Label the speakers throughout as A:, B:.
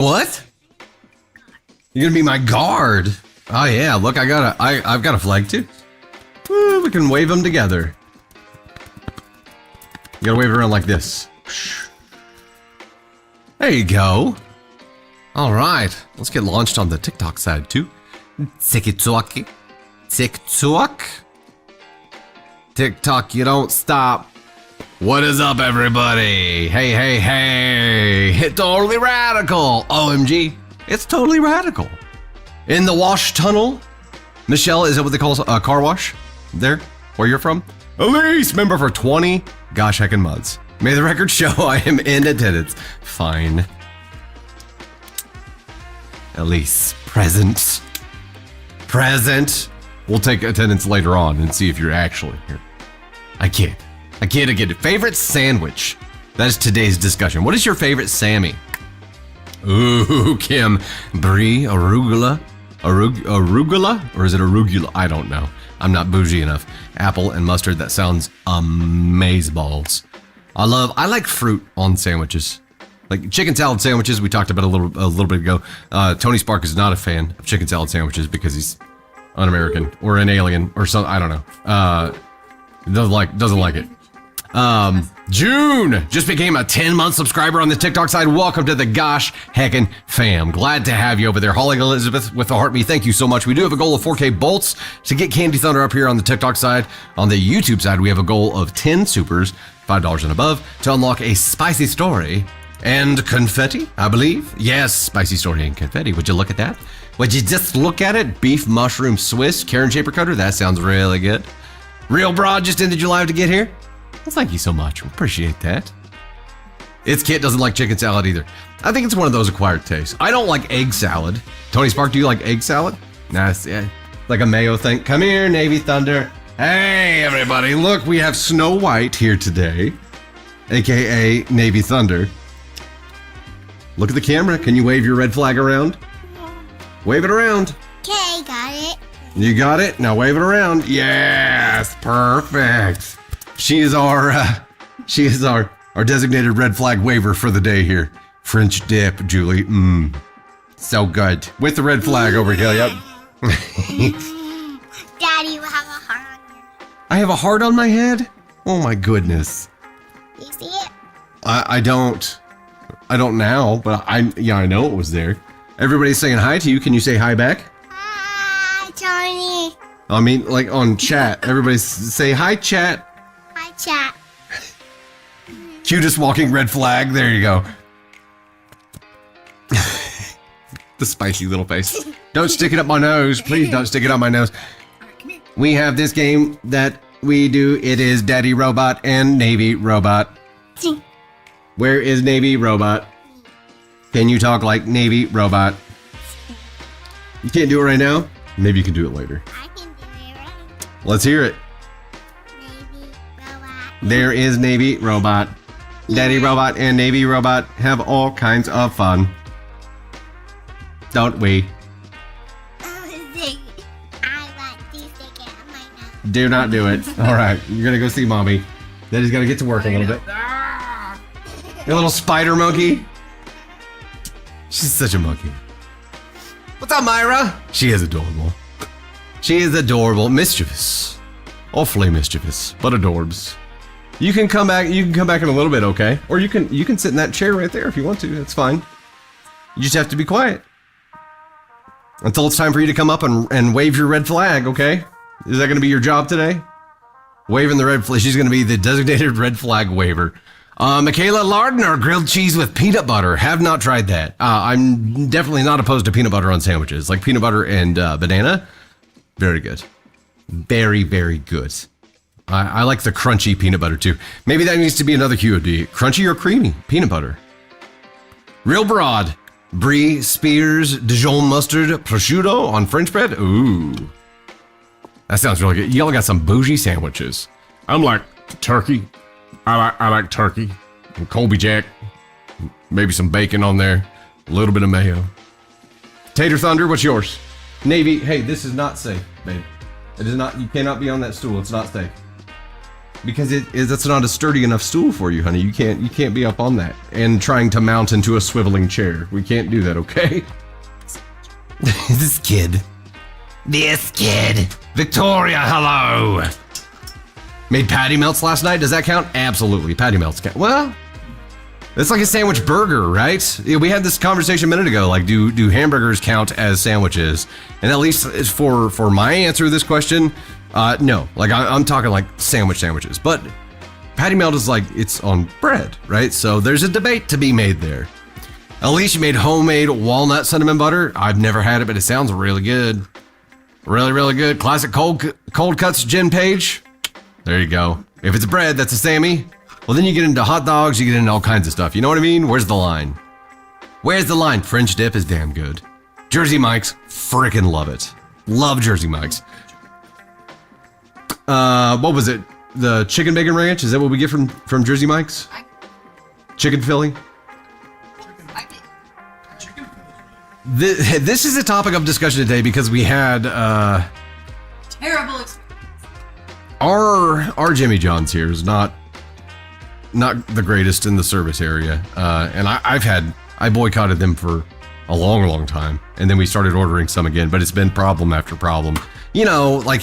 A: What? You're gonna be my guard? Oh yeah, look, I've got a flag too. Woo, we can wave them together. You gotta wave it around like this. There you go. All right, let's get launched on the TikTok side too. TikTok. TikTok, you don't stop. What is up, everybody? Hey. It's totally radical. OMG, it's totally radical. In the wash tunnel. Michelle, is that what they call a car wash? There, where you're from? Elise, member for 20 gosh heckin' months. May the record show I am in attendance. Fine. Elise, present. We'll take attendance later on and see if you're actually here. I get it. Favorite sandwich? That is today's discussion. What is your favorite Sammy? Ooh, Kim. Brie, arugula? Or is it arugula? I don't know. I'm not bougie enough. Apple and mustard, that sounds amazeballs. I like fruit on sandwiches. Like chicken salad sandwiches, we talked about a little bit ago. Tony Spark is not a fan of chicken salad sandwiches because he's un-American or an alien or something. I don't know. Doesn't like it. June just became a 10-month subscriber on the TikTok side. Welcome to the gosh heckin' fam. Glad to have you over there. Holly Elizabeth with the heartbeat. Thank you so much. We do have a goal of 4K bolts to get Candy Thunder up here on the TikTok side. On the YouTube side, we have a goal of 10 supers, $5 and above, to unlock a spicy story and confetti, I believe. Yes, spicy story and confetti. Would you look at that? Would you just look at it? Beef mushroom Swiss Karen Shaper Cutter. That sounds really good. Real Broad just ended your live to get here. Well, thank you so much. We appreciate that. Its Kit doesn't like chicken salad either. I think it's one of those acquired tastes. I don't like egg salad. Tony Spark, do you like egg salad? Nah, it's like a mayo thing. Come here, Navy Thunder. Hey, everybody. Look, we have Snow White here today, aka Navy Thunder. Look at the camera. Can you wave your red flag around? Wave it around.
B: Okay, got it.
A: You got it? Now wave it around. Yes, perfect. She is our designated red flag waver for the day here. French dip, Julie. So good. With the red flag over here, yep.
B: Daddy, you have a heart on your head.
A: I have a heart on my head? Oh my goodness.
B: You see it?
A: I don't now, but I know it was there. Everybody's saying hi to you. Can you say hi back?
B: Hi, Tony.
A: I mean, like on chat. Everybody say hi, chat.
B: Hi, chat.
A: Cutest walking red flag. There you go. The spicy little face. Don't stick it up my nose. Please don't stick it up my nose. We have this game that we do. It is Daddy Robot and Navy Robot. Where is Navy Robot? Can you talk like Navy Robot? You can't do it right now? Maybe you can do it later.
B: I can do it right.
A: Let's hear it.
B: Navy robot.
A: There is Navy Robot. Daddy Robot and Navy Robot have all kinds of fun. Don't we?
B: I want to stick it on my nose.
A: Do not do it. All right, you're gonna go see mommy. Daddy's gotta get to work a little bit. Your little spider monkey. She's such a monkey. What's up, Myra? She is adorable. She is adorable, mischievous, awfully mischievous, but adorbs. You can come back. You can come back in a little bit, okay? Or you can sit in that chair right there if you want to. That's fine. You just have to be quiet until it's time for you to come up and wave your red flag, okay? Is that going to be your job today? Waving the red flag. She's going to be the designated red flag waver. Michaela Lardner, grilled cheese with peanut butter. Have not tried that. I'm definitely not opposed to peanut butter on sandwiches. Like peanut butter and banana. Very good. Very, very good. I like the crunchy peanut butter too. Maybe that needs to be another QOD. Crunchy or creamy peanut butter. Real Broad. Brie, Spears, Dijon mustard, prosciutto on French bread. Ooh. That sounds really good. Y'all got some bougie sandwiches. I'm like turkey. I like turkey and Colby Jack, maybe some bacon on there, a little bit of mayo. Tater Thunder, what's yours? Navy, hey, this is not safe, babe. It is not. You cannot be on that stool. It's not safe. Because that's not a sturdy enough stool for you, honey. You can't be up on that and trying to mount into a swiveling chair. We can't do that, okay? This kid. Victoria, hello. Made patty melts last night. Does that count? Absolutely. Patty melts count. Well, it's like a sandwich burger, right? Yeah, we had this conversation a minute ago. Like, do hamburgers count as sandwiches? And at least for my answer to this question, no. Like, I'm talking like sandwiches. But patty melt is like, it's on bread, right? So there's a debate to be made there. Alicia made homemade walnut cinnamon butter. I've never had it, but it sounds really good. Really, really good. Classic cold cuts Jen Page. There you go. If it's bread, that's a Sammy. Well, then you get into hot dogs, you get into all kinds of stuff. You know what I mean? Where's the line? Where's the line? French dip is damn good. Jersey Mike's, freaking love it. Love Jersey Mike's. What was it? The chicken bacon ranch? Is that what we get from Jersey Mike's? Chicken Philly? This is a topic of discussion today because we had
C: terrible experience.
A: Our Jimmy John's here is not the greatest in the service area, and I boycotted them for a long time, and then we started ordering some again, but it's been problem after problem. You know, like,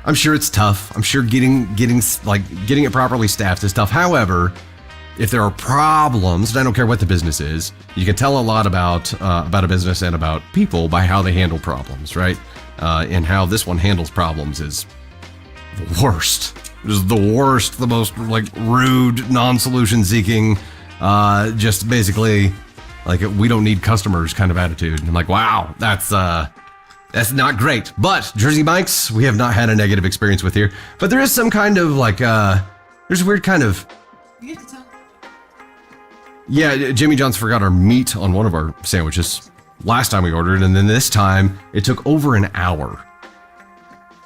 A: I'm sure it's tough. I'm sure getting it properly staffed is tough. However, if there are problems, and I don't care what the business is, you can tell a lot about a business and about people by how they handle problems, right? And how this one handles problems is the worst. It is the worst, the most like rude, non-solution seeking, just basically like we don't need customers kind of attitude. I'm like, wow, that's not great. But Jersey Mike's, we have not had a negative experience with here. But there is some kind of like, there's a weird kind of.
C: You have to tell.
A: Yeah, Jimmy John's forgot our meat on one of our sandwiches last time we ordered, and then this time it took over an hour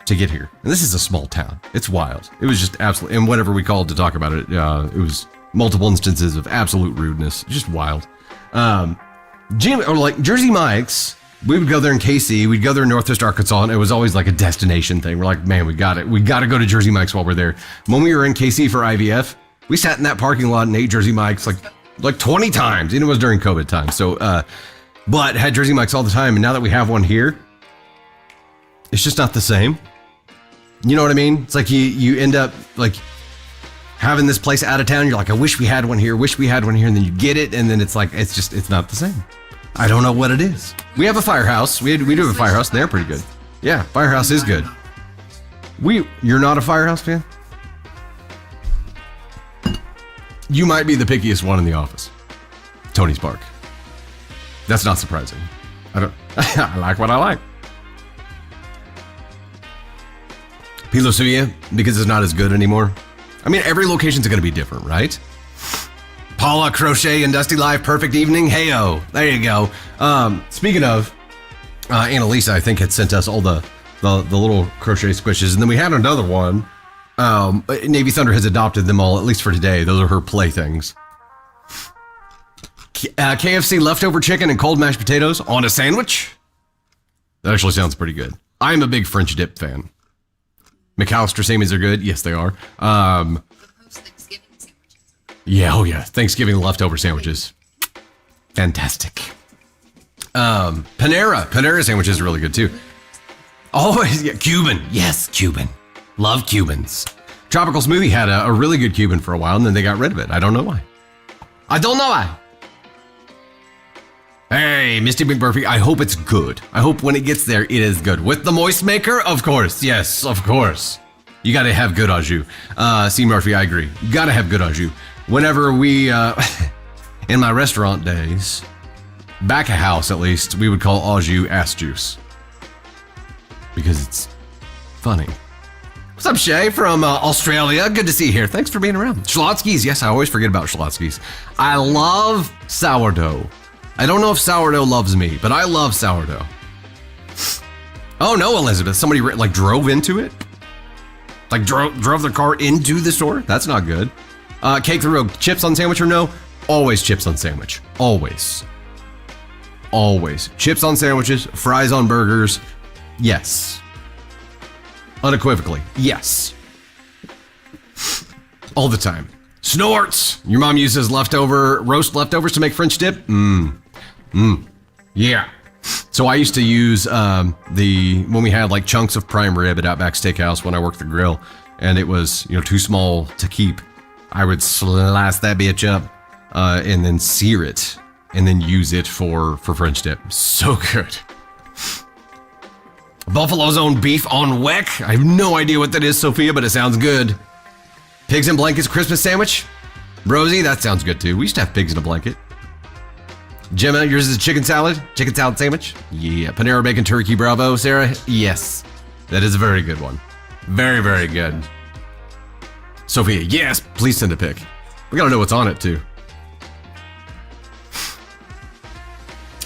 A: to get here. And this is a small town. It's wild. It was just absolutely, and whatever we called to talk about it, it was multiple instances of absolute rudeness. Just wild. Jersey Mike's, we would go there in KC, we'd go there in Northwest Arkansas, and it was always like a destination thing. We're like, man, we got it. We got to go to Jersey Mike's while we're there. When we were in KC for IVF, we sat in that parking lot and ate Jersey Mike's like 20 times. And it was during COVID time. So, but had Jersey Mike's all the time. And now that we have one here, it's just not the same. You know what I mean? It's like you end up like having this place out of town. You're like, I wish we had one here, And then you get it. And then it's like, it's not the same. I don't know what it is. We have a firehouse. We do have a firehouse and they're pretty good. Yeah, firehouse is good. You're not a firehouse fan? You might be the pickiest one in the office. Tony Spark. That's not surprising. I like what I like. Pilo Suya, because it's not as good anymore. I mean, every location's going to be different, right? Paula Crochet and Dusty Live, perfect evening. Heyo, there you go. Speaking of, Annalisa, I think, had sent us all the little crochet squishes, and then we had another one. Navy Thunder has adopted them all, at least for today. Those are her playthings. KFC leftover chicken and cold mashed potatoes on a sandwich? That actually sounds pretty good. I'm a big French dip fan. McAllister Sammys are good. Yes, they are.
C: Thanksgiving sandwiches.
A: Yeah, oh yeah. Thanksgiving leftover sandwiches. Fantastic. Panera sandwiches are really good too. Always, yeah, Cuban. Yes, Cuban. Love Cubans. Tropical Smoothie had a really good Cuban for a while, and then they got rid of it. I don't know why. Hey, Misty McMurphy, I hope it's good. I hope when it gets there, it is good. With the moist maker? Of course. Yes, of course. You gotta have good au jus. C. Murphy, I agree. You gotta have good au jus. Whenever we, in my restaurant days, back of house at least, we would call au jus ass juice. Because it's funny. What's up, Shay from Australia? Good to see you here. Thanks for being around. Schlotsky's. Yes, I always forget about Schlotsky's. I love sourdough. I don't know if sourdough loves me, but I love sourdough. Oh no, Elizabeth. Somebody like drove into it? Like drove their car into the store? That's not good. Cake the Rogue. Chips on sandwich or no? Always chips on sandwich. Always. Always. Chips on sandwiches, fries on burgers. Yes. Unequivocally, yes. all the time. Snorts. Your mom uses roast leftovers to make French dip? Yeah. So I used to use when we had like chunks of prime rib at Outback Steakhouse when I worked the grill, and it was, too small to keep. I would slice that bitch up and then sear it and then use it for French dip. So good. Buffalo's own beef on weck. I have no idea what that is, Sophia, but it sounds good. Pigs in blankets Christmas sandwich. Rosie, that sounds good too. We used to have pigs in a blanket. Gemma, yours is a chicken salad sandwich. Yeah. Panera bacon turkey, bravo. Sarah, yes. That is a very good one. Very, very good. Sophia, yes, please send a pic. We gotta know what's on it too.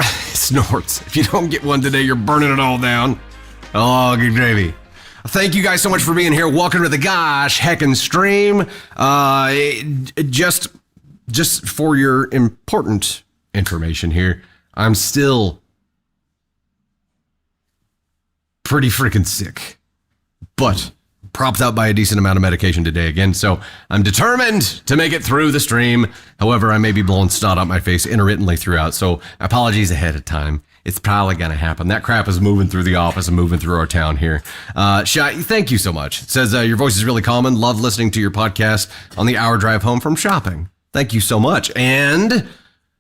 A: Snorts. If you don't get one today, you're burning it all down. Oh, good gravy. Thank you guys so much for being here. Welcome to the gosh heckin' stream. Just for your important information here, I'm still pretty freaking sick, but propped up by a decent amount of medication today again, so I'm determined to make it through the stream. However, I may be blowing snot out my face intermittently throughout, so apologies ahead of time. It's probably gonna happen. That crap is moving through the office and moving through our town here. Shai, thank you so much. It says your voice is really common. Love listening to your podcast on the hour drive home from shopping. Thank you so much. And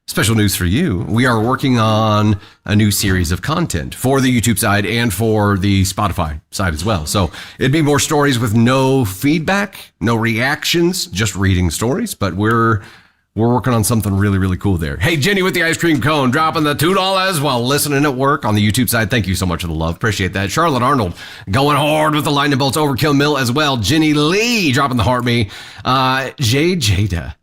A: special news for you. We are working on a new series of content for the YouTube side and for the Spotify side as well. So it'd be more stories with no feedback, no reactions, just reading stories. But we're working on something really, really cool there. Hey, Jenny with the ice cream cone, dropping the $2 while listening at work on the YouTube side. Thank you so much for the love. Appreciate that. Charlotte Arnold going hard with the lightning bolts. Overkill Mill as well. Jenny Lee dropping the heart me. J Jada.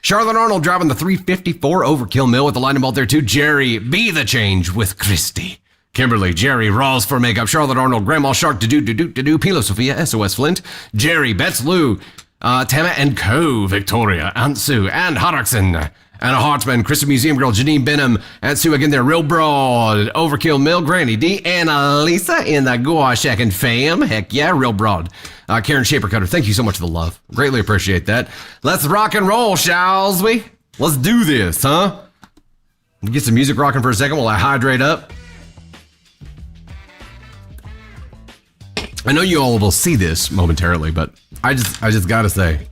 A: Charlotte Arnold dropping the 354 Overkill Mill with the lightning bolt there too. Jerry, be the change with Christy. Kimberly, Jerry, Rawls for makeup. Charlotte Arnold, Grandma Shark, Pilo Sophia, SOS Flint. Jerry, Betts Lou, Tama and Co, Victoria, Aunt Sue, and Hodgson, Anna Hartman, Kristen Museum Girl, Janine Benham, Aunt Sue again there, Real Broad, Overkill Mill, Granny D, Anna Lisa in the Gouache and fam. Heck yeah, Real Broad. Karen Shaper Cutter, thank you so much for the love. Greatly appreciate that. Let's rock and roll, shall we? Let's do this, huh? Get some music rocking for a second while I hydrate up. I know you all will see this momentarily, but I just gotta say,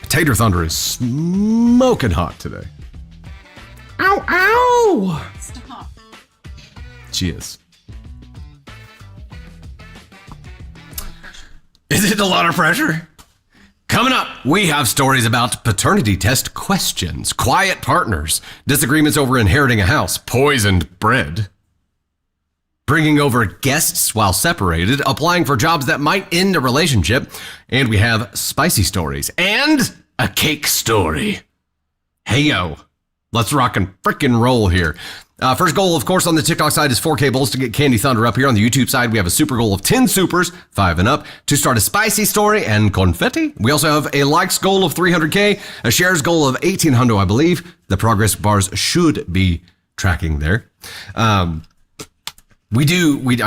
A: Tater Thunder is smoking hot today. Ow, ow!
C: Stop.
A: She is. Is it a lot of pressure? Coming up, we have stories about paternity test questions, quiet partners, disagreements over inheriting a house, poisoned bread, bringing over guests while separated, applying for jobs that might end a relationship, and we have spicy stories and a cake story. Hey yo, let's rock and frickin' roll here. First goal, of course, on the TikTok side is 4K bowls to get Candy Thunder up here. On the YouTube side, we have a super goal of 10 supers, 5 and up, to start a spicy story and confetti. We also have a likes goal of 300K, a shares goal of 1800, I believe. The progress bars should be tracking there. I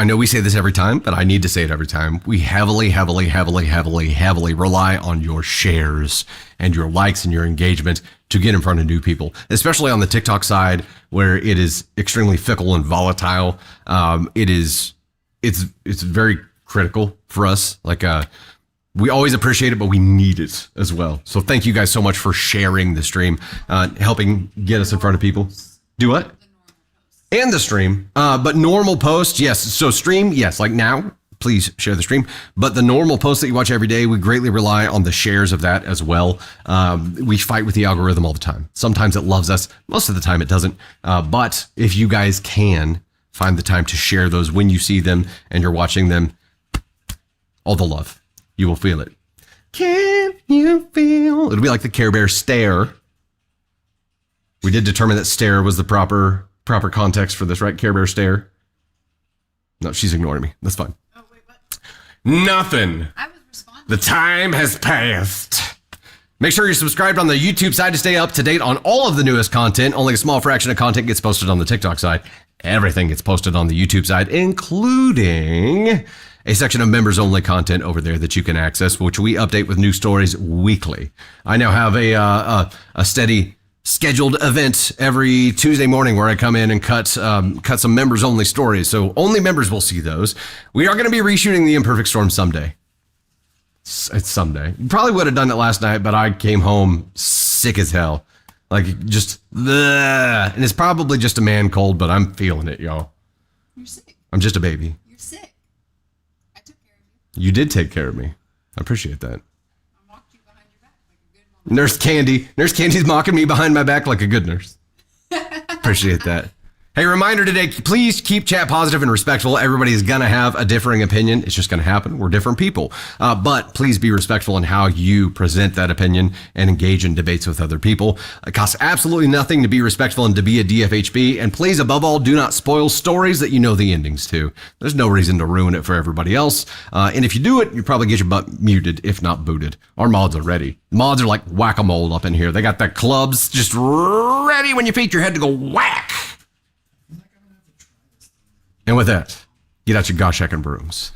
A: know we say this every time, but I need to say it every time. We heavily rely on your shares and your likes and your engagement to get in front of new people, especially on the TikTok side where it is extremely fickle and volatile. It's very critical for us. We always appreciate it, but we need it as well. So thank you guys so much for sharing the stream, helping get us in front of people. Do what? And the stream, but normal posts, yes. So stream, yes, like now, please share the stream. But the normal posts that you watch every day, we greatly rely on the shares of that as well. We fight with the algorithm all the time. Sometimes it loves us. Most of the time it doesn't. But if you guys can find the time to share those when you see them and you're watching them, all the love, you will feel it. Can you feel? It'll be like the Care Bear stare. We did determine that stare was the proper context for this, right? Care Bear stare. No, she's ignoring me. That's fine.
C: Oh, wait, what?
A: Nothing.
C: I was responding.
A: The time has passed. Make sure you're subscribed on the YouTube side to stay up to date on all of the newest content. Only a small fraction of content gets posted on the TikTok side. Everything gets posted on the YouTube side, including a section of members only content over there that you can access, which we update with new stories weekly. I now have a steady scheduled event every Tuesday morning where I come in and cut some members only stories. So only members will see those. We are going to be reshooting The Imperfect Storm someday. It's someday. Probably would have done it last night, but I came home sick as hell. Like just, bleh. And it's probably just a man cold, but I'm feeling it, y'all.
C: You're sick.
A: I'm just a baby.
C: You're sick. I took care of you.
A: You did take care of me. I appreciate that.
C: I walked you behind your back like a good mom.
A: Nurse Candy. Nurse Candy's mocking me behind my back like a good nurse. Appreciate that. Hey, reminder today, please keep chat positive and respectful. Everybody's going to have a differing opinion. It's just going to happen. We're different people. But please be respectful in how you present that opinion and engage in debates with other people. It costs absolutely nothing to be respectful and to be a DFHB. And please, above all, do not spoil stories that you know the endings to. There's no reason to ruin it for everybody else. And if you do it, you probably get your butt muted, if not booted. Our mods are ready. Mods are like whack-a-mole up in here. They got their clubs just ready when you feed your head to go whack. And with that, get out your gosh heckin' brooms.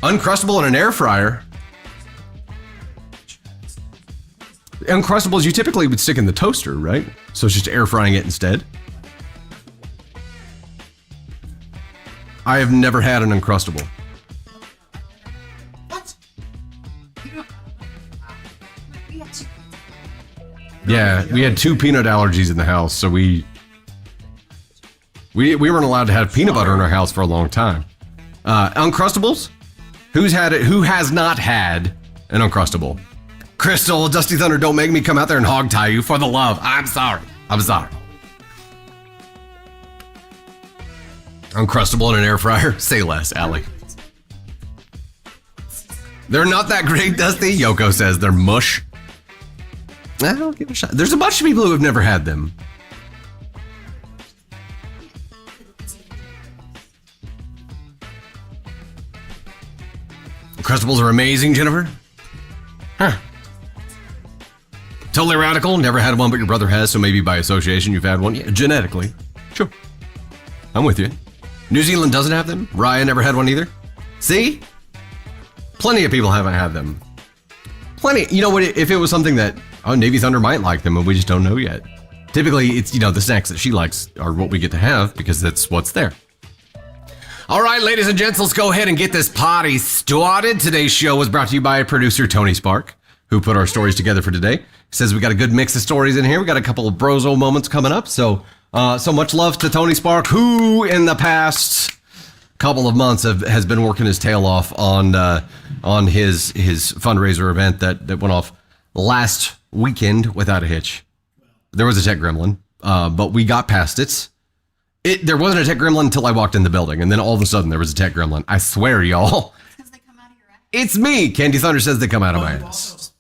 A: Uncrustable in an air fryer. Uncrustables you typically would stick in the toaster, right? So it's just air frying it instead. I have never had an Uncrustable.
C: What? You don't. We had two.
A: Yeah, we had 2 peanut allergies in the house, so we weren't allowed to have peanut butter in our house for a long time. Uncrustables? Who's had it? Who has not had an Uncrustable? Crystal, Dusty Thunder, don't make me come out there and hog tie you for the love. I'm sorry. I'm sorry. Uncrustable in an air fryer? Say less, Allie. They're not that great, Dusty. Yoko says they're mush. I'll give it a shot. There's a bunch of people who have never had them. Uncrustables are amazing, Jennifer. Huh. Totally radical. Never had one, but your brother has, so maybe by association you've had one. Yeah, genetically. Sure. I'm with you. New Zealand doesn't have them. Ryan never had one either. See? Plenty of people haven't had them. Plenty. You know what? If it was something that, Navy Thunder might like them, and we just don't know yet. Typically, it's, the snacks that she likes are what we get to have because that's what's there. All right, ladies and gents, let's go ahead and get this party started. Today's show was brought to you by producer Tony Spark, who put our stories together for today. He says we got a good mix of stories in here. We got a couple of brozo moments coming up. So much love to Tony Spark, who in the past couple of months has been working his tail off on his fundraiser event that went off last weekend without a hitch. There was a tech gremlin, but we got past it. There wasn't a tech gremlin until I walked in the building, and then all of a sudden there was a tech gremlin. I swear, y'all.
C: It's because they come out of your ass.
A: It's me. Candy Thunder says they come out of my ass.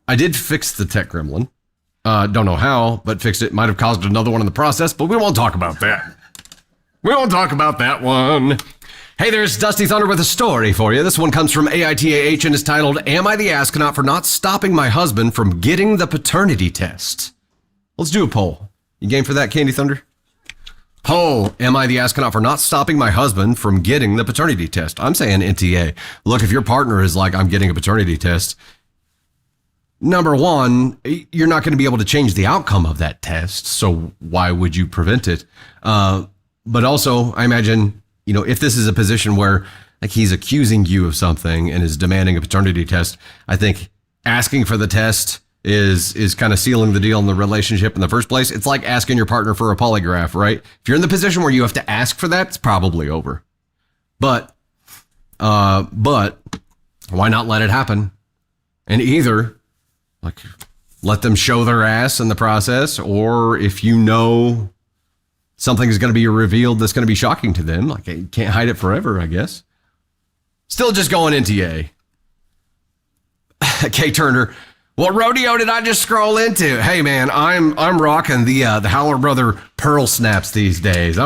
A: I did fix the tech gremlin. Don't know how, but fixed it. Might have caused another one in the process, but we won't talk about that. We won't talk about that one. Hey, there's Dusty Thunder with a story for you. This one comes from AITA and is titled, Am I the Astronaut for Not Stopping My Husband from Getting the Paternity Test? Let's do a poll. You game for that, Candy Thunder? Poll, am I the astronaut for not stopping my husband from getting the paternity test? I'm saying NTA. Look, if your partner is like, I'm getting a paternity test, number one, you're not going to be able to change the outcome of that test. So why would you prevent it? But also, I imagine, if this is a position where like he's accusing you of something and is demanding a paternity test, I think asking for the test is kind of sealing the deal in the relationship in the first place. It's like asking your partner for a polygraph, right? If you're in the position where you have to ask for that, it's probably over. But why not let it happen? And either like let them show their ass in the process, or if something is going to be revealed that's going to be shocking to them, like you can't hide it forever, I guess. Still just going NTA. Kay Turner, what rodeo did I just scroll into? Hey man, I'm rocking the Howler Brother Pearl Snaps these days.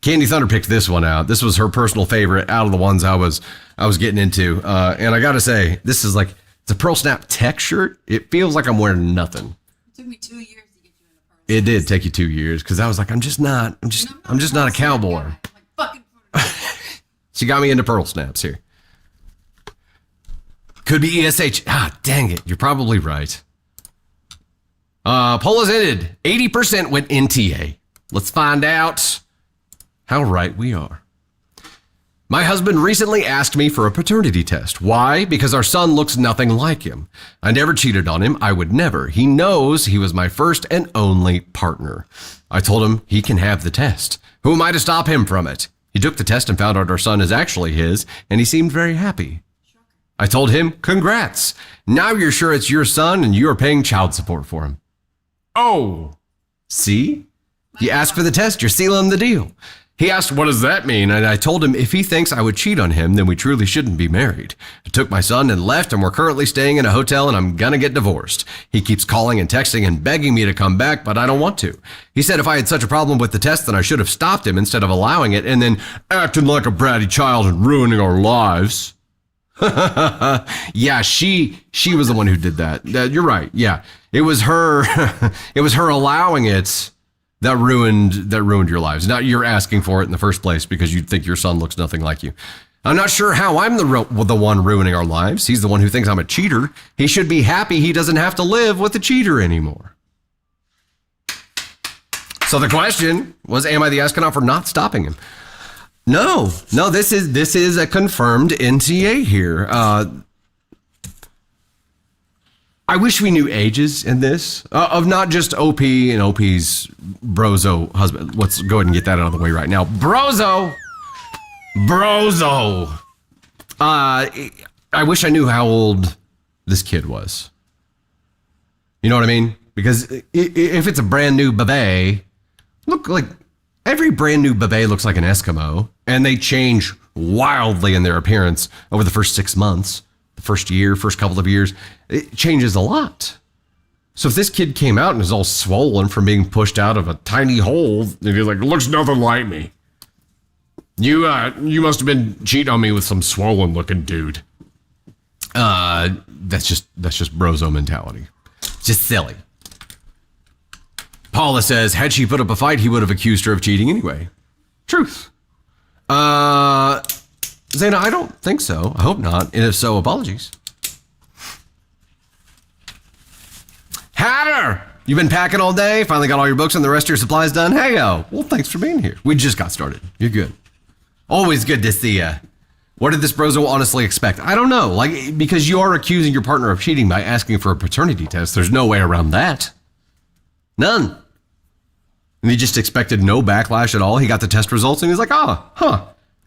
A: Candy Thunder picked this one out. This was her personal favorite out of the ones I was getting into. And I gotta say, this is like, it's a Pearl Snap tech shirt. It feels like I'm wearing nothing.
C: It took me 2 years to get you in a Pearl
A: It did take you 2 years because I was like, I'm just not a cowboy.
C: Like fucking
A: She got me into pearl snaps here. Could be ESH. Ah, dang it. You're probably right. Poll has ended. 80% went NTA. Let's find out how right we are. My husband recently asked me for a paternity test. Why? Because our son looks nothing like him. I never cheated on him. I would never. He knows he was my first and only partner. I told him he can have the test. Who am I to stop him from it? He took the test and found out our son is actually his, and he seemed very happy. I told him, congrats. Now you're sure it's your son and you are paying child support for him. Oh, see? You asked for the test. You're sealing the deal. He asked, what does that mean? And I told him if he thinks I would cheat on him, then we truly shouldn't be married. I took my son and left, and we're currently staying in a hotel, and I'm gonna get divorced. He keeps calling and texting and begging me to come back, but I don't want to. He said if I had such a problem with the test, then I should have stopped him instead of allowing it and then acting like a bratty child and ruining our lives. Yeah, she was the one who did that. You're right. Yeah, it was her. It was her allowing it that ruined your lives. Not you're asking for it in the first place because you think your son looks nothing like you. I'm not sure how I'm the one ruining our lives. He's the one who thinks I'm a cheater. He should be happy he doesn't have to live with a cheater anymore. So the question was, am I the astronaut for not stopping him? No, this is a confirmed NTA here. I wish we knew ages in this of not just OP and OP's brozo husband. Let's go ahead and get that out of the way right now. Brozo. I wish I knew how old this kid was. You know what I mean? Because if it's a brand new baby, look like every brand new baby looks like an Eskimo, and they change wildly in their appearance over the first 6 months. First year, first couple of years, it changes a lot. So if this kid came out and is all swollen from being pushed out of a tiny hole, and he's like, looks nothing like me. You must have been cheating on me with some swollen looking dude. That's just brozo mentality. Just silly. Paula says, had she put up a fight, he would have accused her of cheating anyway. Truth. Zaina, I don't think so. I hope not. And if so, apologies. Hatter! You've been packing all day? Finally got all your books and the rest of your supplies done? Hey, yo. Well, thanks for being here. We just got started. You're good. Always good to see ya. What did this brozo honestly expect? I don't know. Like, because you are accusing your partner of cheating by asking for a paternity test. There's no way around that. None. And he just expected no backlash at all. He got the test results and he's like,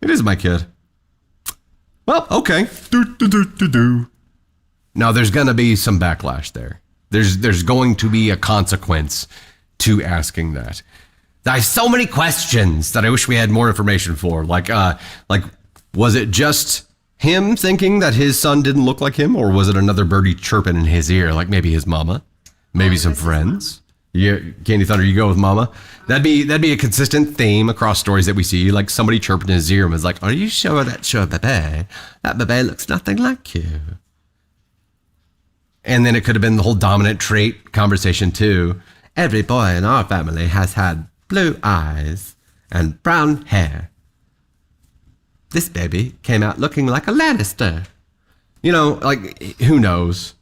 A: it is my kid. Well, okay. Now, there's going to be some backlash there. There's going to be a consequence to asking that. I have so many questions that I wish we had more information for. Like, was it just him thinking that his son didn't look like him, or was it another birdie chirping in his ear, like maybe his mama, maybe some friends? Yeah, Candy Thunder, you go with mama. That'd be a consistent theme across stories that we see. Like somebody chirping in his ear and was like, "Are you sure that baby looks nothing like you?" And then it could have been the whole dominant trait conversation too. Every boy in our family has had blue eyes and brown hair. This baby came out looking like a Lannister. You know, like who knows?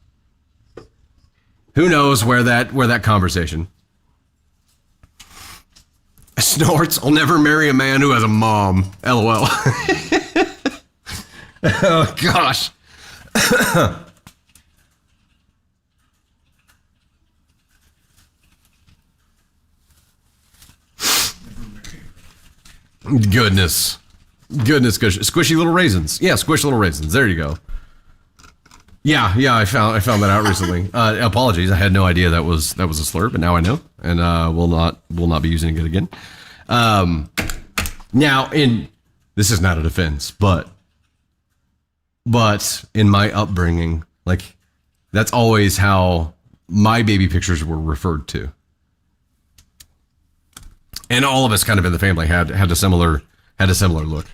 A: Who knows where that conversation? Snorts, I'll never marry a man who has a mom. LOL. Oh, gosh. Goodness. Squishy little raisins. Yeah, squish little raisins. There you go. Yeah, I found that out recently. Apologies, I had no idea that was a slur, but now I know, and will not be using it again. Now, this is not a defense, but in my upbringing, like that's always how my baby pictures were referred to, and all of us kind of in the family had a similar look.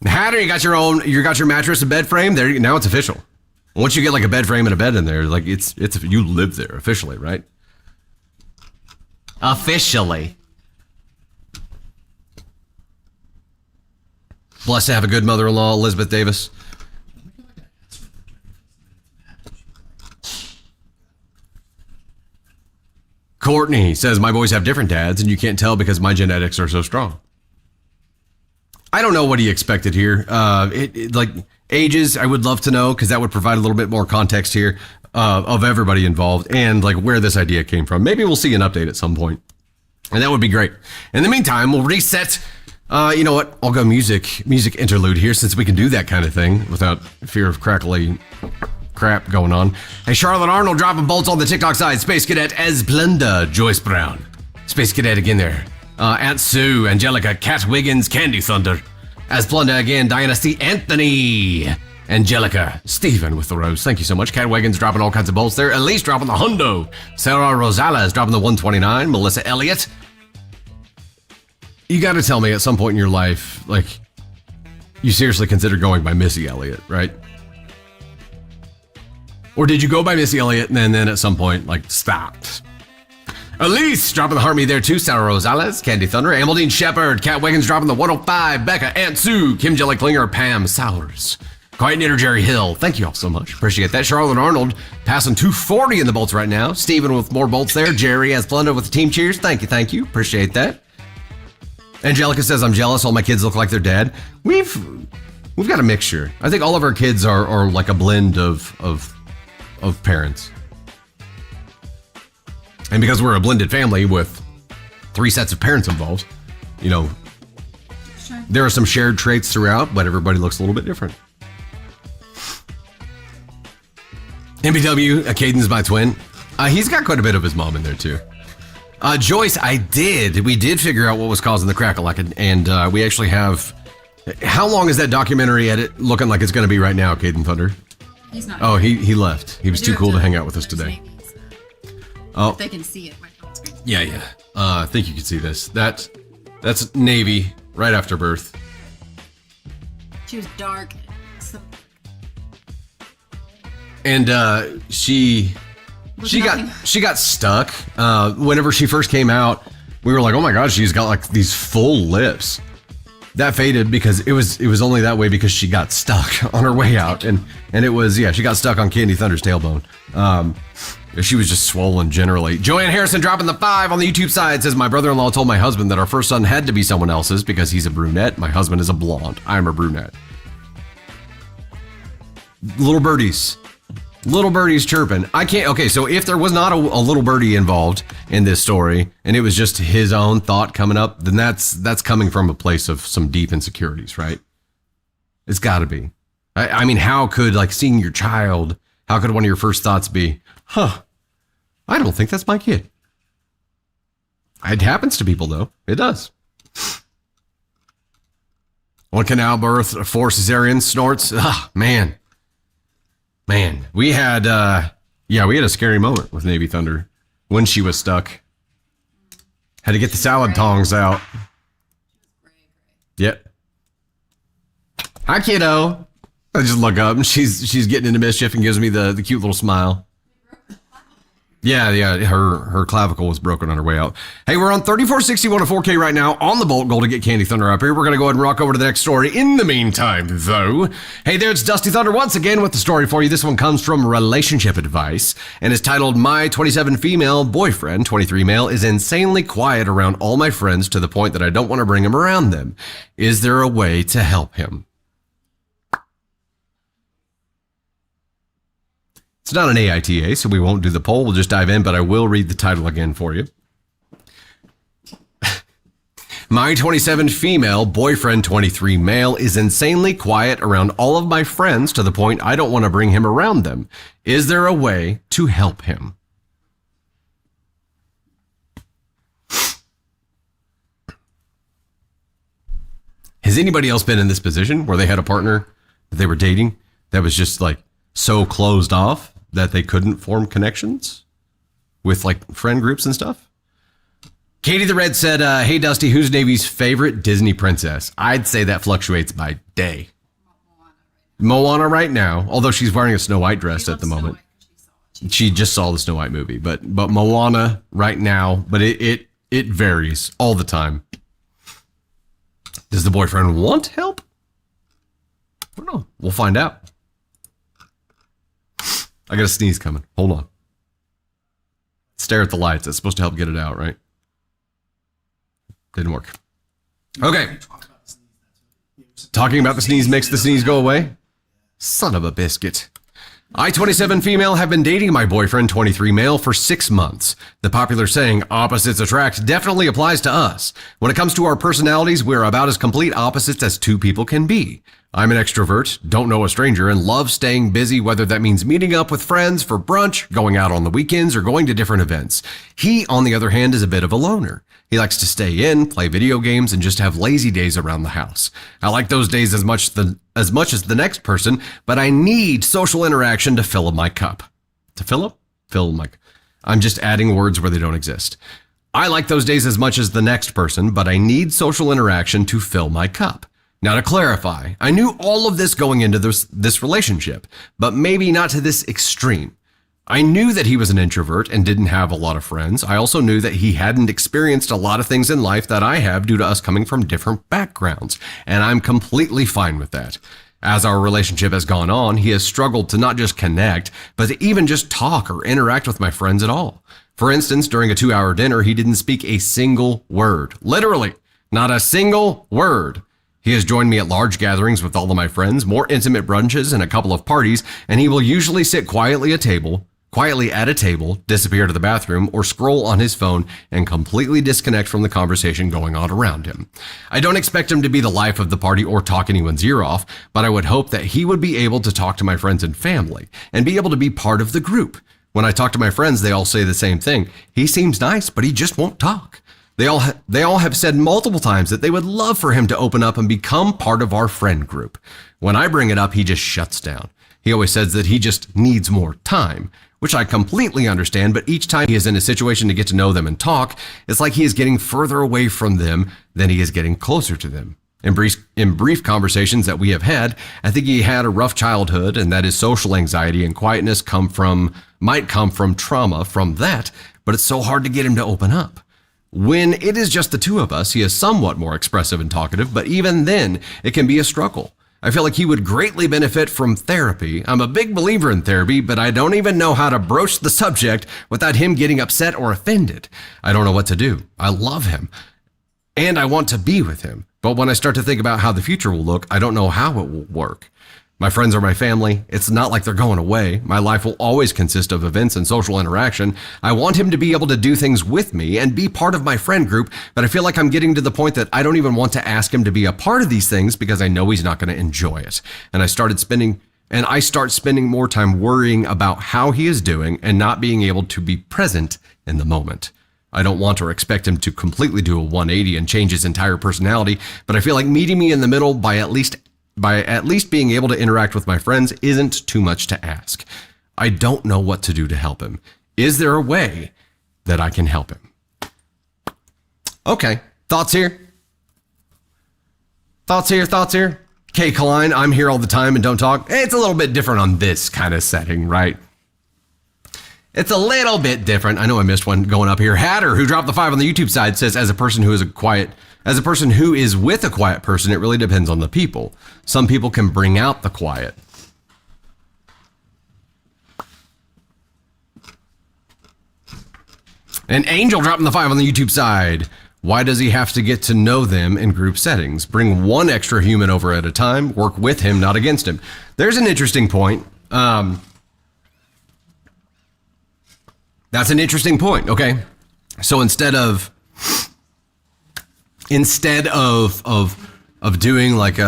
A: Hatter, you got your mattress and bed frame there. Now it's official. Once you get like a bed frame and a bed in there, like it's you live there officially, right? Officially. Blessed to have a good mother-in-law, Elizabeth Davis. Courtney says, my boys have different dads, and you can't tell because my genetics are so strong. I don't know what he expected here. Like ages, I would love to know because that would provide a little bit more context here of everybody involved and like where this idea came from. Maybe we'll see an update at some point, and that would be great. In the meantime, we'll reset. You know what? I'll go music interlude here since we can do that kind of thing without fear of crackly crap going on. Hey, Charlotte Arnold dropping bolts on the TikTok side. Space Cadet Esplenda, Joyce Brown. Space Cadet again there. Aunt Sue, Angelica, Cat Wiggins, Candy Thunder. Esplenda again, Diana C. Anthony. Angelica, Stephen with the rose. Thank you so much. Cat Wiggins dropping all kinds of bolts there. Elise dropping the hundo. Sarah Rosales dropping the 129. Melissa Elliott. You got to tell me at some point in your life, like, you seriously consider going by Missy Elliott, right? Or did you go by Missy Elliott and then at some point, like, stopped? Elise dropping the heart me there too. Sarah Rosales, Candy Thunder, Amaldine Shepherd, Cat Wiggins dropping the 105, Becca, Aunt Sue, Kim Jelly Klinger, Pam Sowers, Quiet Knitter, Jerry Hill. Thank you all so much. Appreciate that. Charlotte Arnold passing 240 in the bolts right now. Steven with more bolts there. Jerry has Splenda with the team cheers. Thank you. Appreciate that. Angelica says, I'm jealous. All my kids look like their dad. We've got a mixture. I think all of our kids are like a blend of parents. And because we're a blended family with 3 sets of parents involved, you know, sure, there are some shared traits throughout, but everybody looks a little bit different. MBW, Caden's my twin. He's got quite a bit of his mom in there too. Joyce, we did figure out what was causing the crackle, and we actually have. How long is that documentary edit looking like it's going to be right now, Caden Thunder?
D: He's not.
A: Oh, he left. He was too cool to hang out with us today.
D: Oh, if they can see it.
A: Yeah. I think you can see this. That's Navy right after birth.
D: She was dark.
A: And she got stuck. Whenever she first came out, we were like, oh my god, she's got like these full lips. That faded because it was only that way because she got stuck on her way out, and it was she got stuck on Candy Thunder's tailbone. She was just swollen generally. Joanne Harrison dropping the 5 on the YouTube side says, my brother-in-law told my husband that our first son had to be someone else's because he's a brunette. My husband is a blonde. I'm a brunette. Little birdies chirping. I can't. Okay, so if there was not a little birdie involved in this story and it was just his own thought coming up, then that's coming from a place of some deep insecurities, right? It's got to be. I mean, how could, like, seeing your child, how could one of your first thoughts be, I don't think that's my kid? It happens to people, though. It does. One canal birth, 4 cesarean snorts. Man, we had a scary moment with Navy Thunder when she was stuck. Had to get the salad tongs out. Yep. Hi, kiddo. I just look up and she's getting into mischief and gives me the cute little smile. Yeah, her clavicle was broken on her way out. Hey, we're on 3461 to 4K right now on the Bolt Goal to get Candy Thunder up here. We're going to go ahead and rock over to the next story. In the meantime, though, hey there, it's Dusty Thunder once again with the story for you. This one comes from Relationship Advice and is titled, My 27 female boyfriend, 23 male, is insanely quiet around all my friends to the point that I don't want to bring him around them. Is there a way to help him? It's not an AITA, so we won't do the poll. We'll just dive in, but I will read the title again for you. My 27 female, boyfriend 23 male, is insanely quiet around all of my friends to the point I don't want to bring him around them. Is there a way to help him? Has anybody else been in this position where they had a partner that they were dating that was just like so closed off that they couldn't form connections with like friend groups and stuff? Katie the Red said, hey Dusty, who's Navy's favorite Disney princess? I'd say that fluctuates by day. Moana right now, although she's wearing a Snow White dress at the moment. She just saw the Snow White movie, but Moana right now, but it varies all the time. Does the boyfriend want help? I don't know. We'll find out. I got a sneeze coming. Hold on. Stare at the lights. That's supposed to help get it out, right? Didn't work. Okay. Talking about the sneeze makes the sneeze go away? Son of a biscuit. I, 27 female, have been dating my boyfriend, 23 male, for 6 months. The popular saying, opposites attract, definitely applies to us. When it comes to our personalities, we're about as complete opposites as two people can be. I'm an extrovert, don't know a stranger, and love staying busy, whether that means meeting up with friends for brunch, going out on the weekends, or going to different events. He, on the other hand, is a bit of a loner. He likes to stay in, play video games, and just have lazy days around the house. I like those days as much as the next person, but I need social interaction to fill up my cup. To fill up? Fill my cup. I'm just adding words where they don't exist. I like those days as much as the next person, but I need social interaction to fill my cup. Now, to clarify, I knew all of this going into this relationship, but maybe not to this extreme. I knew that he was an introvert and didn't have a lot of friends. I also knew that he hadn't experienced a lot of things in life that I have due to us coming from different backgrounds, and I'm completely fine with that. As our relationship has gone on, he has struggled to not just connect, but to even just talk or interact with my friends at all. For instance, during a 2-hour dinner, he didn't speak a single word. Literally, not a single word. He has joined me at large gatherings with all of my friends, more intimate brunches, and a couple of parties, and he will usually sit quietly at a table, disappear to the bathroom, or scroll on his phone and completely disconnect from the conversation going on around him. I don't expect him to be the life of the party or talk anyone's ear off, but I would hope that he would be able to talk to my friends and family and be able to be part of the group. When I talk to my friends, they all say the same thing. He seems nice, but he just won't talk. They all have said multiple times that they would love for him to open up and become part of our friend group. When I bring it up, he just shuts down. He always says that he just needs more time, which I completely understand, but each time he is in a situation to get to know them and talk, it's like he is getting further away from them than he is getting closer to them. In brief conversations that we have had, I think he had a rough childhood and that his social anxiety and quietness might come from trauma from that, but it's so hard to get him to open up. When it is just the two of us, he is somewhat more expressive and talkative, but even then, it can be a struggle. I feel like he would greatly benefit from therapy. I'm a big believer in therapy, but I don't even know how to broach the subject without him getting upset or offended. I don't know what to do. I love him, and I want to be with him. But when I start to think about how the future will look, I don't know how it will work. My friends are my family. It's not like they're going away. My life will always consist of events and social interaction. I want him to be able to do things with me and be part of my friend group, but I feel like I'm getting to the point that I don't even want to ask him to be a part of these things because I know he's not going to enjoy it. And I start spending more time worrying about how he is doing and not being able to be present in the moment. I don't want or expect him to completely do a 180 and change his entire personality, but I feel like meeting me in the middle by at least being able to interact with my friends isn't too much to ask. I don't know what to do to help him. Is there a way that I can help him? Okay, thoughts here? Thoughts here? Kay Klein, I'm here all the time and don't talk. It's a little bit different on this kind of setting, right? It's a little bit different. I know I missed one going up here. Hatter, who dropped the 5 on the YouTube side, says, as a person who is with a quiet person, it really depends on the people. Some people can bring out the quiet. And Angel dropping the 5 on the YouTube side. Why does he have to get to know them in group settings? Bring one extra human over at a time. Work with him, not against him. There's an interesting point. That's an interesting point. Okay. So instead of doing like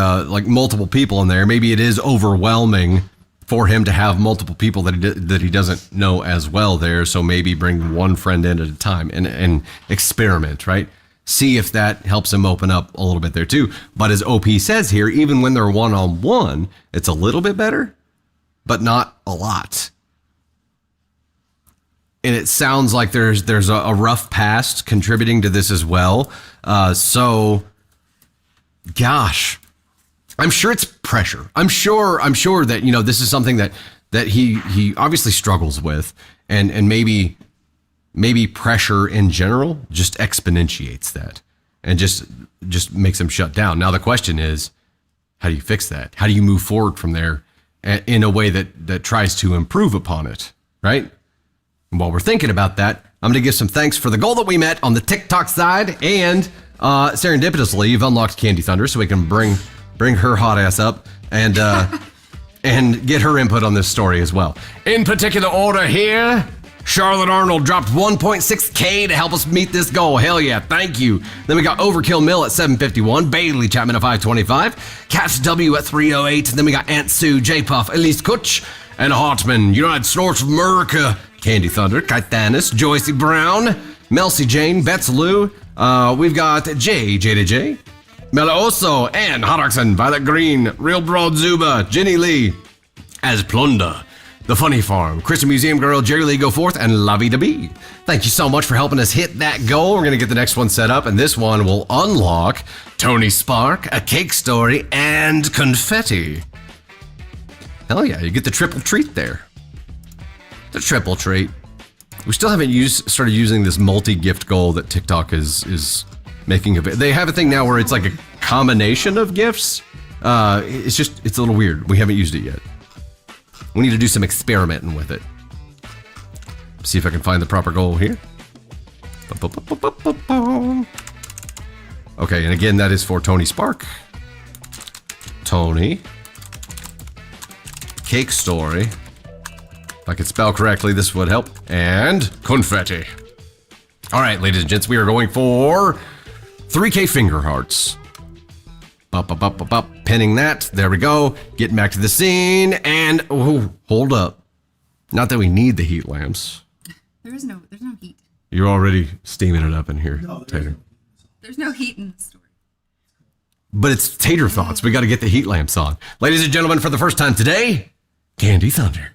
A: multiple people in there, maybe it is overwhelming for him to have multiple people that he doesn't know as well there. So maybe bring one friend in at a time and experiment, right? See if that helps him open up a little bit there too. But as OP says here, even when they're one-on-one, it's a little bit better, but not a lot. And it sounds like there's a rough past contributing to this as well. So, gosh, I'm sure it's pressure. I'm sure that, this is something that he obviously struggles with, and maybe pressure in general just exponentiates that and just makes him shut down. Now the question is How do you fix that? How do you move forward from there in a way that tries to improve upon it, right? And while we're thinking about that, I'm going to give some thanks for the goal that we met on the TikTok side, and serendipitously, you've unlocked Candy Thunder, so we can bring her hot ass up and and get her input on this story as well. In particular order here, Charlotte Arnold dropped 1.6K to help us meet this goal. Hell yeah, thank you. Then we got Overkill Mill at 751, Bailey Chapman at 525, Catch W at 308. Then we got Aunt Sue, J Puff, Elise Kutch, and Hartman, United Snorts of America, Candy Thunder, Kitanis, Joycey Brown, Melcy Jane, Bets Lou. We've got J, Meloso, and Hot Oxen, Violet Green, Real Broad Zuba, Jenny Lee, As Plunder, The Funny Farm, Christian Museum Girl, Jerry Lee Go Forth, and Lavi Da Bee. Thank you so much for helping us hit that goal. We're going to get the next one set up, and this one will unlock Tony Spark, A Cake Story, and Confetti. Hell yeah, you get the triple treat there. The triple treat. We still haven't started using this multi-gift goal that TikTok is making a bit. They have a thing now where it's like a combination of gifts. It's a little weird. We haven't used it yet. We need to do some experimenting with it. See if I can find the proper goal here. Okay, and again, that is for Tony Spark. Tony. Cake Story. If I could spell correctly, this would help. And confetti. All right, ladies and gents, we are going for 3K finger hearts. Up, pinning that. There we go. Getting back to the scene. And, oh, hold up. Not that we need the heat lamps.
D: There's no heat.
A: You're already steaming it up in here, Tater.
D: There's no heat in the story.
A: But it's Tater Thoughts. We got to get the heat lamps on. Ladies and gentlemen, for the first time today, Candy Thunder.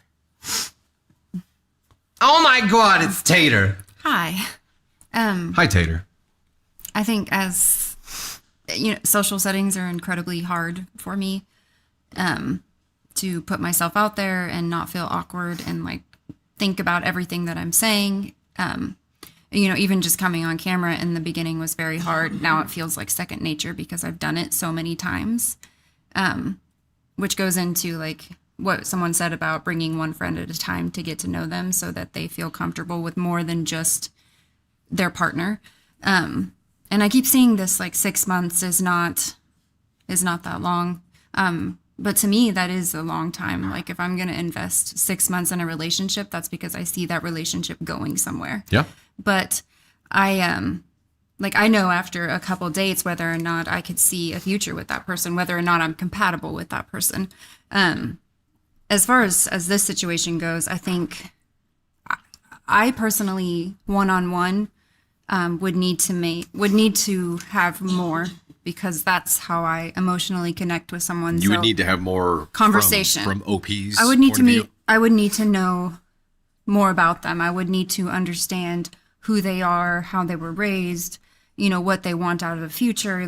A: Oh my God, it's Tater.
D: Hi.
A: Hi, Tater.
D: I think as social settings are incredibly hard for me to put myself out there and not feel awkward and like think about everything that I'm saying. Even just coming on camera in the beginning was very hard. Now it feels like second nature because I've done it so many times, which goes into like what someone said about bringing one friend at a time to get to know them so that they feel comfortable with more than just their partner. And I keep seeing this like 6 months is not that long. But to me, that is a long time. Like if I'm going to invest 6 months in a relationship, that's because I see that relationship going somewhere. Yeah. But I know after a couple dates, whether or not I could see a future with that person, whether or not I'm compatible with that person. As far as this situation goes, I think I personally one-on-one would need to have more, because that's how I emotionally connect with someone.
A: You would need to have more
D: conversation
A: from OP's.
D: I would need to meet. I would need to know more about them. I would need to understand who they are, how they were raised, what they want out of the future,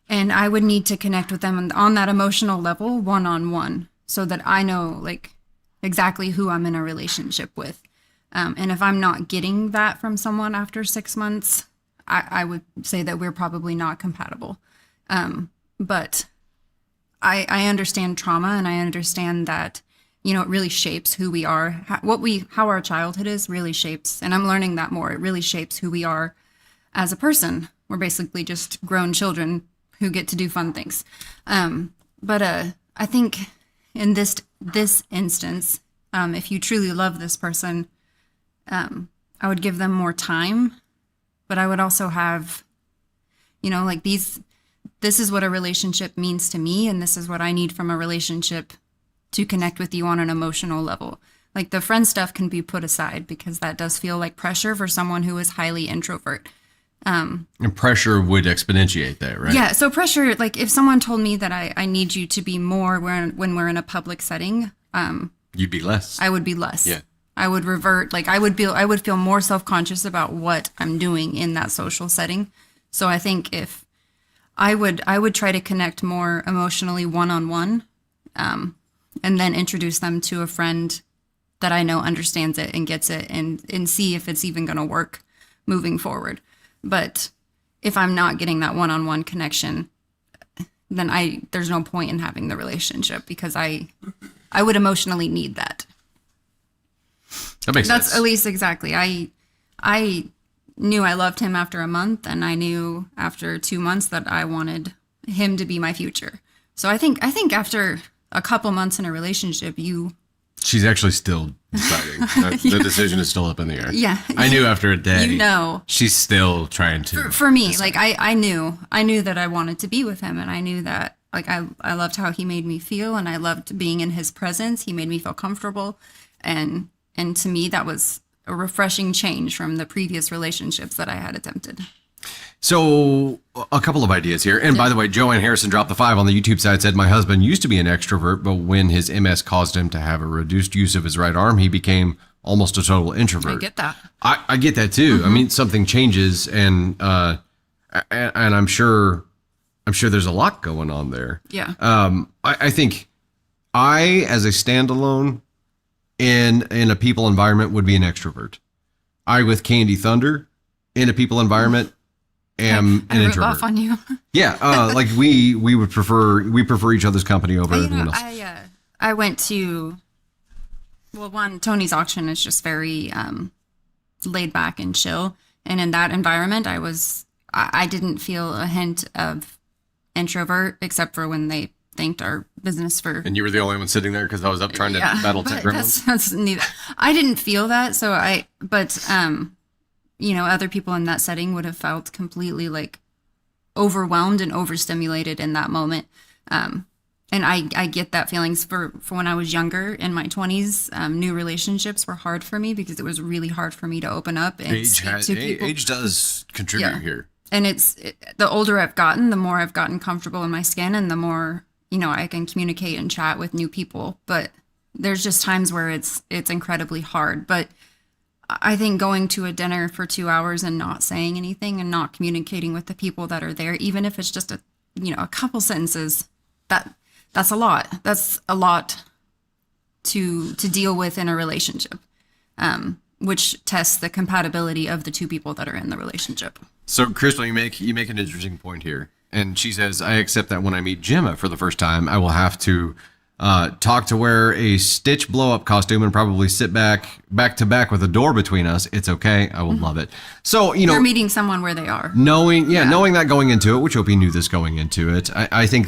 D: and I would need to connect with them on that emotional level, one-on-one, so that I know exactly who I'm in a relationship with. And if I'm not getting that from someone after 6 months, I would say that we're probably not compatible. But I understand trauma, and I understand that, it really shapes who we are. How our childhood is really shapes, and I'm learning that more. It really shapes who we are as a person. We're basically just grown children who get to do fun things. But I think in this instance, if you truly love this person, I would give them more time, but I would also have, this is what a relationship means to me, and this is what I need from a relationship to connect with you on an emotional level. Like the friend stuff can be put aside because that does feel like pressure for someone who is highly introvert.
A: And pressure would exponentiate that, right? Yeah.
D: So pressure, if someone told me that I need you to be more when we're in a public setting,
A: you'd be less.
D: I would be less.
A: Yeah.
D: I would revert. I would feel more self-conscious about what I'm doing in that social setting. So I think if I would try to connect more emotionally one-on-one, and then introduce them to a friend that I know understands it and gets it, and see if it's even going to work moving forward. But if I'm not getting that one-on-one connection, then there's no point in having the relationship, because I would emotionally need that.
A: That makes sense.
D: That's at least exactly. I knew I loved him after a month, and I knew after 2 months that I wanted him to be my future. So I think after a couple months in a relationship,
A: She's actually still deciding. The decision is still up in the air.
D: Yeah.
A: I knew after a day.
D: You know.
A: She's still trying to.
D: For me, decide. Like I knew that I wanted to be with him, and I knew that like I loved how he made me feel, and I loved being in his presence. He made me feel comfortable, and to me that was a refreshing change from the previous relationships that I had attempted.
A: So a couple of ideas here. And by the way, Joanne Harrison dropped the 5 on the YouTube side, said, my husband used to be an extrovert, but when his MS caused him to have a reduced use of his right arm, he became almost a total introvert.
D: I get that.
A: I get that too. I mean, something changes, and I'm sure there's a lot going on there.
D: Yeah.
A: I think as a standalone in a people environment would be an extrovert. With Candy Thunder in a people environment am an introvert.
D: Off on you.
A: Yeah, like we prefer each other's company over everyone else.
D: I went to, Tony's auction is just very laid back and chill, and in that environment, I didn't feel a hint of introvert, except for when they thanked our business for. And you were the only one sitting there because I was up trying to battle tech gremlins. That's neither. I didn't feel that, but other people in that setting would have felt completely like overwhelmed and overstimulated in that moment. And I get that feelings for when I was younger in my 20s. New relationships were hard for me because it was really hard for me to open up and speak to people.
A: Age does contribute here.
D: And the older I've gotten, the more I've gotten comfortable in my skin, and the more, I can communicate and chat with new people. But there's just times where it's incredibly hard. But I think going to a dinner for 2 hours and not saying anything and not communicating with the people that are there, even if it's just a couple sentences, that's a lot. That's a lot to deal with in a relationship, which tests the compatibility of the two people that are in the relationship.
A: So, Crystal, you make an interesting point here. And she says, I accept that when I meet Gemma for the first time, I will have to talk to wear a Stitch blow-up costume and probably sit back to back with a door between us. It's okay. I will love it. So,
D: you're meeting someone where they are.
A: Knowing that going into it, which Opie knew this going into it, I think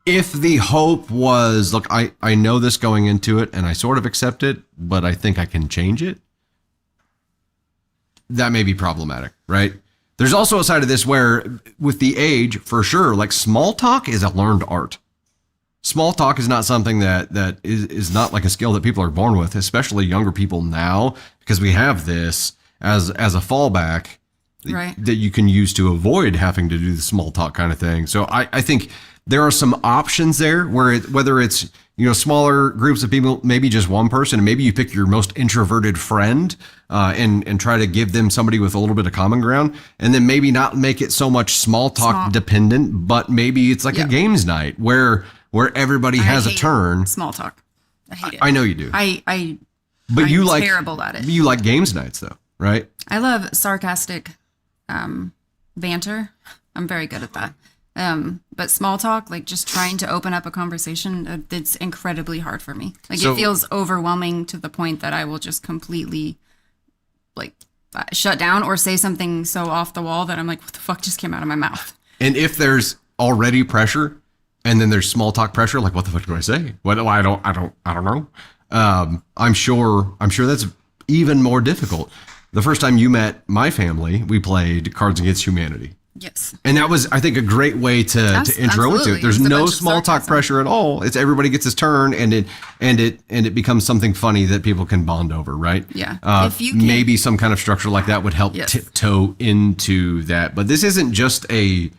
A: if the hope was, look, I know this going into it and I sort of accept it, but I think I can change it, that may be problematic, right? There's also a side of this where with the age, for sure, like small talk is a learned art. Small talk is not something that is not like a skill that people are born with, especially younger people now, because we have this as a fallback that you can use to avoid having to do the small talk kind of thing. So I think there are some options there whether it's, smaller groups of people, maybe just one person, and maybe you pick your most introverted friend and try to give them somebody with a little bit of common ground, and then maybe not make it so much small talk dependent, but maybe it's like a games night where everybody has a turn.
D: Small talk. I hate it.
A: I know you do.
D: But
A: I'm
D: terrible at it.
A: You like games nights though, right?
D: I love sarcastic banter. I'm very good at that. But small talk, like just trying to open up a conversation, it's incredibly hard for me. It feels overwhelming to the point that I will just completely shut down or say something so off the wall that I'm like, what the fuck just came out of my mouth?
A: And if there's already pressure and then there's small talk pressure, like what the fuck do I say? What do I don't know. I'm sure that's even more difficult. The first time you met my family, we played Cards Against Humanity.
D: Yes.
A: And that was, I think, a great way to intro into it. There's no small talk pressure at all. It's everybody gets his turn, and it becomes something funny that people can bond over, right?
D: Yeah.
A: Maybe some kind of structure like that would help tiptoe into that. But this isn't just a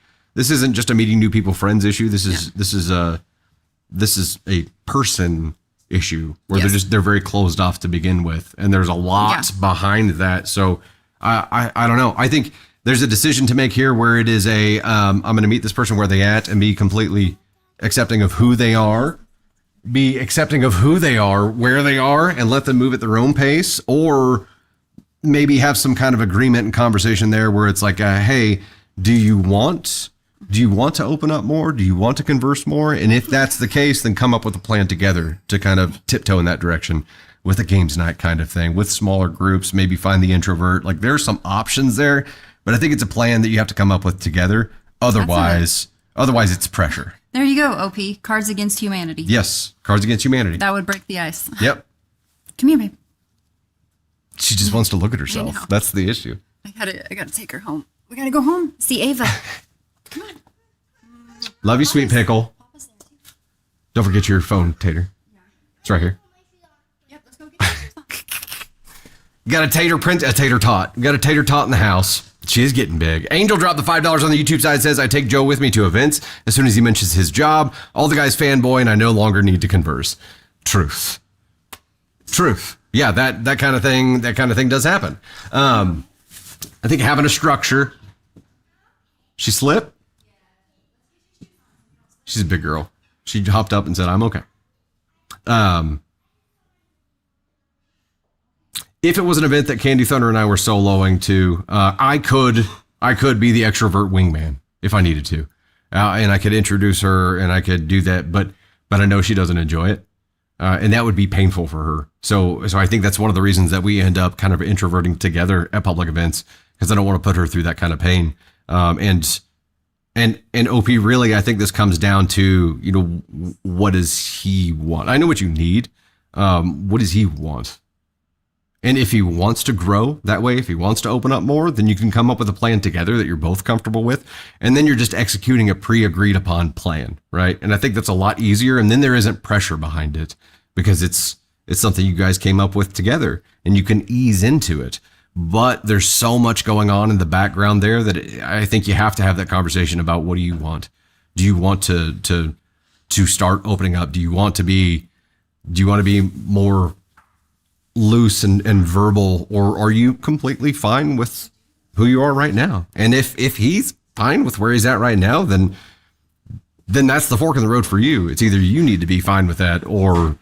A: meeting new people friends issue. This is a person issue where they're very closed off to begin with, and there's a lot behind that. So I don't know. I think there's a decision to make here where it is I'm going to meet this person where they at and be completely accepting of who they are, where they are, and let them move at their own pace, or maybe have some kind of agreement and conversation there where it's like, hey, Do you want to open up more? Do you want to converse more? And if that's the case, then come up with a plan together to kind of tiptoe in that direction with a games night kind of thing, with smaller groups, maybe find the introvert. Like there's some options there, but I think it's a plan that you have to come up with together. Otherwise it's pressure.
D: There you go, OP. Cards Against Humanity.
A: Yes, Cards Against Humanity.
D: That would break the ice.
A: Yep.
D: Come here, babe.
A: She just wants to look at herself. That's the issue.
D: I gotta take her home. We gotta go home. See Ava. Come on.
A: Love you, sweet pickle. Don't forget your phone, Tater. It's right here.
D: Yep, let's go get
A: Got a tater tot. Got a tater tot in the house. She is getting big. Angel dropped the $5 on the YouTube side, says, I take Joe with me to events. As soon as he mentions his job, all the guys fanboy and I no longer need to converse. Truth. Yeah, that kind of thing does happen. I think having a structure. She slip? She's a big girl. She hopped up and said, I'm okay. If it was an event that Candy Thunder and I were soloing to, I could be the extrovert wingman if I needed to, and I could introduce her and I could do that. But I know she doesn't enjoy it, and that would be painful for her. So I think that's one of the reasons that we end up kind of introverting together at public events, because I don't want to put her through that kind of pain. And OP, really, I think this comes down to, what does he want? I know what you need. What does he want? And if he wants to grow that way, if he wants to open up more, then you can come up with a plan together that you're both comfortable with. And then you're just executing a pre-agreed upon plan, right? And I think that's a lot easier. And then there isn't pressure behind it because it's something you guys came up with together and you can ease into it. But there's so much going on in the background there that I think you have to have that conversation about what do you want? Do you want to start opening up? Do you want to be more loose and verbal, or are you completely fine with who you are right now? And if he's fine with where he's at right now, then that's the fork in the road for you. It's either you need to be fine with that, or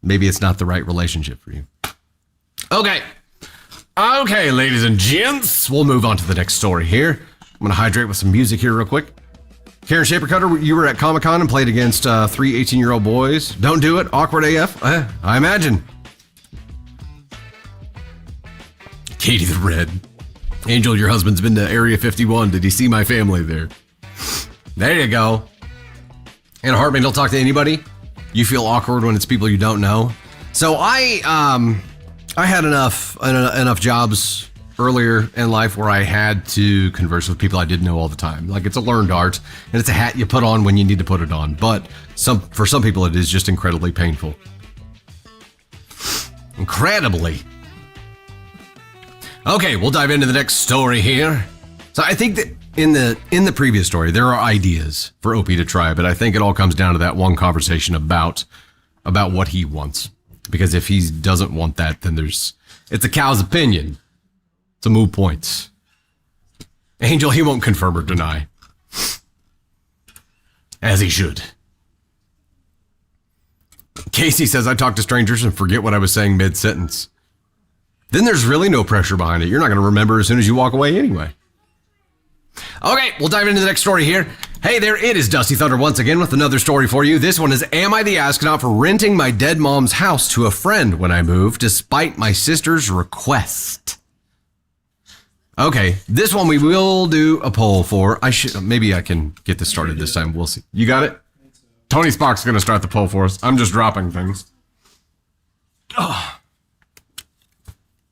A: maybe it's not the right relationship for you. Okay, ladies and gents, we'll move on to the next story here. I'm going to hydrate with some music here real quick. Karen Shaper Cutter, you were at Comic-Con and played against 3 18-year-old boys. Don't do it. Awkward AF. I imagine. Katie the Red. Angel, your husband's been to Area 51. Did he see my family there? There you go. Anna Hartman, don't talk to anybody. You feel awkward when it's people you don't know. So I had enough jobs earlier in life where I had to converse with people I didn't know all the time. Like, it's a learned art, and it's a hat you put on when you need to put it on. But for some people, it is just incredibly painful. Incredibly. Okay, we'll dive into the next story here. So I think that in the previous story, there are ideas for Opie to try, but I think it all comes down to that one conversation about what he wants. Because if he doesn't want that, then it's a cow's opinion. It's a moot point. Angel, he won't confirm or deny. As he should. Casey says, I talk to strangers and forget what I was saying mid-sentence. Then there's really no pressure behind it. You're not going to remember as soon as you walk away anyway. Okay, we'll dive into the next story here. Hey there, it is Dusty Thunder once again with another story for you. This one is, am I the astronaut for renting my dead mom's house to a friend when I move, despite my sister's request? Okay, this one we will do a poll for. Maybe I can get this started this time. We'll see. You got it? Tony Spock's going to start the poll for us. I'm just dropping things. Oh.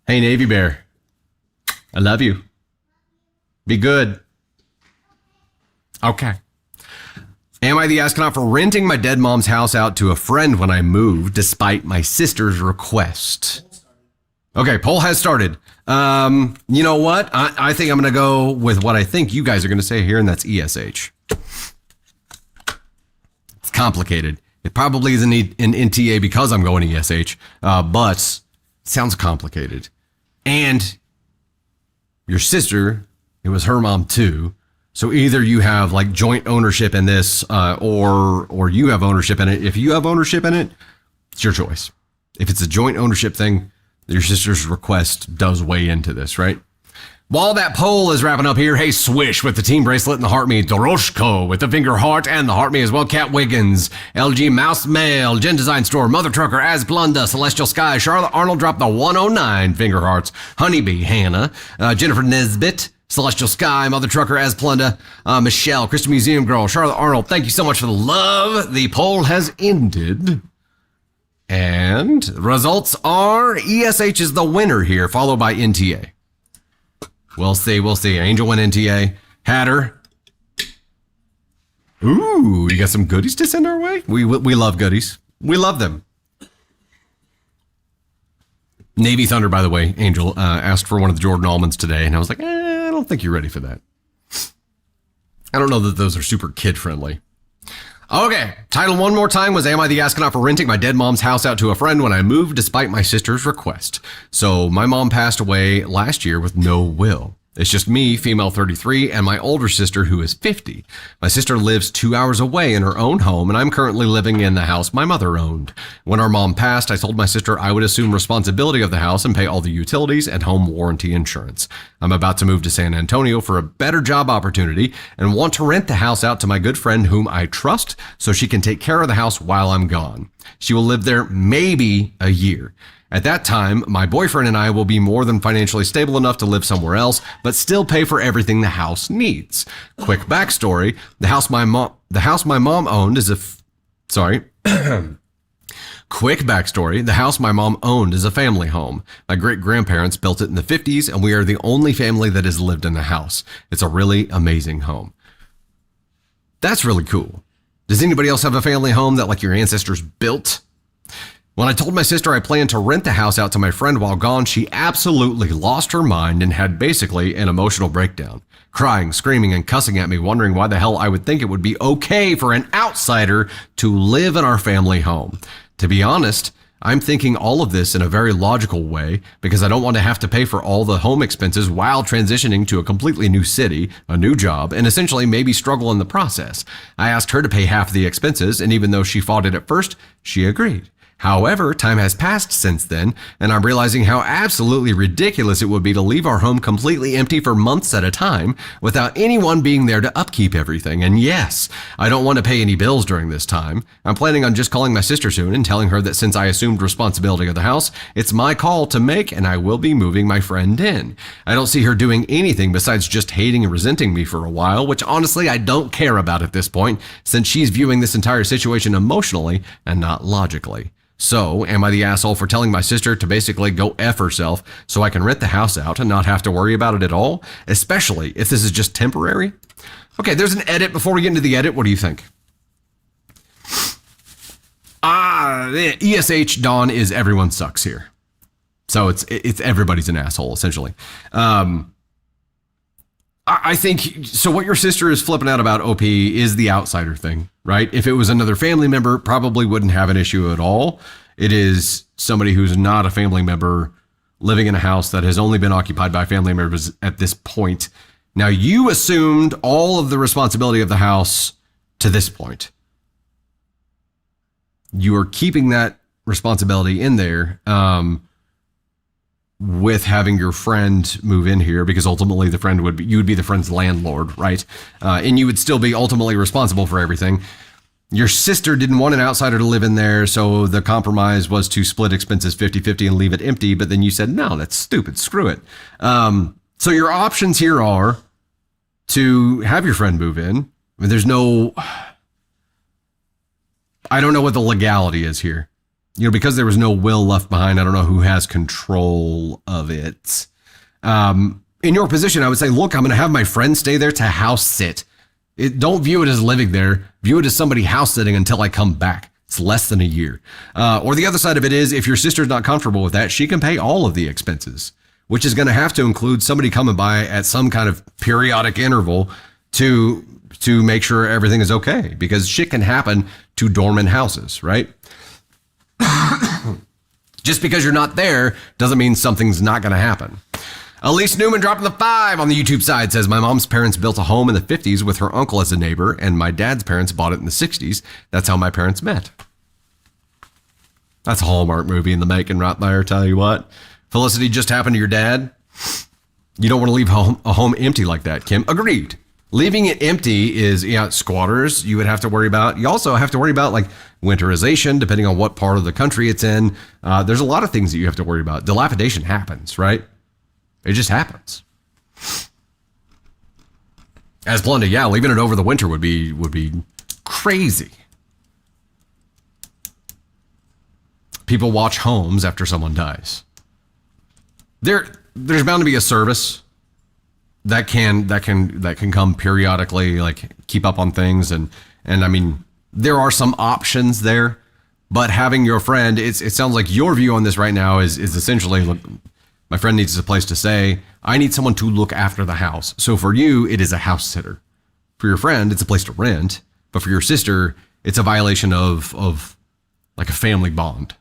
A: Hey, Navy Bear. I love you. Be good. Okay. Am I the astronaut for renting my dead mom's house out to a friend when I move, despite my sister's request? Okay, poll has started. You know what? I think I'm going to go with what I think you guys are going to say here, and that's ESH. It's complicated. It probably isn't an NTA because I'm going ESH, but it sounds complicated. And your sister, it was her mom too. So either you have like joint ownership in this, or you have ownership in it. If you have ownership in it, it's your choice. If it's a joint ownership thing, your sister's request does weigh into this, right? While that poll is wrapping up here, hey, Swish with the team bracelet and the heart me, Doroshko with the finger heart and the heart me as well, Cat Wiggins, LG Mouse Mail, Gen Design Store, Mother Trucker, As Blunda, Celestial Sky, Charlotte Arnold dropped the 109 finger hearts, Honeybee, Hannah, Jennifer Nesbitt, Celestial Sky, Mother Trucker, As Plunda, Michelle, Christian Museum Girl, Charlotte Arnold, thank you so much for the love. The poll has ended. And the results are ESH is the winner here, followed by NTA. We'll see. Angel went NTA. Hatter. Ooh, you got some goodies to send our way? We love goodies. We love them. Navy Thunder, by the way, Angel, asked for one of the Jordan almonds today, and I was like, I don't think you're ready for that. I don't know that those are super kid-friendly. Okay, title one more time was Am I the Astronaut for renting my dead mom's house out to a friend when I moved despite my sister's request? So my mom passed away last year with no will. It's just me, female 33, and my older sister who is 50. My sister lives 2 hours away in her own home, and I'm currently living in the house my mother owned. When our mom passed, I told my sister I would assume responsibility of the house and pay all the utilities and home warranty insurance. I'm about to move to San Antonio for a better job opportunity and want to rent the house out to my good friend whom I trust so she can take care of the house while I'm gone. She will live there maybe a year. At that time, my boyfriend and I will be more than financially stable enough to live somewhere else, but still pay for everything the house needs. Quick backstory: the house my mom owned is a Quick backstory: the house my mom owned is a family home. My great grandparents built it in the 50s, and we are the only family that has lived in the house. It's a really amazing home. That's really cool. Does anybody else have a family home that like your ancestors built? When I told my sister I planned to rent the house out to my friend while gone, she absolutely lost her mind and had basically an emotional breakdown, crying, screaming, and cussing at me, wondering why the hell I would think it would be okay for an outsider to live in our family home. To be honest, I'm thinking all of this in a very logical way because I don't want to have to pay for all the home expenses while transitioning to a completely new city, a new job, and essentially maybe struggle in the process. I asked her to pay half the expenses, and even though she fought it at first, she agreed. However, time has passed since then, and I'm realizing how absolutely ridiculous it would be to leave our home completely empty for months at a time without anyone being there to upkeep everything. And yes, I don't want to pay any bills during this time. I'm planning on just calling my sister soon and telling her that since I assumed responsibility of the house, it's my call to make and I will be moving my friend in. I don't see her doing anything besides just hating and resenting me for a while, which honestly I don't care about at this point since she's viewing this entire situation emotionally and not logically. So, am I the asshole for telling my sister to basically go F herself so I can rent the house out and not have to worry about it at all? Especially if this is just temporary? Okay, there's an edit. Before we get into the edit, what do you think? ESH Dawn is everyone sucks here. So it's everybody's an asshole, essentially. I think, so what your sister is flipping out about, OP, is the outsider thing, right? If it was another family member, probably wouldn't have an issue at all. It is somebody who's not a family member living in a house that has only been occupied by family members at this point. Now, you assumed all of the responsibility of the house to this point. You are keeping that responsibility in there, with having your friend move in here, because ultimately the friend would be, you would be the friend's landlord, right? And you would still be ultimately responsible for everything. Your sister didn't want an outsider to live in there, so the compromise was to split expenses 50-50 and leave it empty, but then you said, no, that's stupid, screw it. So your options here are to have your friend move in. I mean, there's no, I don't know what the legality is here. You know, because there was no will left behind, I don't know who has control of it. In your position, I would say, look, I'm going to have my friend stay there to house sit. Don't view it as living there. View it as somebody house sitting until I come back. It's less than a year. Or the other side of it is, if your sister's not comfortable with that, she can pay all of the expenses, which is going to have to include somebody coming by at some kind of periodic interval to make sure everything is okay, because shit can happen to dormant houses, right? Just because you're not there doesn't mean something's not going to happen. Elise Newman dropping the 5 on the YouTube side says, my mom's parents built a home in the 50s with her uncle as a neighbor, and my dad's parents bought it in the 60s. That's how my parents met. That's a Hallmark movie in the making right there, tell you what. Felicity, just happened to your dad? You don't want to leave a home empty like that, Kim. Agreed. Leaving it empty is, squatters you would have to worry about. You also have to worry about like winterization, depending on what part of the country it's in. There's a lot of things that you have to worry about. Dilapidation happens, right? It just happens. As Blunda, leaving it over the winter would be crazy. People watch homes after someone dies. There's bound to be a service that can come periodically, like keep up on things, and I mean there are some options there, but having your friend, it sounds like your view on this right now is essentially, look, my friend needs a place to stay. I need someone to look after the house. So for you, it is a house sitter. For your friend, it's a place to rent. But for your sister, it's a violation of like a family bond.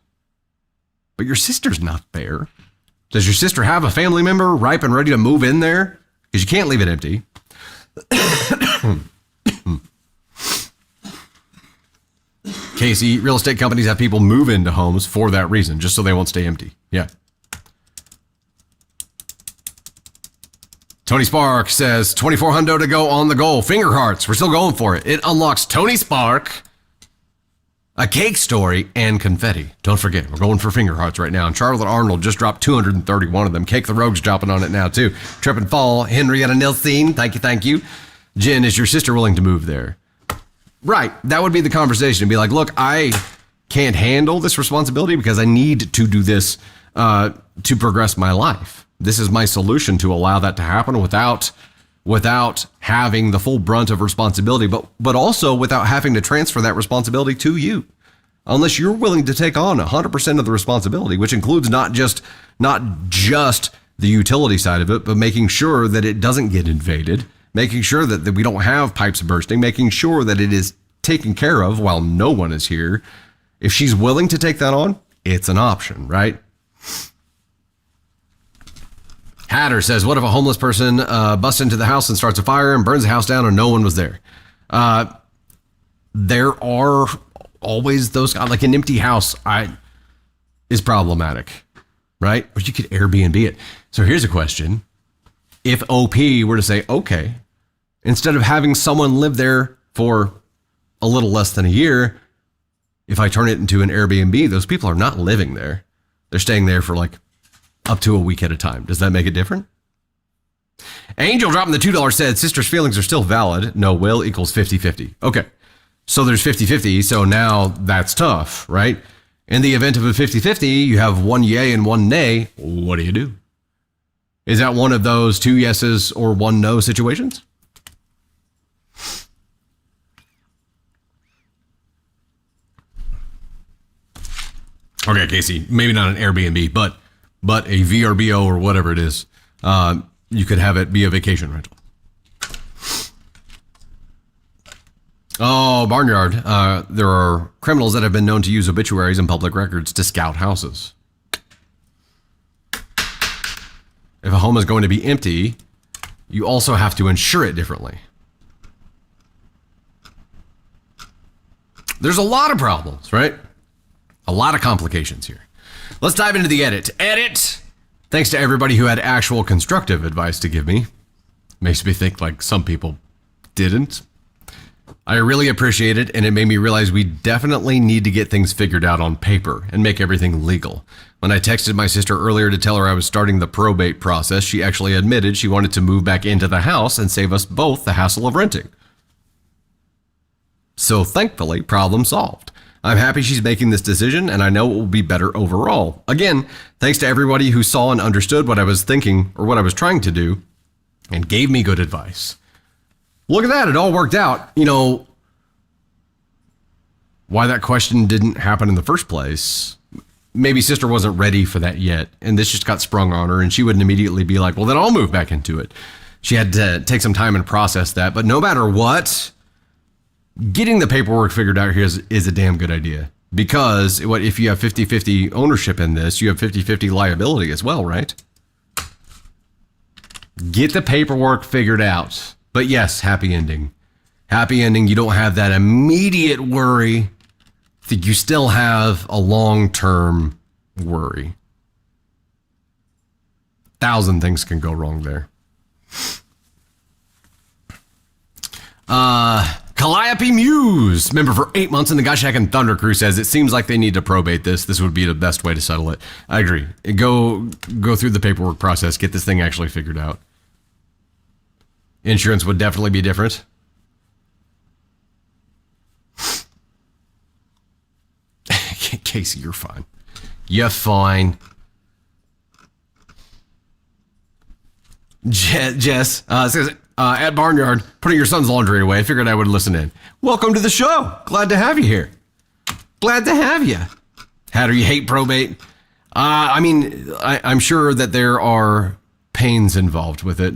A: But your sister's not there. Does your sister have a family member ripe and ready to move in there? Because you can't leave it empty. Casey, real estate companies have people move into homes for that reason, just so they won't stay empty. Yeah. Tony Spark says, 24 hundo to go on the goal. Finger hearts. We're still going for it. It unlocks Tony Spark, a cake story, and confetti. Don't forget, we're going for finger hearts right now. And Charlotte Arnold just dropped 231 of them. Cake the Rogue's dropping on it now, too. Trip and Fall, Henrietta Nilsine, thank you. Jen, is your sister willing to move there? Right. That would be the conversation. Be like, look, I can't handle this responsibility because I need to do this to progress my life. This is my solution to allow that to happen without having the full brunt of responsibility, but also without having to transfer that responsibility to you. Unless you're willing to take on 100% of the responsibility, which includes not just the utility side of it, but making sure that it doesn't get invaded, making sure that we don't have pipes bursting, making sure that it is taken care of while no one is here. If she's willing to take that on, it's an option, right? Hatter says, what if a homeless person busts into the house and starts a fire and burns the house down and no one was there? There are always those, like an empty house is problematic, right? Or you could Airbnb it. So here's a question. If OP were to say, okay, instead of having someone live there for a little less than a year, if I turn it into an Airbnb, those people are not living there. They're staying there for like up to a week at a time. Does that make it different? Angel dropping the $2 said, sister's feelings are still valid. No will equals 50-50. Okay. So there's 50-50. So now that's tough, right? In the event of a 50-50, you have one yay and one nay. What do you do? Is that one of those two yeses or one no situations? Okay, Casey, maybe not an Airbnb, but a VRBO or whatever it is, you could have it be a vacation rental. Oh, Barnyard. There are criminals that have been known to use obituaries and public records to scout houses. If a home is going to be empty, you also have to insure it differently. There's a lot of problems, right? A lot of complications here. Let's dive into the edit. Edit! Thanks to everybody who had actual constructive advice to give me. Makes me think like some people didn't. I really appreciate it, and it made me realize we definitely need to get things figured out on paper and make everything legal. When I texted my sister earlier to tell her I was starting the probate process, she actually admitted she wanted to move back into the house and save us both the hassle of renting. So thankfully, problem solved. I'm happy she's making this decision, and I know it will be better overall. Again, thanks to everybody who saw and understood what I was thinking or what I was trying to do and gave me good advice. Look at that. It all worked out. You know, why that question didn't happen in the first place. Maybe sister wasn't ready for that yet, and this just got sprung on her, and she wouldn't immediately be like, well, then I'll move back into it. She had to take some time and process that. But no matter what, getting the paperwork figured out here is a damn good idea, because if you have 50-50 ownership in this, you have 50-50 liability as well, right? Get the paperwork figured out. But yes, happy ending. Happy ending. You don't have that immediate worry. I think you still have a long-term worry. 1,000 things can go wrong there. Calliope Muse, member for 8 months in the Goshak and Thunder Crew, says it seems like they need to probate this. This would be the best way to settle it. I agree. Go through the paperwork process, get this thing actually figured out. Insurance would definitely be different. Casey, you're fine. You're fine. Jess says, at Barnyard, putting your son's laundry away. I figured I would listen in. Welcome to the show. Glad to have you here. Glad to have you. How do you hate probate? I mean, I'm sure that there are pains involved with it,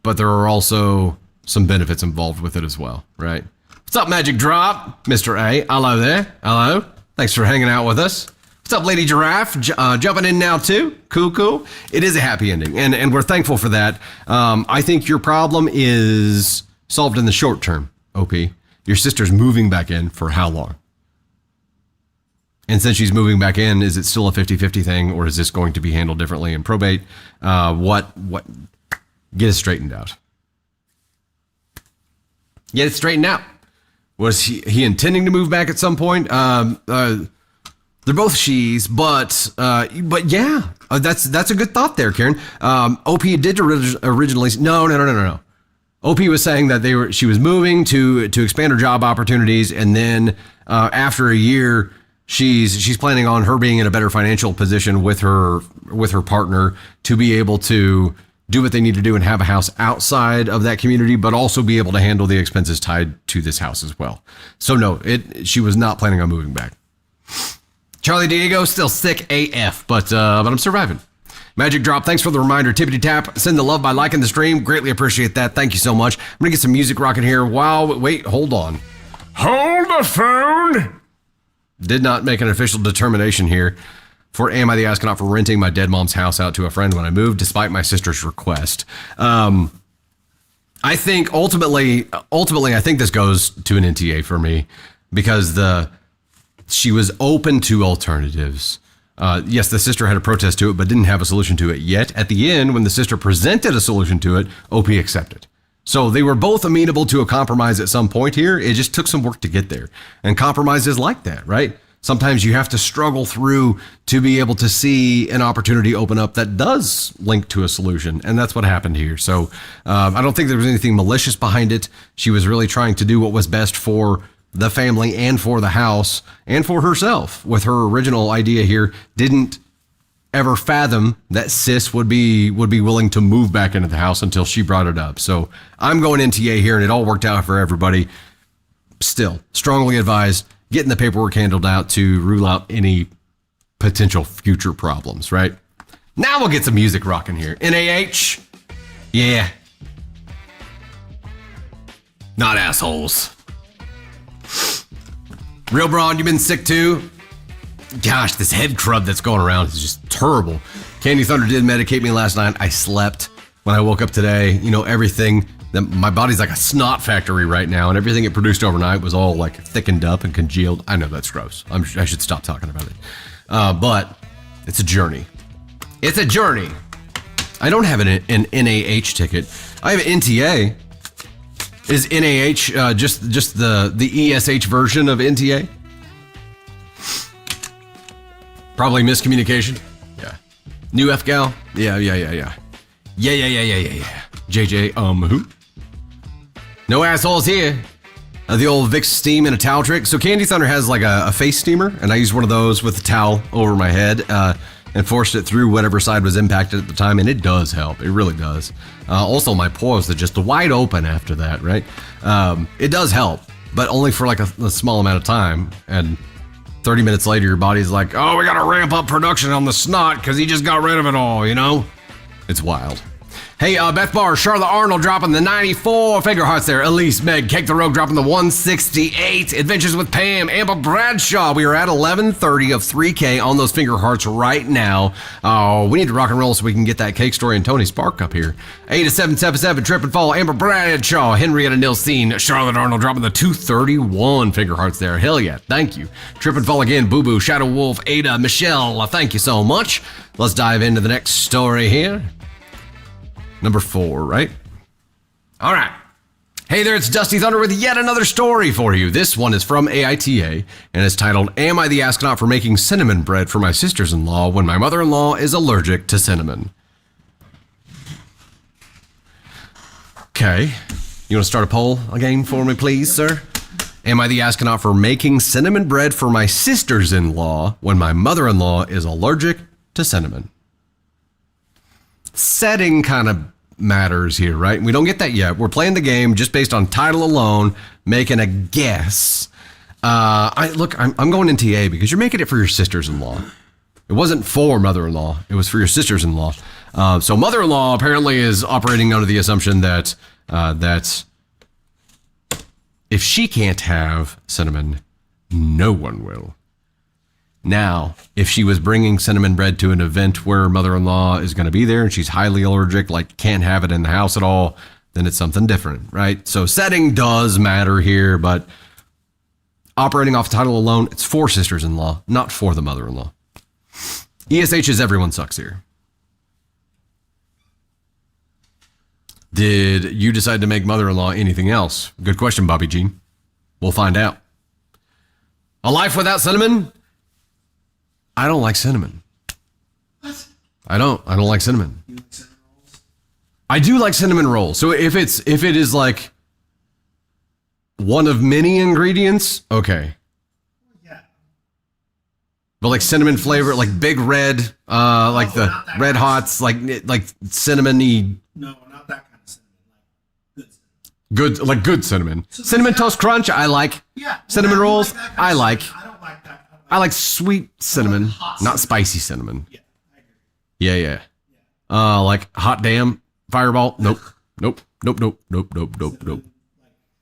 A: but there are also some benefits involved with it as well, right? What's up, Magic Drop? Mr. A, hello there. Hello. Thanks for hanging out with us. What's up, Lady Giraffe? Jumping in now, too? Cool. It is a happy ending, and we're thankful for that. I think your problem is solved in the short term, OP. Your sister's moving back in for how long? And since she's moving back in, is it still a 50-50 thing, or is this going to be handled differently in probate? What? Get it straightened out. Get it straightened out. Was he intending to move back at some point? They're both she's, but yeah, that's a good thought there, Karen. OP did originally no. OP was saying that she was moving to expand her job opportunities, and then after a year, she's planning on her being in a better financial position with her partner to be able to do what they need to do and have a house outside of that community, but also be able to handle the expenses tied to this house as well. So no, she was not planning on moving back. Charlie Diego, still sick AF, but I'm surviving. Magic Drop, thanks for the reminder. Tippity tap, send the love by liking the stream. Greatly appreciate that. Thank you so much. I'm gonna get some music rocking here. Wow, wait, hold on. Hold the phone. Did not make an official determination here for Am I the Astronaut for renting my dead mom's house out to a friend when I moved, despite my sister's request. I think ultimately, I think this goes to an NTA for me because she was open to alternatives. Yes, the sister had a protest to it, but didn't have a solution to it yet. At the end, when the sister presented a solution to it, OP accepted. So they were both amenable to a compromise at some point here. It just took some work to get there. And compromise is like that, right? Sometimes you have to struggle through to be able to see an opportunity open up that does link to a solution. And that's what happened here. So I don't think there was anything malicious behind it. She was really trying to do what was best for the family and for the house and for herself. With her original idea here, didn't ever fathom that sis would be willing to move back into the house until she brought it up. So I'm going NTA here, and it all worked out for everybody. Still, strongly advised getting the paperwork handled out to rule out any potential future problems, right? Now we'll get some music rocking here. NAH, yeah. Not assholes. Real Braun, you been sick too? Gosh, this head crud that's going around is just terrible. Candy Thunder did medicate me last night. I slept when I woke up today. You know, everything, my body's like a snot factory right now, and everything it produced overnight was all like thickened up and congealed. I know that's gross. I should stop talking about it. But it's a journey. It's a journey. I don't have an NAH ticket. I have an NTA. Is NAH just the ESH version of NTA? Probably miscommunication. Yeah. New F-Gal? Yeah. Yeah. JJ, who? No assholes here. The old Vicks steam and a towel trick. So Candy Thunder has like a face steamer, and I used one of those with a towel over my head and forced it through whatever side was impacted at the time, and it does help. It really does. Also, my pores are just wide open after that, right? It does help, but only for like a small amount of time, and 30 minutes later, your body's like, oh, we gotta ramp up production on the snot because he just got rid of it all, you know? It's wild. Hey, Beth Barr, Charlotte Arnold dropping the 94 finger hearts there. Elise, Meg, Cake the Rogue dropping the 168. Adventures with Pam, Amber Bradshaw. We are at 11:30 of 3K on those finger hearts right now. We need to rock and roll so we can get that cake story and Tony Spark up here. 8777, Trip and Fall, Amber Bradshaw, Henrietta Nilsteen, Charlotte Arnold dropping the 231 finger hearts there. Hell yeah, thank you. Trip and Fall again, Boo Boo, Shadow Wolf, Ada, Michelle, thank you so much. Let's dive into the next story here. Number 4, right? All right. Hey there, it's Dusty Thunder with yet another story for you. This one is from AITA and is titled, Am I the Astronaut for Making Cinnamon Bread for My Sisters-in-Law When My Mother-in-Law is Allergic to Cinnamon? Okay. You want to start a poll again for me, please, sir? Am I the astronaut for making cinnamon bread for my sisters-in-law when my mother-in-law is allergic to cinnamon? Setting kind of matters here, right? We don't get that yet. We're playing the game just based on title alone, making a guess. I'm going in TA because you're making it for your sisters-in-law. It wasn't for mother-in-law. It was for your sisters-in-law. So mother-in-law apparently is operating under the assumption that if she can't have cinnamon, no one will. Now, if she was bringing cinnamon bread to an event where mother-in-law is going to be there and she's highly allergic, like can't have it in the house at all, then it's something different, right? So setting does matter here, but operating off title alone, it's for sisters-in-law, not for the mother-in-law. ESH is everyone sucks here. Did you decide to make mother-in-law anything else? Good question, Bobby Jean. We'll find out. A life without cinnamon? I don't like cinnamon.
C: What?
A: I don't like cinnamon.
C: You like cinnamon rolls?
A: I do like cinnamon rolls. So if it is like one of many ingredients, okay.
C: Yeah.
A: But like cinnamon flavor, like Big Red, like the
C: not that
A: Red
C: kind.
A: Hots, like cinnamony,
C: No, not that kind of cinnamon. Like good cinnamon.
A: good cinnamon.
C: So
A: Cinnamon
C: that-
A: Toast Crunch, I like.
C: Yeah.
A: Cinnamon
C: you
A: rolls,
C: that kind
A: I
C: of
A: like.
C: cinnamon. I don't like that.
A: I like sweet cinnamon,
C: hot
A: not
C: cinnamon.
A: spicy cinnamon.
C: Yeah, I agree.
A: Yeah. Like hot damn Fireball. Nope. Nope.
C: Cinnamon, like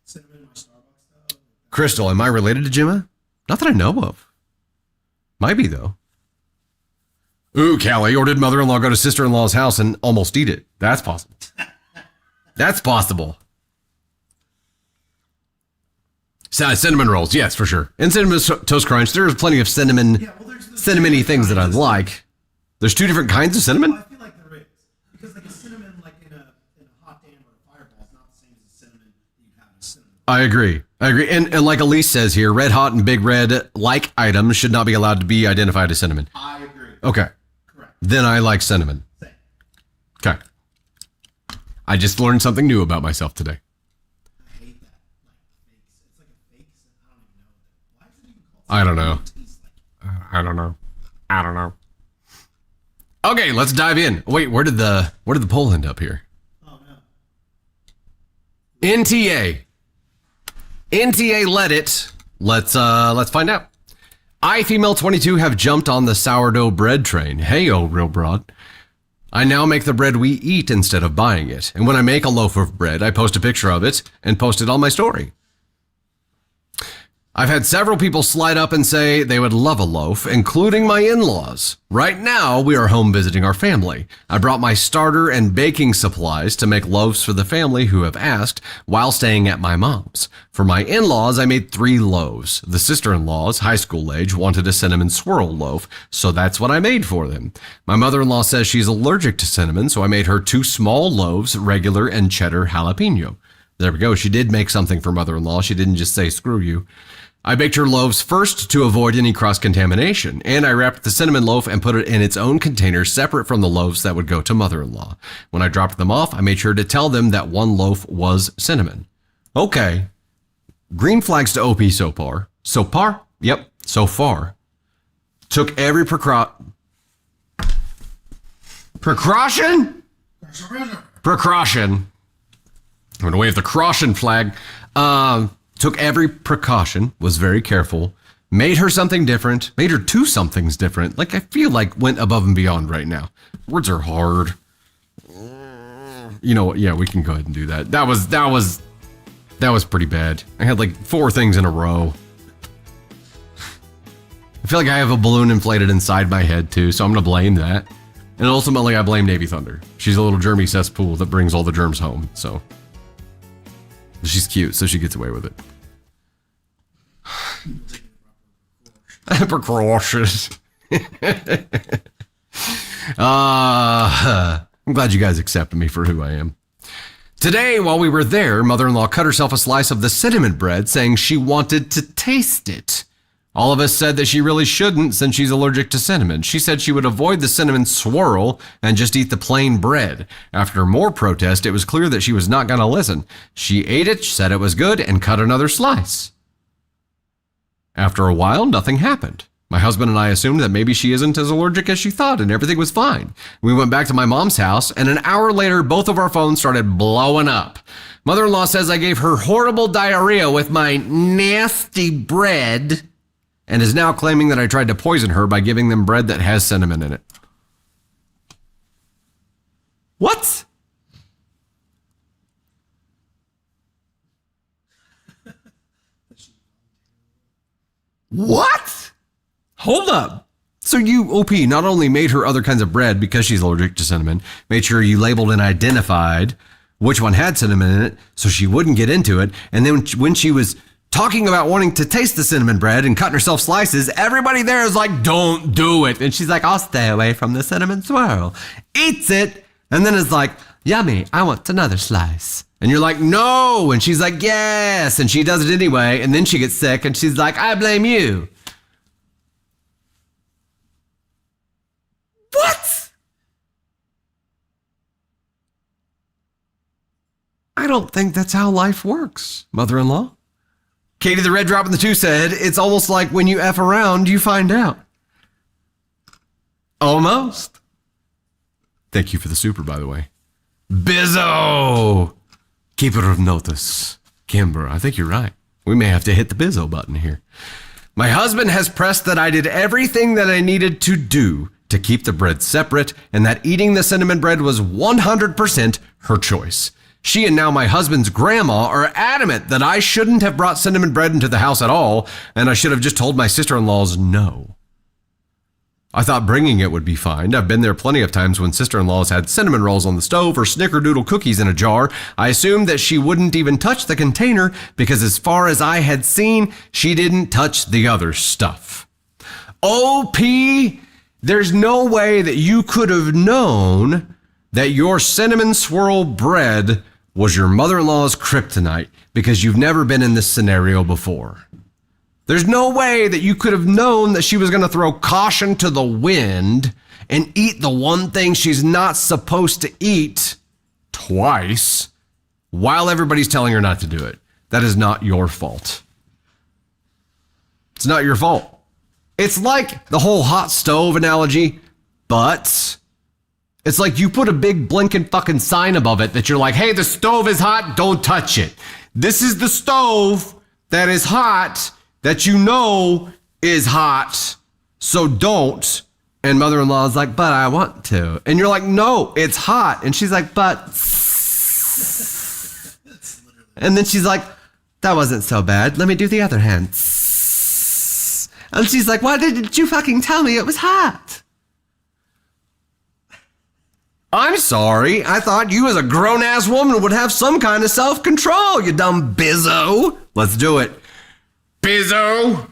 C: cinnamon in my Starbucks though.
A: Crystal, am I related to Gemma? Not that I know of. Might be though. Ooh, Callie, or did mother-in-law go to sister-in-law's house and almost eat it? That's possible. That's possible. Cinnamon rolls, yes, for sure. And cinnamon toast crunch. There's plenty of cinnamon,
C: Yeah, well, there's
A: cinnamony things that I like. There's 2 different kinds of
C: Well,
A: cinnamon.
C: I feel like there is because like a cinnamon, like in a hot damn or a Fireball, is not the same as a cinnamon that you have in a cinnamon.
A: I agree. And like Elise says here, Red Hot and Big Red like items should not be allowed to be identified as cinnamon.
C: I agree.
A: Okay.
C: Correct.
A: Then I like cinnamon.
C: Same.
A: Okay. I just learned something new about myself today.
C: I hate that. Like fakes. It's like a fake. I don't even know. Why is it even called?
A: I don't know.
C: It tastes like
A: I don't know. Okay, let's dive in. Wait, where did the poll end up here?
C: oh no.
A: NTA led it. Let's find out. I, female 22, have jumped on the sourdough bread train. Hey, oh, real broad. I now make the bread we eat instead of buying it. And when I make a loaf of bread, I post a picture of it and post it on my story. I've had several people slide up and say they would love a loaf, including my in-laws. Right now, we are home visiting our family. I brought my starter and baking supplies to make loaves for the family who have asked while staying at my mom's. For my in-laws, I made 3 loaves. The sister-in-laws, high school age, wanted a cinnamon swirl loaf, so that's what I made for them. My mother-in-law says she's allergic to cinnamon, so I made her 2 small loaves, regular and cheddar jalapeno. There we go. She did make something for mother-in-law. She didn't just say, screw you. I baked her loaves first to avoid any cross-contamination, and I wrapped the cinnamon loaf and put it in its own container separate from the loaves that would go to mother-in-law. When I dropped them off, I made sure to tell them that 1 loaf was cinnamon. Okay. Green flags to OP so far. So far? Yep, so far. Took every precaution? Precaution. I'm going to wave the caution flag. Took every precaution, was very careful, made her something different, made her 2 somethings different. Like, I feel like went above and beyond right now. Words are hard. You know what? Yeah, we can go ahead and do that. That was pretty bad. I had like 4 things in a row. I feel like I have a balloon inflated inside my head too, so I'm going to blame that. And ultimately, I blame Navy Thunder. She's a little germy cesspool that brings all the germs home, so. She's cute, so she gets away with it. Precautions. I'm glad you guys accepted me for who I am. Today, while we were there, mother-in-law cut herself a slice of the cinnamon bread, saying she wanted to taste it. All of us said that she really shouldn't since she's allergic to cinnamon. She said she would avoid the cinnamon swirl and just eat the plain bread. After more protest, it was clear that she was not going to listen. She ate it, said it was good, and cut another slice. After a while, nothing happened. My husband and I assumed that maybe she isn't as allergic as she thought and everything was fine. We went back to my mom's house, and an hour later, both of our phones started blowing up. Mother-in-law says I gave her horrible diarrhea with my nasty bread and is now claiming that I tried to poison her by giving them bread that has cinnamon in it. What? What? Hold up. So you, OP, not only made her other kinds of bread because she's allergic to cinnamon, made sure you labeled and identified which one had cinnamon in it so she wouldn't get into it. And then when she was talking about wanting to taste the cinnamon bread and cutting herself slices, everybody there is like, don't do it. And she's like, I'll stay away from the cinnamon swirl. Eats it. And then is like, yummy, I want another slice. And you're like, no. And she's like, yes. And she does it anyway. And then she gets sick and she's like, I blame you. What? I don't think that's how life works, mother-in-law. Katie the Red Drop in the 2 said, it's almost like when you F around, you find out. Almost. Thank you for the super, by the way. Bizzo! Keeper of notice. Kimber, I think you're right. We may have to hit the Bizzo button here. My husband has pressed that I did everything that I needed to do to keep the bread separate and that eating the cinnamon bread was 100% her choice. She and now my husband's grandma are adamant that I shouldn't have brought cinnamon bread into the house at all, and I should have just told my sister-in-laws no. I thought bringing it would be fine. I've been there plenty of times when sister-in-laws had cinnamon rolls on the stove or snickerdoodle cookies in a jar. I assumed that she wouldn't even touch the container because as far as I had seen, she didn't touch the other stuff. OP, there's no way that you could have known that your cinnamon swirl bread was your mother-in-law's kryptonite because you've never been in this scenario before. There's no way that you could have known that she was going to throw caution to the wind and eat the one thing she's not supposed to eat twice while everybody's telling her not to do it. That is not your fault. It's not your fault. It's like the whole hot stove analogy, but it's like you put a big blinking fucking sign above it that you're like, hey, the stove is hot, don't touch it. This is the stove that is hot, that you know is hot, so don't. And mother-in-law is like, but I want to. And you're like, no, it's hot. And she's like, but. And then she's like, that wasn't so bad. Let me do the other hand. And she's like, why didn't you fucking tell me it was hot? I'm sorry. I thought you as a grown-ass woman would have some kind of self-control, you dumb bizzo. Let's do it. Bizzo.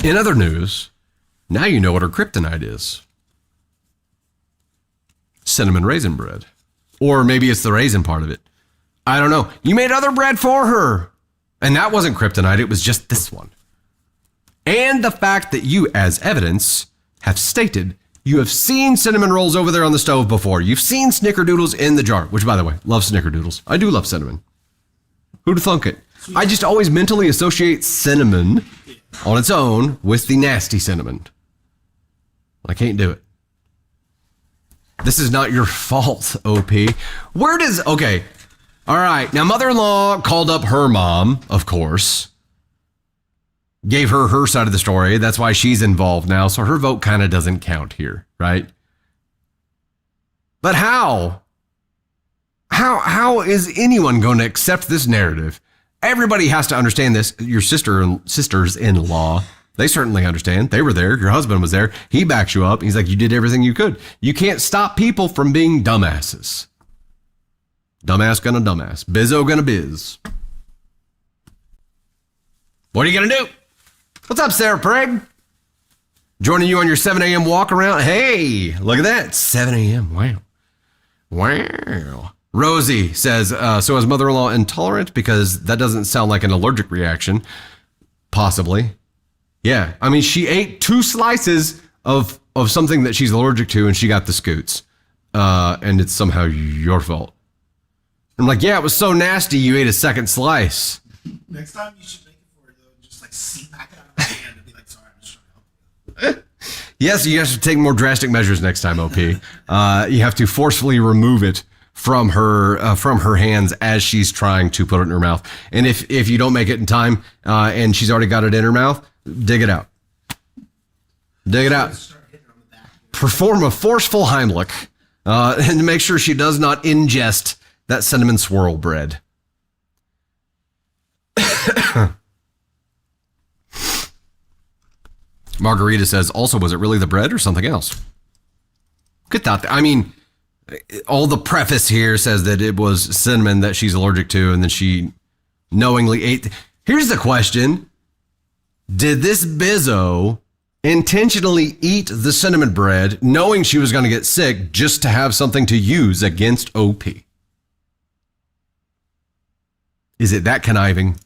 A: In other news, now you know what her kryptonite is. Cinnamon raisin bread. Or maybe it's the raisin part of it. I don't know. You made other bread for her. And that wasn't kryptonite. It was just this one. And the fact that you, as evidence, have stated you have seen cinnamon rolls over there on the stove before. You've seen snickerdoodles in the jar, which, by the way, love snickerdoodles. I do love cinnamon. Who'd thunk it? I just always mentally associate cinnamon on its own with the nasty cinnamon. I can't do it. This is not your fault, OP. Okay. All right. Now, mother-in-law called up her mom, of course. Gave her her side of the story. That's why she's involved now. So her vote kind of doesn't count here, right? But how? How is anyone going to accept this narrative? Everybody has to understand this. Your sisters-in-law, they certainly understand. They were there. Your husband was there. He backs you up. He's like, you did everything you could. You can't stop people from being dumbasses. Dumbass gonna dumbass. Bizzo gonna biz. What are you gonna do? What's up, Sarah Prigg? Joining you on your 7 a.m. walk around. Hey, look at that. 7 a.m. Wow. Wow. Rosie says, so is mother-in-law intolerant? Because that doesn't sound like an allergic reaction. Possibly. Yeah. I mean, she ate 2 slices of something that she's allergic to and she got the scoots. And it's somehow your fault. I'm like, yeah, it was so nasty you ate a second slice.
C: Next time you should make it for her, though. Just like seep back out of her hand and be like, sorry, I'm just trying to help you.
A: Yes, you have to take more drastic measures next time, OP. You have to forcefully remove it from her hands as she's trying to put it in her mouth. And if you don't make it in time and she's already got it in her mouth, dig it out. Dig it out. Perform a forceful Heimlich and make sure she does not ingest that cinnamon swirl bread. Margarita says, also, was it really the bread or something else? Good thought. I mean, all the preface here says that it was cinnamon that she's allergic to, and then she knowingly ate. Here's the question. Did this bizzo intentionally eat the cinnamon bread knowing she was going to get sick just to have something to use against OP? Is it that conniving?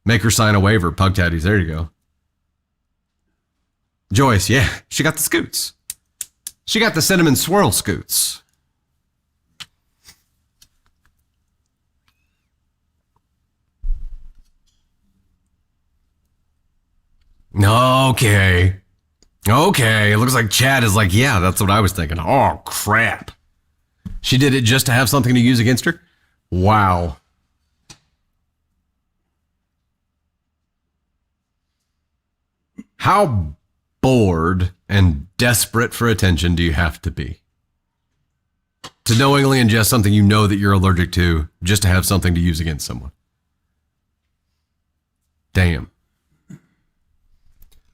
A: Make her sign a waiver, Pug Tatties. There you go. Joyce, yeah, she got the scoots. She got the cinnamon swirl scoots. Okay. It looks like Chad is like, yeah, that's what I was thinking. Oh, crap. She did it just to have something to use against her? Wow. How bored and desperate for attention do you have to be to knowingly ingest something you know that you're allergic to just to have something to use against someone? Damn.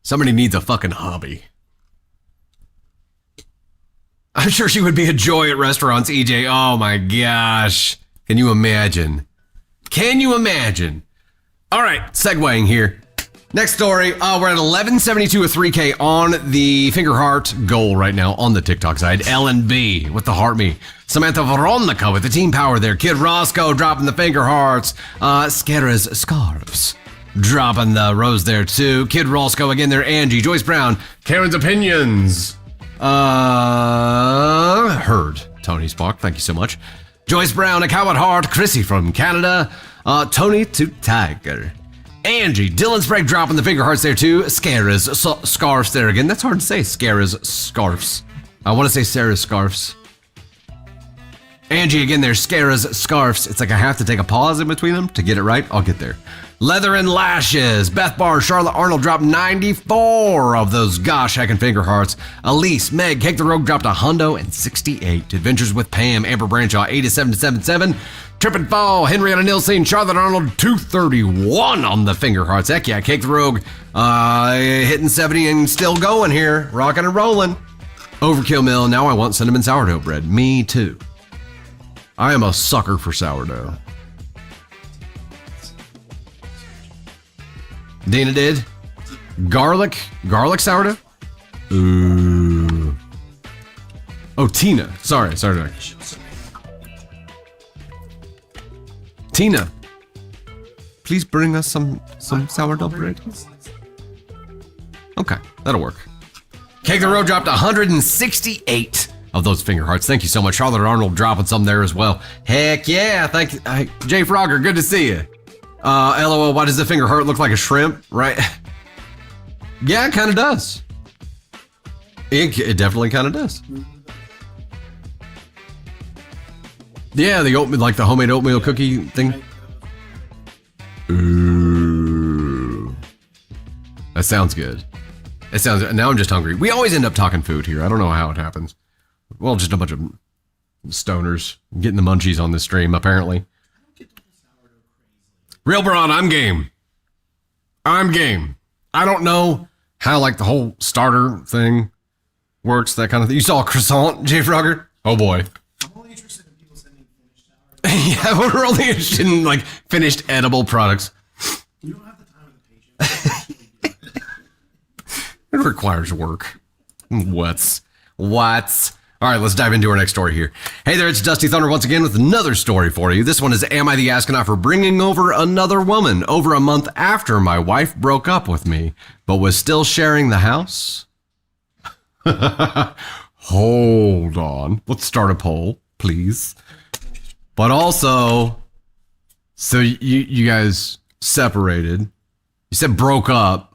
A: Somebody needs a fucking hobby. I'm sure she would be a joy at restaurants, EJ. Oh my gosh. Can you imagine? Can you imagine? All right, segueing here. Next story. We're at 1172 with 3K on the finger heart goal right now on the TikTok side. Ellen B with the heart me. Samantha Veronica with the team power there. Kid Roscoe dropping the finger hearts. Skera's scarves dropping the rose there too. Kid Roscoe again there. Angie, Joyce Brown, Karen's opinions. Heard. Tony Spock, thank you so much. Joyce Brown, a coward heart. Chrissy from Canada. Tony to Tiger. Angie, Dylan Sprague dropping the finger hearts there too. Scara's scarves there again. That's hard to say. Scara's scarves. I want to say Sarah's scarves. Angie again there. Scara's scarves. It's like I have to take a pause in between them to get it right. I'll get there. Leather and Lashes. Beth Barr, Charlotte Arnold dropped 94 of those gosh heckin' finger hearts. Elise, Meg, Cake the Rogue dropped a hundo and 68. Adventures with Pam, Amber Branshaw, 87-77. Trip and Fall, Henrietta Nilsson, Charlotte Arnold, 231 on the finger hearts. Heck yeah, Cake the Rogue, hitting 70 and still going here. Rocking and rolling. Overkill Mill, now I want cinnamon sourdough bread. Me too. I am a sucker for sourdough. Dana did. Garlic sourdough? Ooh. Oh, Tina. Sorry. Tina, please bring us some sourdough bread. Okay, that'll work. Cake the Road dropped 168 of those finger hearts. Thank you so much. Charlotte Arnold dropping some there as well. Heck yeah, thank you. Jay Frogger, good to see you. LOL, why does the finger heart look like a shrimp, right? Yeah, it kind of does. It definitely kind of does. Yeah, the oatmeal, like the homemade oatmeal cookie thing. Ooh. That sounds good. Now I'm just hungry. We always end up talking food here. I don't know how it happens. Well, just a bunch of stoners getting the munchies on this stream, apparently. Real Braun, I'm game. I don't know how like the whole starter thing works, that kind of thing. You saw a croissant, Jay Frogger? Oh boy.
C: I'm only interested in people sending finished sourdough.
A: Yeah, we're only interested in like finished edible products.
C: You don't have the time or the patience.
A: It requires work. What? All right, let's dive into our next story here. Hey there, it's Dusty Thunder once again with another story for you. This one is, am I the astronaut for bringing over another woman over a month after my wife broke up with me, but was still sharing the house? Hold on. Let's start a poll, please. But also, so you guys separated. You said broke up.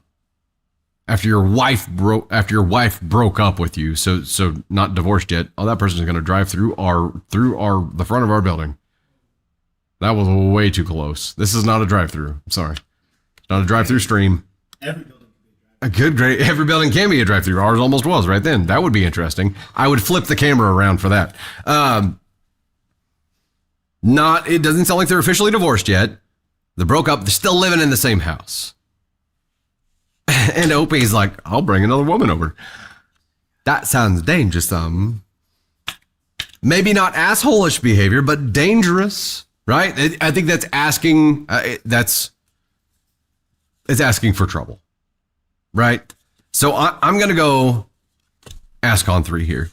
A: After your wife broke up with you, so not divorced yet. Oh, that person's going to drive through the front of our building. That was way too close. This is not a drive-through. I'm sorry, not a drive-through stream.
C: Every building can be a drive-through.
A: Great. Every building can be a drive-through. Ours almost was right then. That would be interesting. I would flip the camera around for that. It doesn't sound like they're officially divorced yet. They broke up. They're still living in the same house. And OP's like, I'll bring another woman over. That sounds dangerous. Maybe not asshole-ish behavior, but dangerous, right? I think that's asking. It's asking for trouble, right? So I'm gonna go ask on 3 here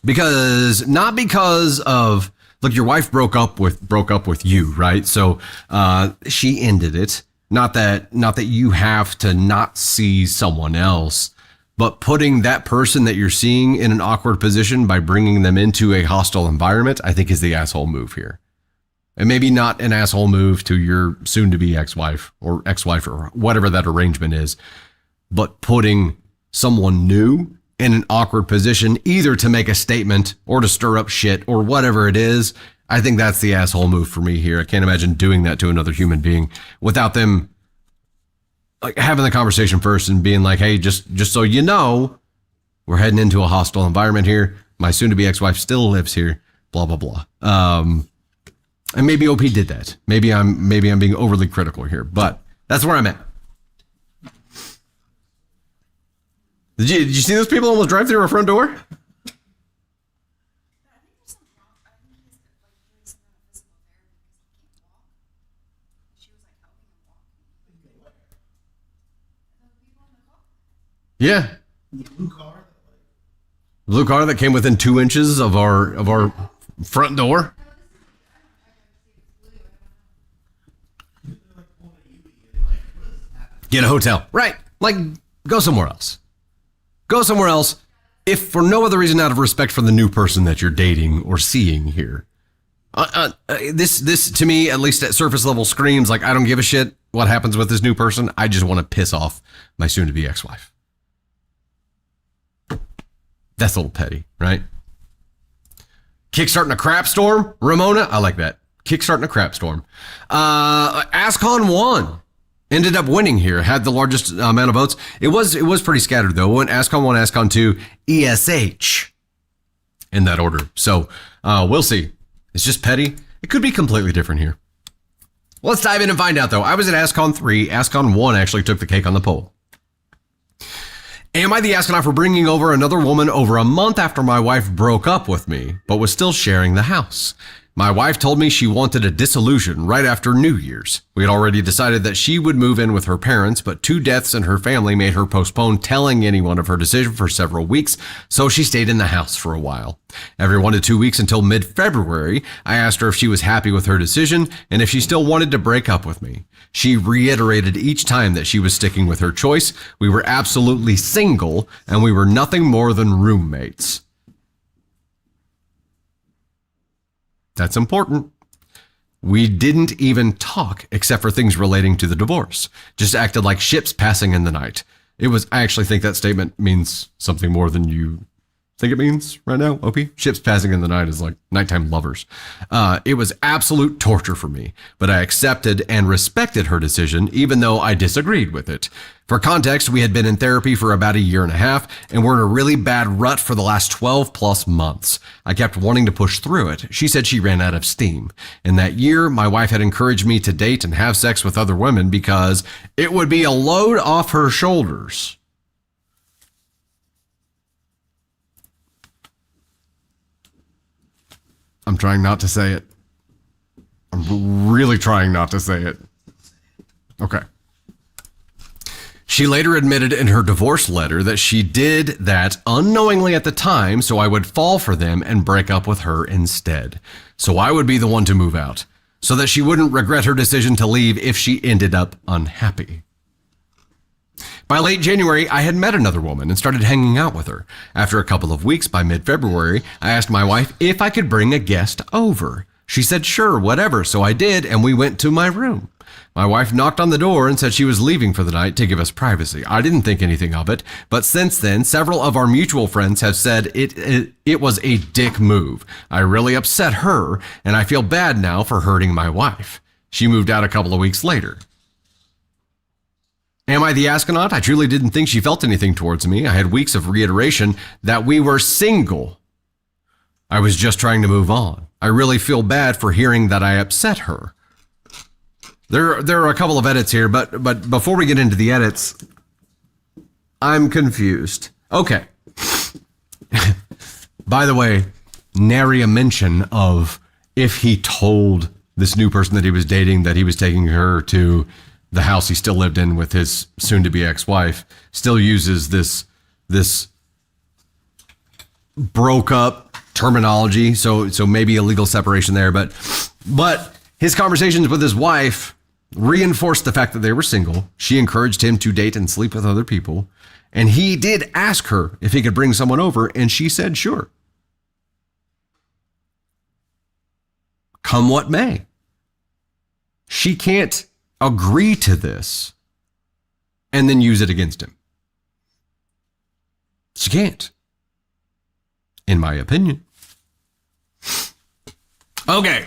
A: not because of look, your wife broke up with you, right? So she ended it. Not that you have to not see someone else, but putting that person that you're seeing in an awkward position by bringing them into a hostile environment, I think is the asshole move here. And maybe not an asshole move to your soon-to-be ex-wife or whatever that arrangement is, but putting someone new in an awkward position, either to make a statement or to stir up shit or whatever it is. I think that's the asshole move for me here. I can't imagine doing that to another human being without them like having the conversation first and being like, hey, just so you know, we're heading into a hostile environment here. My soon-to-be ex-wife still lives here, blah, blah, blah. And maybe OP did that. Maybe I'm being overly critical here, but that's where I'm at. Did you see those people almost drive through our front door? Yeah.
C: The blue car.
A: Blue car that came within 2 inches of our front door. Get a hotel. Right. Like, go somewhere else. Go somewhere else. If for no other reason out of respect for the new person that you're dating or seeing here. This to me, at least at surface level, screams like I don't give a shit what happens with this new person. I just want to piss off my soon-to-be ex-wife. That's a little petty, right? Kickstarting a crap storm, Ramona. I like that. Kickstarting a crap storm. ASCON won. Ended up winning here. Had the largest amount of votes. It was pretty scattered though. Went ASCON 1, ASCON 2, ESH in that order. So we'll see. It's just petty. It could be completely different here. Let's dive in and find out though. I was at ASCON 3. ASCON 1 actually took the cake on the poll. Am I the astronaut for bringing over another woman over a month after my wife broke up with me, but was still sharing the house? My wife told me she wanted a dissolution right after New Year's. We had already decided that she would move in with her parents, but 2 deaths in her family made her postpone telling anyone of her decision for several weeks, so she stayed in the house for a while. Every 1 to 2 weeks until mid-February, I asked her if she was happy with her decision and if she still wanted to break up with me. She reiterated each time that she was sticking with her choice. We were absolutely single, and we were nothing more than roommates. That's important. We didn't even talk except for things relating to the divorce. Just acted like ships passing in the night. I actually think that statement means something more than you think it means right now, OP. Ships passing in the night is like nighttime lovers. It was absolute torture for me, but I accepted and respected her decision, even though I disagreed with it. For context, we had been in therapy for about 1.5 years, and we're in a really bad rut for the last 12 plus months. I kept wanting to push through it. She said she ran out of steam. In that year, my wife had encouraged me to date and have sex with other women because it would be a load off her shoulders. I'm trying not to say it. I'm really trying not to say it. Okay. She later admitted in her divorce letter that she did that unknowingly at the time so I would fall for them and break up with her instead. So I would be the one to move out so that she wouldn't regret her decision to leave if she ended up unhappy. By late January, I had met another woman and started hanging out with her. After a couple of weeks, by mid-February, I asked my wife if I could bring a guest over. She said, sure, whatever. So I did, and we went to my room. My wife knocked on the door and said she was leaving for the night to give us privacy. I didn't think anything of it, but since then, several of our mutual friends have said it was a dick move. I really upset her, and I feel bad now for hurting my wife. She moved out a couple of weeks later. Am I the astronaut? I truly didn't think she felt anything towards me. I had weeks of reiteration that we were single. I was just trying to move on. I really feel bad for hearing that I upset her. There are a couple of edits here, but before we get into the edits, I'm confused. Okay. By the way, nary a mention of if he told this new person that he was dating that he was taking her to the house he still lived in with his soon-to-be ex-wife. Still uses this broke up terminology, so maybe a legal separation there, but his conversations with his wife reinforced the fact that they were single. She encouraged him to date and sleep with other people, and he did ask her if he could bring someone over, and she said sure. Come what may. She can't agree to this and then use it against him. She can't, in my opinion. Okay,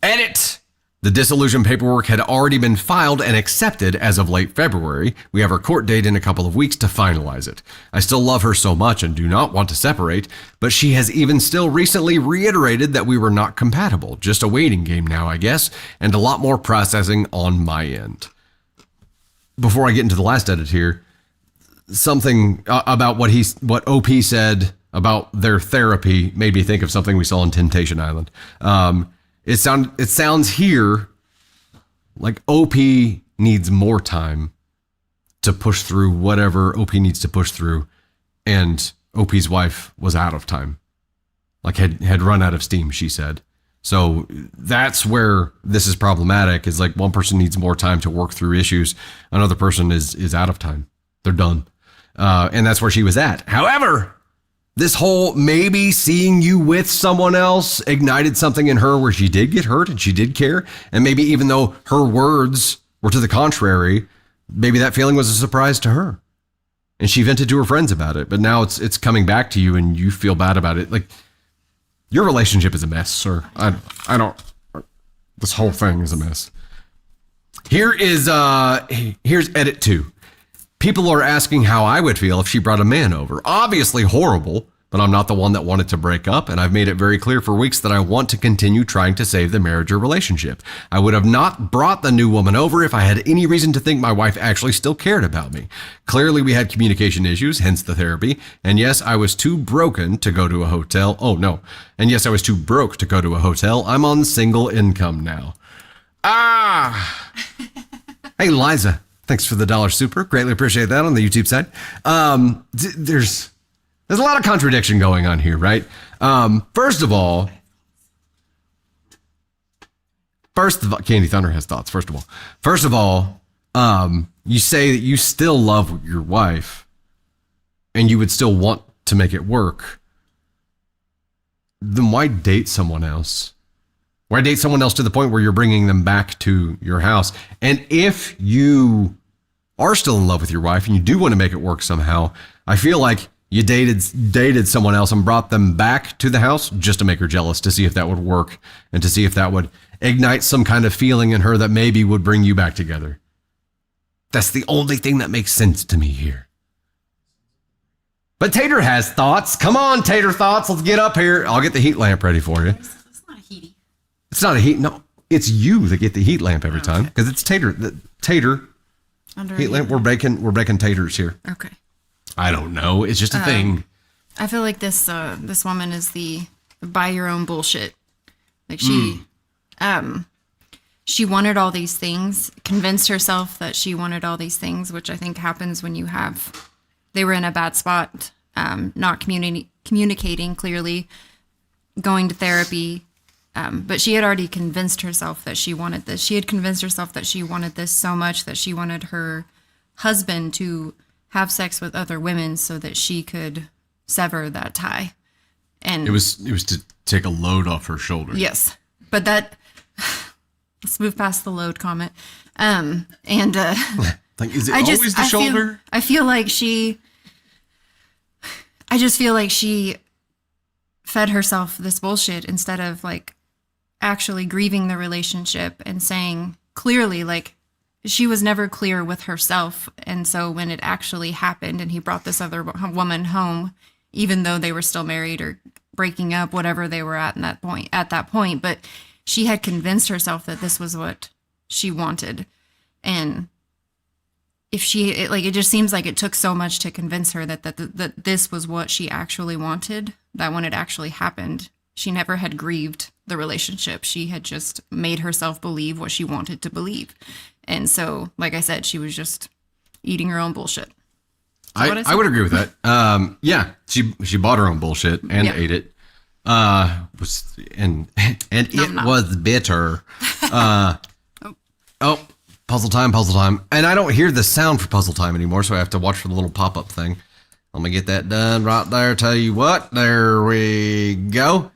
A: edit. The dissolution paperwork had already been filed and accepted as of late February. We have our court date in a couple of weeks to finalize it. I still love her so much and do not want to separate, but she has even still recently reiterated that we were not compatible. Just a waiting game now, I guess, and a lot more processing on my end. Before I get into the last edit here, something about what OP said about their therapy made me think of something we saw on Temptation Island. It sounds here like OP needs more time to push through whatever OP needs to push through, and OP's wife was out of time, like had run out of steam, she said. So that's where this is problematic, is like one person needs more time to work through issues, another person is out of time. They're done. And that's where she was at. However, this whole maybe seeing you with someone else ignited something in her where she did get hurt and she did care. And maybe even though her words were to the contrary, maybe that feeling was a surprise to her. And she vented to her friends about it. But now it's coming back to you and you feel bad about it. Like, your relationship is a mess, sir. This whole thing is a mess. Here's edit 2. People are asking how I would feel if she brought a man over. Obviously horrible, but I'm not the one that wanted to break up, and I've made it very clear for weeks that I want to continue trying to save the marriage or relationship. I would have not brought the new woman over if I had any reason to think my wife actually still cared about me. Clearly, we had communication issues, hence the therapy, and yes, I was too broken to go to a hotel. Oh, no. And yes, I was too broke to go to a hotel. I'm on single income now. Hey, Liza. Thanks for the $1 super. Greatly appreciate that on the YouTube side. There's a lot of contradiction going on here, right? First of all, Candy Thunder has thoughts. First of all, you say that you still love your wife and you would still want to make it work. Then why date someone else? Why date someone else to the point where you're bringing them back to your house? And if you are still in love with your wife and you do want to make it work somehow, I feel like you dated someone else and brought them back to the house just to make her jealous, to see if that would work and to see if that would ignite some kind of feeling in her that maybe would bring you back together. That's the only thing that makes sense to me here. But Tater has thoughts. Come on, Tater thoughts. Let's get up here. I'll get the heat lamp ready for you.
E: It's not a heaty.
A: It's not a heat. No, it's you that get the heat lamp every time because it's Tater. The Tater
E: Under
A: heat lamp. We're baking taters here.
E: Okay.
A: I don't know. It's just a thing.
E: I feel like this woman is the buy your own bullshit. Like she
D: she wanted all these things, convinced herself that she wanted all these things, which I think happens when they were in a bad spot, not communicating clearly, going to therapy. But she had already convinced herself that she wanted this. She had convinced herself that she wanted this so much that she wanted her husband to have sex with other women so that she could sever that tie. And
A: It was to take a load off her shoulders.
D: yes, but let's move past the load comment. And
A: Like, is it always the shoulder?
D: I just feel like she fed herself this bullshit instead of like actually grieving the relationship and saying clearly, like, she was never clear with herself. And so when it actually happened and he brought this other woman home, even though they were still married or breaking up, whatever they were at that point, but she had convinced herself that this was what she wanted. And if it just seems like it took so much to convince her that this was what she actually wanted, that when it actually happened, she never had grieved the relationship. She had just made herself believe what she wanted to believe. And so, like I said, she was just eating her own bullshit.
A: I would agree with that. Yeah, she bought her own bullshit and ate it. And it was bitter. Oh, puzzle time. And I don't hear the sound for puzzle time anymore, so I have to watch for the little pop-up thing. Let me get that done right there. Tell you what, there we go.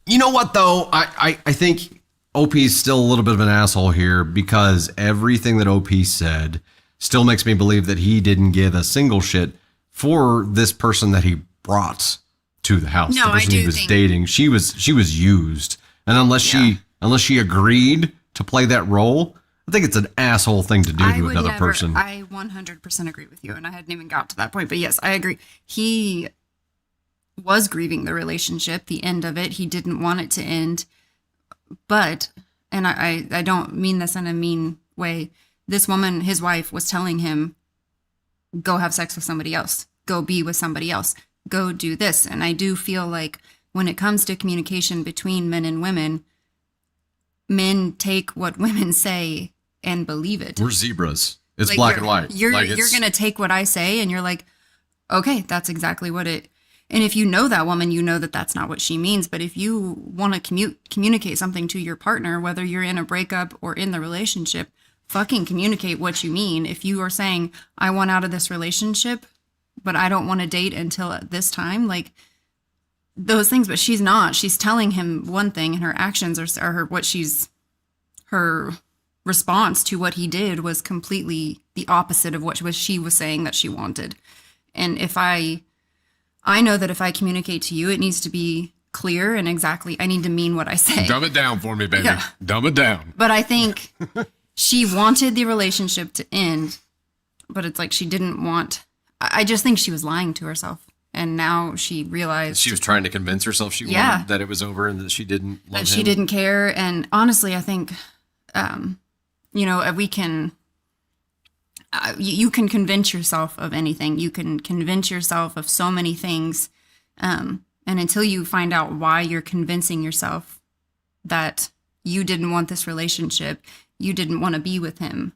A: You know what, though? I think OP's still a little bit of an asshole here because everything that OP said still makes me believe that he didn't give a single shit for this person that he brought to the house.
D: No,
A: the person
D: I do
A: he was
D: think
A: dating. She was used. And unless she agreed to play that role, I think it's an asshole thing to do to another person.
D: I 100% agree with you, and I hadn't even got to that point. But yes, I agree. He was grieving the relationship, the end of it. He didn't want it to end. But, and I don't mean this in a mean way, this woman, his wife, was telling him, go have sex with somebody else. Go be with somebody else. Go do this. And I do feel like when it comes to communication between men and women, men take what women say and believe it.
A: We're zebras. It's
D: Like,
A: black and white.
D: You're
A: Like,
D: going to take what I say and you're like, okay, that's exactly what it. And if you know that woman, you know that that's not what she means. But if you want to communicate something to your partner, whether you're in a breakup or in the relationship, fucking communicate what you mean. If you are saying, I want out of this relationship, but I don't want to date until this time, like those things. But she's not. She's telling him one thing, and her actions are her response to what he did was completely the opposite of what she was saying that she wanted. And if I know that if I communicate to you, it needs to be clear and exactly, I need to mean what I say.
A: Dumb it down for me, baby.
D: Yeah.
A: Dumb it down.
D: But I think she wanted the relationship to end, but it's like she didn't want, I just think she was lying to herself. And now she realized
A: She was trying to convince herself she wanted that it was over and that she didn't love him.
D: that she didn't care. And honestly, I think, we can, you can convince yourself of anything. You can convince yourself of so many things. And until you find out why you're convincing yourself that you didn't want this relationship, you didn't want to be with him,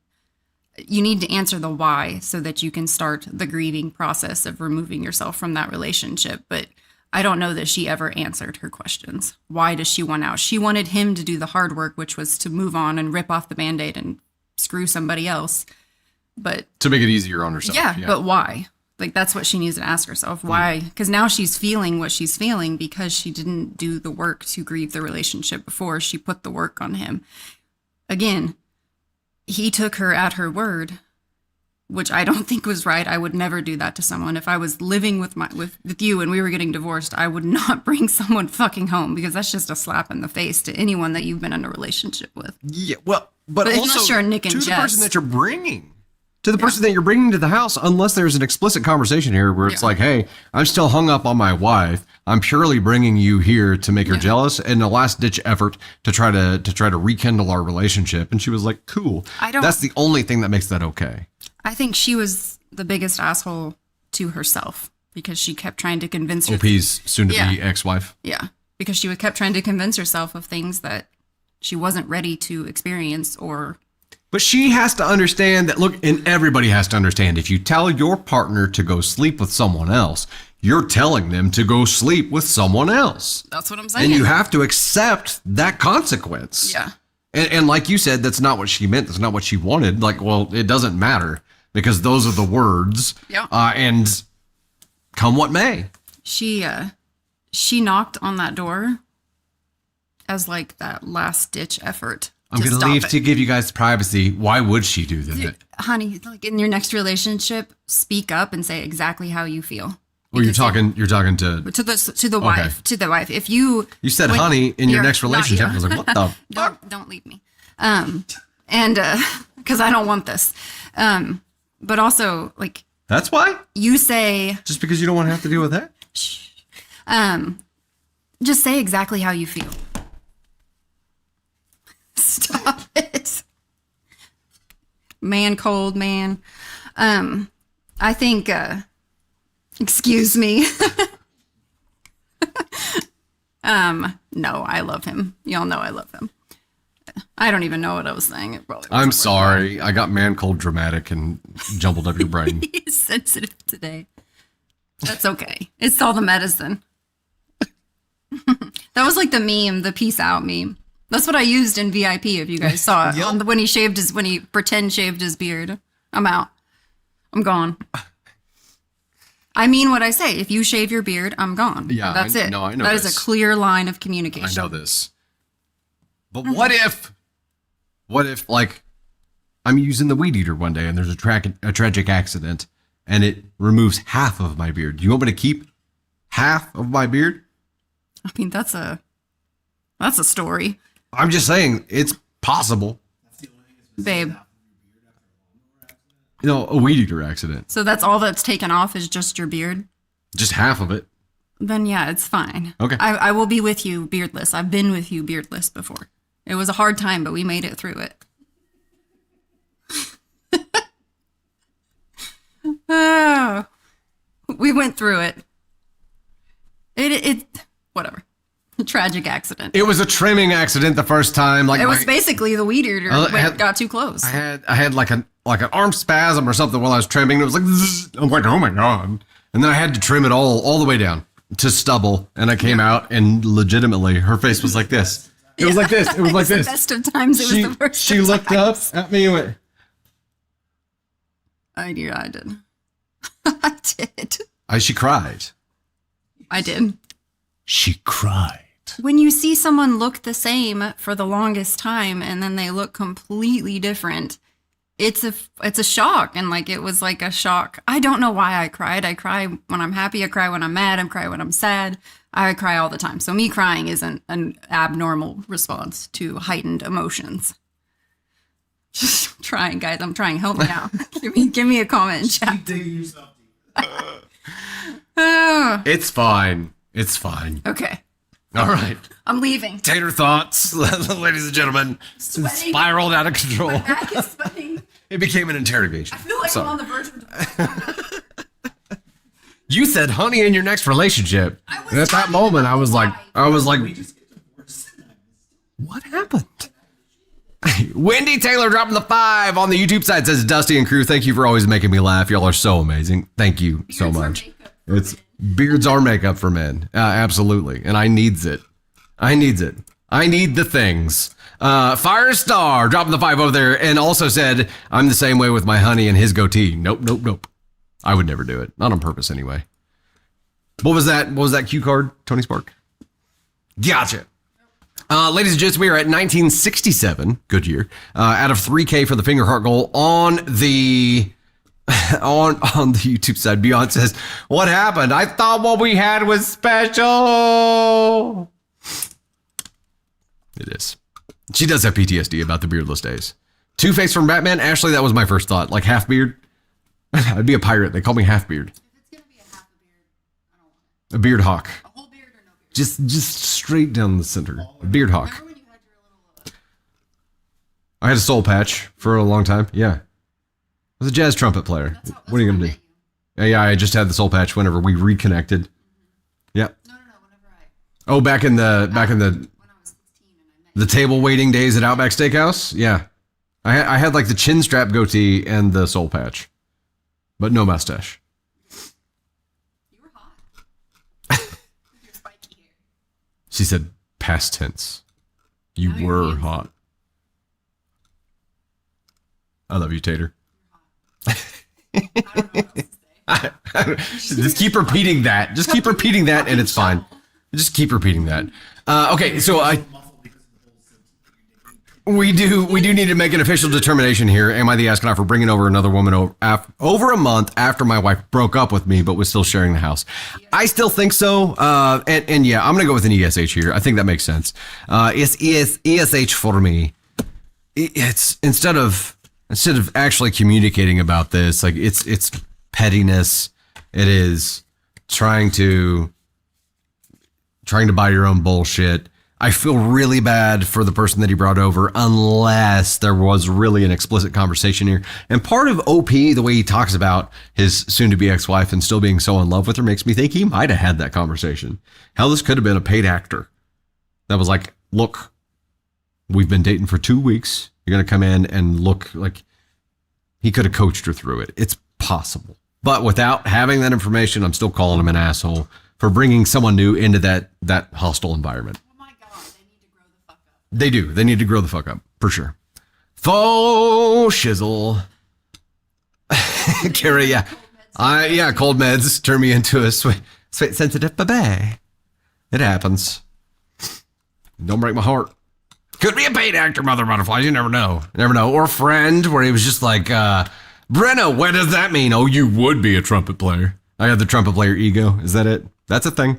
D: you need to answer the why so that you can start the grieving process of removing yourself from that relationship. But I don't know that she ever answered her questions. Why does she want out? She wanted him to do the hard work, which was to move on and rip off the Band-Aid and screw somebody else. But
A: to make it easier on herself.
D: yeah, but why? Like, that's what she needs to ask herself. Why? Because now she's feeling what she's feeling because she didn't do the work to grieve the relationship before. She put the work on him. Again, he took her at her word, which I don't think was right. I would never do that to someone. If I was living with you and we were getting divorced, I would not bring someone fucking home because that's just a slap in the face to anyone that you've been in a relationship with.
A: Yeah, well, but
D: unless
A: also
D: you're Nick and
A: to the
D: Jess.
A: person that you're bringing. To the person that you're bringing to the house, unless there's an explicit conversation here where it's like, hey, I'm still hung up on my wife. I'm purely bringing you here to make her jealous in a last ditch effort to try to rekindle our relationship. And she was like, cool. That's the only thing that makes that okay.
D: I think she was the biggest asshole to herself because she kept trying to convince her.
A: OP's soon to be ex-wife.
D: Yeah, because she kept trying to convince herself of things that she wasn't ready to experience or.
A: But she has to understand that, look, and everybody has to understand, if you tell your partner to go sleep with someone else, you're telling them to go sleep with someone else.
D: That's what I'm saying.
A: And you have to accept that consequence.
D: Yeah.
A: And like you said, that's not what she meant. That's not what she wanted. Like, well, it doesn't matter because those are the words.
D: Yeah.
A: And come what may.
D: She knocked on that door as like that last ditch effort.
A: I'm going to leave to give you guys privacy. Why would she do that?
D: Honey, like in your next relationship, speak up and say exactly how you feel.
A: Or you're talking to
D: the wife, to the wife. If you
A: said honey in your next relationship, I was like, what the fuck?
D: Don't leave me. And because I don't want this. But also like
A: That's why?
D: you say
A: Just because you don't want to have to deal with that?
D: just say exactly how you feel. Stop it. Man cold, man. I think excuse me. No, I love him. Y'all know I love him. I don't even know what I was saying. It probably
A: I'm
D: wasn't
A: sorry. I got man cold dramatic and jumbled up your brain.
D: He's sensitive today. That's okay. It's all the medicine. That was like the meme, the peace out meme. That's what I used in VIP. If you guys saw it,
A: Yep.
D: when he pretend shaved his beard. I'm out. I'm gone. I mean what I say. If you shave your beard, I'm gone.
A: Yeah,
D: that's it.
A: No, I know
D: That is
A: this.
D: a clear line of
A: I
D: communication.
A: know this. But what if like I'm using the weed eater one day and there's a tragic accident and it removes half of my beard? Do you want me to keep half of my beard?
D: I mean, that's a story,
A: I'm just saying it's possible.
D: babe.
A: You know, a weed eater accident.
D: So that's all that's taken off is just your beard.
A: Just half of it.
D: Then yeah, it's fine.
A: Okay.
D: I will be with you beardless. I've been with you beardless before. It was a hard time, but we made it through it. Oh, we went through it. It whatever. Tragic accident.
A: It was a trimming accident the first time. Like
D: It was basically the weed eater got too close.
A: I had like an arm spasm or something while I was trimming. It was like zzz. I'm like, oh my god! And then I had to trim it all the way down to stubble. And I came out and legitimately, her face was like this. It was like this. It was like
D: The
A: this.
D: best of times. It was the worst.
A: She
D: of
A: looked up
D: times.
A: at me and went.
D: I did. I did.
A: She cried.
D: I did.
A: She cried.
D: When you see someone look the same for the longest time and then they look completely different, it's a shock. And like it was like a shock. I don't know why I cried. I cry when I'm happy. I cry when I'm mad. I cry when I'm sad. I cry all the time. So me crying isn't an abnormal response to heightened emotions. Just trying, guys. I'm trying. Help me out. give me a comment in chat.
C: Keep digging yourself deeper.
D: Oh,
A: It's fine. It's fine.
D: okay.
A: All right.
D: I'm leaving.
A: Tater thoughts, ladies and gentlemen,
D: Sweating.
A: spiraled out of control.
D: My back is sweating.
A: It became an interrogation.
D: I feel like
A: So,
D: I'm on the verge of
A: you said honey in your next relationship.
D: I was
A: And at that
D: happy
A: moment,
D: the
A: I was
D: whole
A: like,
D: time.
C: We just get divorced.
A: what happened? Wendy Taylor dropping the 5 on the YouTube side says, Dusty and crew, thank you for always making me laugh. Y'all are so amazing. Thank you so
D: Beards are
A: much.
D: makeup for
A: It's beards are makeup for men. Absolutely. And I needs it. I need the things. Firestar dropping the 5 over there and also said, I'm the same way with my honey and his goatee. Nope. I would never do it. Not on purpose anyway. What was that cue card, Tony Spark? Gotcha. Ladies and gents, we are at 1967. Good year. Out of 3K for the finger heart goal on the on the YouTube side. Beyond says, what happened? I thought what we had was special. It is. She does have PTSD about the beardless days. Two-Face from Batman. Ashley, that was my first thought. Like half beard. I'd be a pirate. They call me half beard.
E: If it's gonna be a half a beard, I don't want it.
A: A beard hawk.
E: A whole beard or no beard?
A: Just straight down the center. A beard hawk.
E: Remember when you had your little
A: I had a soul patch for a long time. Yeah. I was a jazz trumpet player. What are you going to do? Yeah, I just had the soul patch whenever we reconnected. Yeah.
E: No, whenever I
A: Oh, back in the
E: when I was 16 and I met
A: The table waiting days at Outback Steakhouse? Yeah. I had like the chin strap goatee and the soul patch, but no mustache.
E: You were hot. With your spiky hair.
A: She said past tense. You
E: Now you're
A: were
E: handsome.
A: hot. I love you, Tater.
E: I don't know what else to say.
A: Just keep repeating that. Just keep repeating that and it's fine. Just keep repeating that. Okay, so we do need to make an official determination here. Am I the Ask for bringing over another woman over a month after my wife broke up with me, but was still sharing the house? I still think so. And yeah, I'm gonna go with an ESH here. I think that makes sense. It's ESH for me. It's instead of actually communicating about this, like it's pettiness. It is trying to buy your own bullshit. I feel really bad for the person that he brought over unless there was really an explicit conversation here. And part of OP, the way he talks about his soon-to-be ex-wife and still being so in love with her, makes me think he might have had that conversation. Hell, this could have been a paid actor that was like, look, we've been dating for 2 weeks. You're going to come in and look like he could have coached her through it. It's possible. But without having that information, I'm still calling him an asshole for bringing someone new into that hostile environment.
E: Oh my god, they need to grow the fuck up.
A: They do. They need to grow the fuck up, for sure. Faux shizzle. Kara, yeah. Cold meds turn me into a sweet sensitive baby. It happens. Don't break my heart. Could be a paid actor, mother butterflies. You never know. Or a friend where he was just like, Brenna, what does that mean? Oh, you would be a trumpet player. I have the trumpet player ego. Is that it? That's a thing.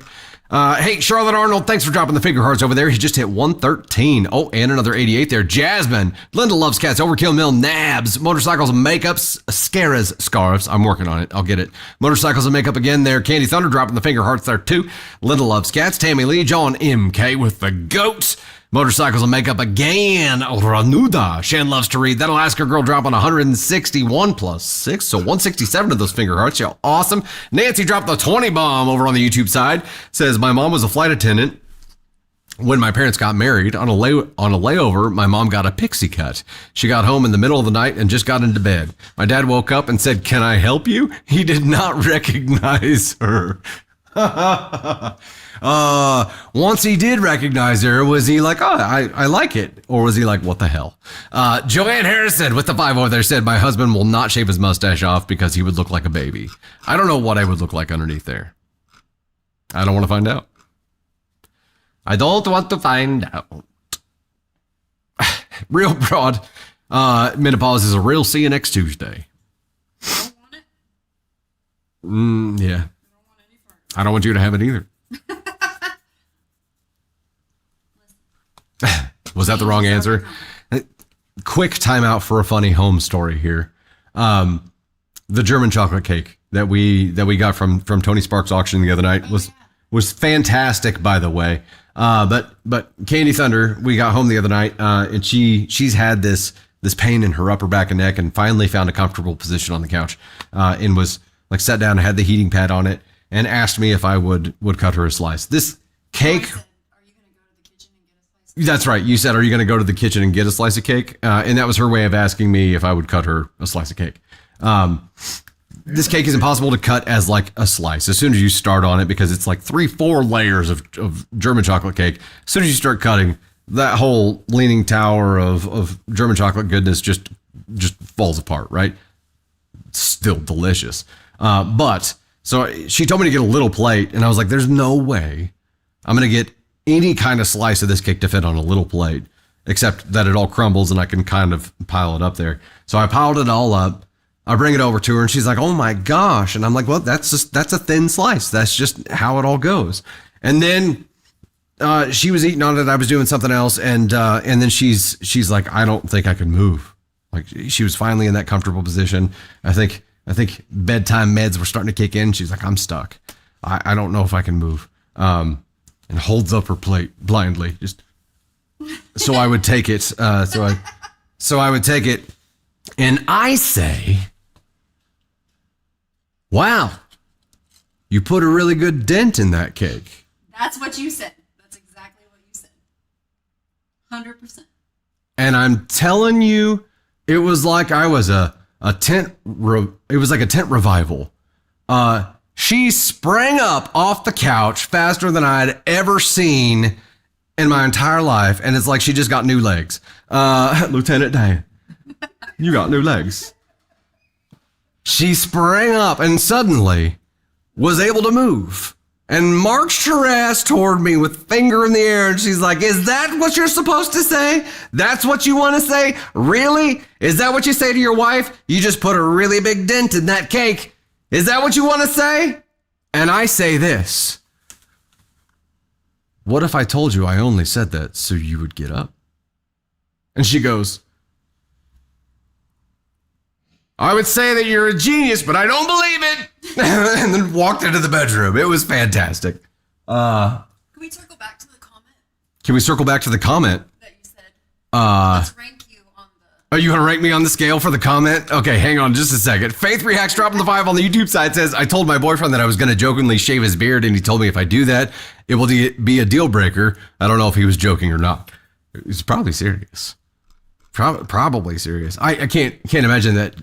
A: Hey, Charlotte Arnold, thanks for dropping the finger hearts over there. He just hit 113. Oh, and another 88 there. Jasmine, Linda loves cats, Overkill Mill, Nabs, motorcycles and makeups, Scaras, scarves. I'm working on it. I'll get it. Motorcycles and makeup again there. Candy Thunder dropping the finger hearts there too. Linda loves cats. Tammy Lee, John MK with the goats. Motorcycles and makeup again. Ranuda. Shan loves to read. That Alaska girl dropping 161 plus 6. So 167 of those finger hearts. Y'all awesome. Nancy dropped the 20 bomb over on the YouTube side. Says, my mom was a flight attendant. When my parents got married, on a layover, my mom got a pixie cut. She got home in the middle of the night and just got into bed. My dad woke up and said, can I help you? He did not recognize her. Once he did recognize her, was he like, oh, I like it? Or was he like, what the hell? Joanne Harrison with the 5 over there said, my husband will not shave his mustache off because he would look like a baby. I don't know what I would look like underneath there. I don't want to find out. I don't want to find out. Real broad. Menopause is a real see you next Tuesday.
E: I don't want it.
A: Yeah.
E: I don't want any part.
A: I don't want you to have it either. Was that the wrong answer? Quick timeout for a funny home story here. The German chocolate cake that we got from Tony Sparks' auction the other night was fantastic, by the way. But Candy Thunder, we got home the other night, and she's had this pain in her upper back and neck, and finally found a comfortable position on the couch, and was like sat down and had the heating pad on it, and asked me if I would cut her a slice. This cake.
E: I said, are you going to go to the kitchen and get a slice?
A: That's right. You said, are you going to go to the kitchen and get a slice of cake? And that was her way of asking me if I would cut her a slice of cake. This cake is impossible to cut as like a slice. As soon as you start on it, because it's like 3-4 layers of German chocolate cake. As soon as you start cutting, that whole leaning tower of German chocolate goodness just falls apart, right? It's still delicious. But so she told me to get a little plate, and I was like, there's no way I'm going to get any kind of slice of this cake to fit on a little plate, except that it all crumbles and I can kind of pile it up there. So I piled it all up. I bring it over to her and she's like, oh my gosh. And I'm like, well, that's a thin slice. That's just how it all goes. And then she was eating on it. I was doing something else. And then she's like, I don't think I can move. Like, she was finally in that comfortable position. I think bedtime meds were starting to kick in. She's like, I'm stuck. I don't know if I can move. And holds up her plate blindly. Just so I would take it. So I would take it, and I say, wow, you put a really good dent in that cake.
E: That's what you said. That's exactly what you said. 100%.
A: And I'm telling you, it was like I was it was like a tent revival. She sprang up off the couch faster than I had ever seen in my entire life. And it's like she just got new legs. Lieutenant Dan, you got new legs. She sprang up and suddenly was able to move and marched her ass toward me with finger in the air. And she's like, is that what you're supposed to say? That's what you want to say? Really? Is that what you say to your wife? You just put a really big dent in that cake. Is that what you want to say? And I say this. What if I told you I only said that so you would get up? And she goes, I would say that you're a genius, but I don't believe it. And then walked into the bedroom. It was fantastic.
E: Can we circle back to the comment
A: Can we circle back to the comment?
E: that you said? Let's rank you on the...
A: Are you going to rank me on the scale for the comment? Okay, hang on just a second. Faith Reacts dropping the 5 on the YouTube side says, I told my boyfriend that I was going to jokingly shave his beard, and he told me if I do that, it will be a deal breaker. I don't know if he was joking or not. It's probably serious. Probably serious. I can't imagine that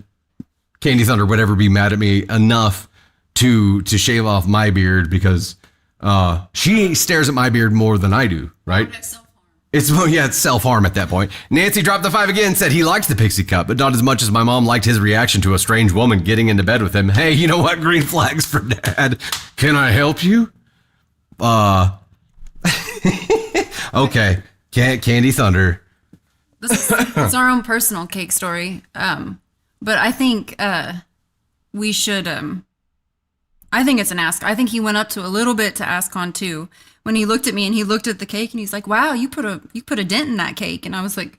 A: Candy Thunder would ever be mad at me enough to shave off my beard, because she stares at my beard more than I do, right? It's self-harm at that point. Nancy dropped the 5 again, said he likes the pixie cut, but not as much as my mom liked his reaction to a strange woman getting into bed with him. Hey, you know what? Green flags for Dad. Can I help you? Okay. Candy Thunder.
D: It's our own personal cake story. But I think we should. I think it's an ask. I think he went up to a little bit to ask on too. When he looked at me and he looked at the cake and he's like, "Wow, you put a dent in that cake." And I was like,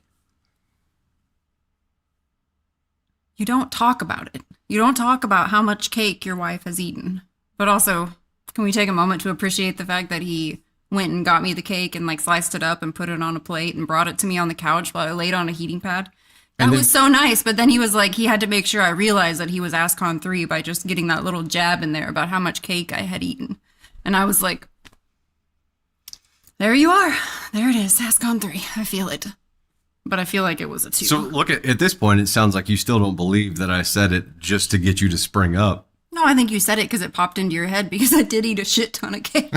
D: "You don't talk about it. You don't talk about how much cake your wife has eaten." But also, can we take a moment to appreciate the fact that he went and got me the cake and like sliced it up and put it on a plate and brought it to me on the couch while I laid on a heating pad? That was so nice. But then he was like, he had to make sure I realized that he was ASCON 3 by just getting that little jab in there about how much cake I had eaten. And I was like, there you are. There it is. ASCON 3. I feel it. But I feel like it was a 2.
A: So look, at this point, it sounds like you still don't believe that I said it just to get you to spring up.
D: No, I think you said it because it popped into your head, because I did eat a shit ton of cake.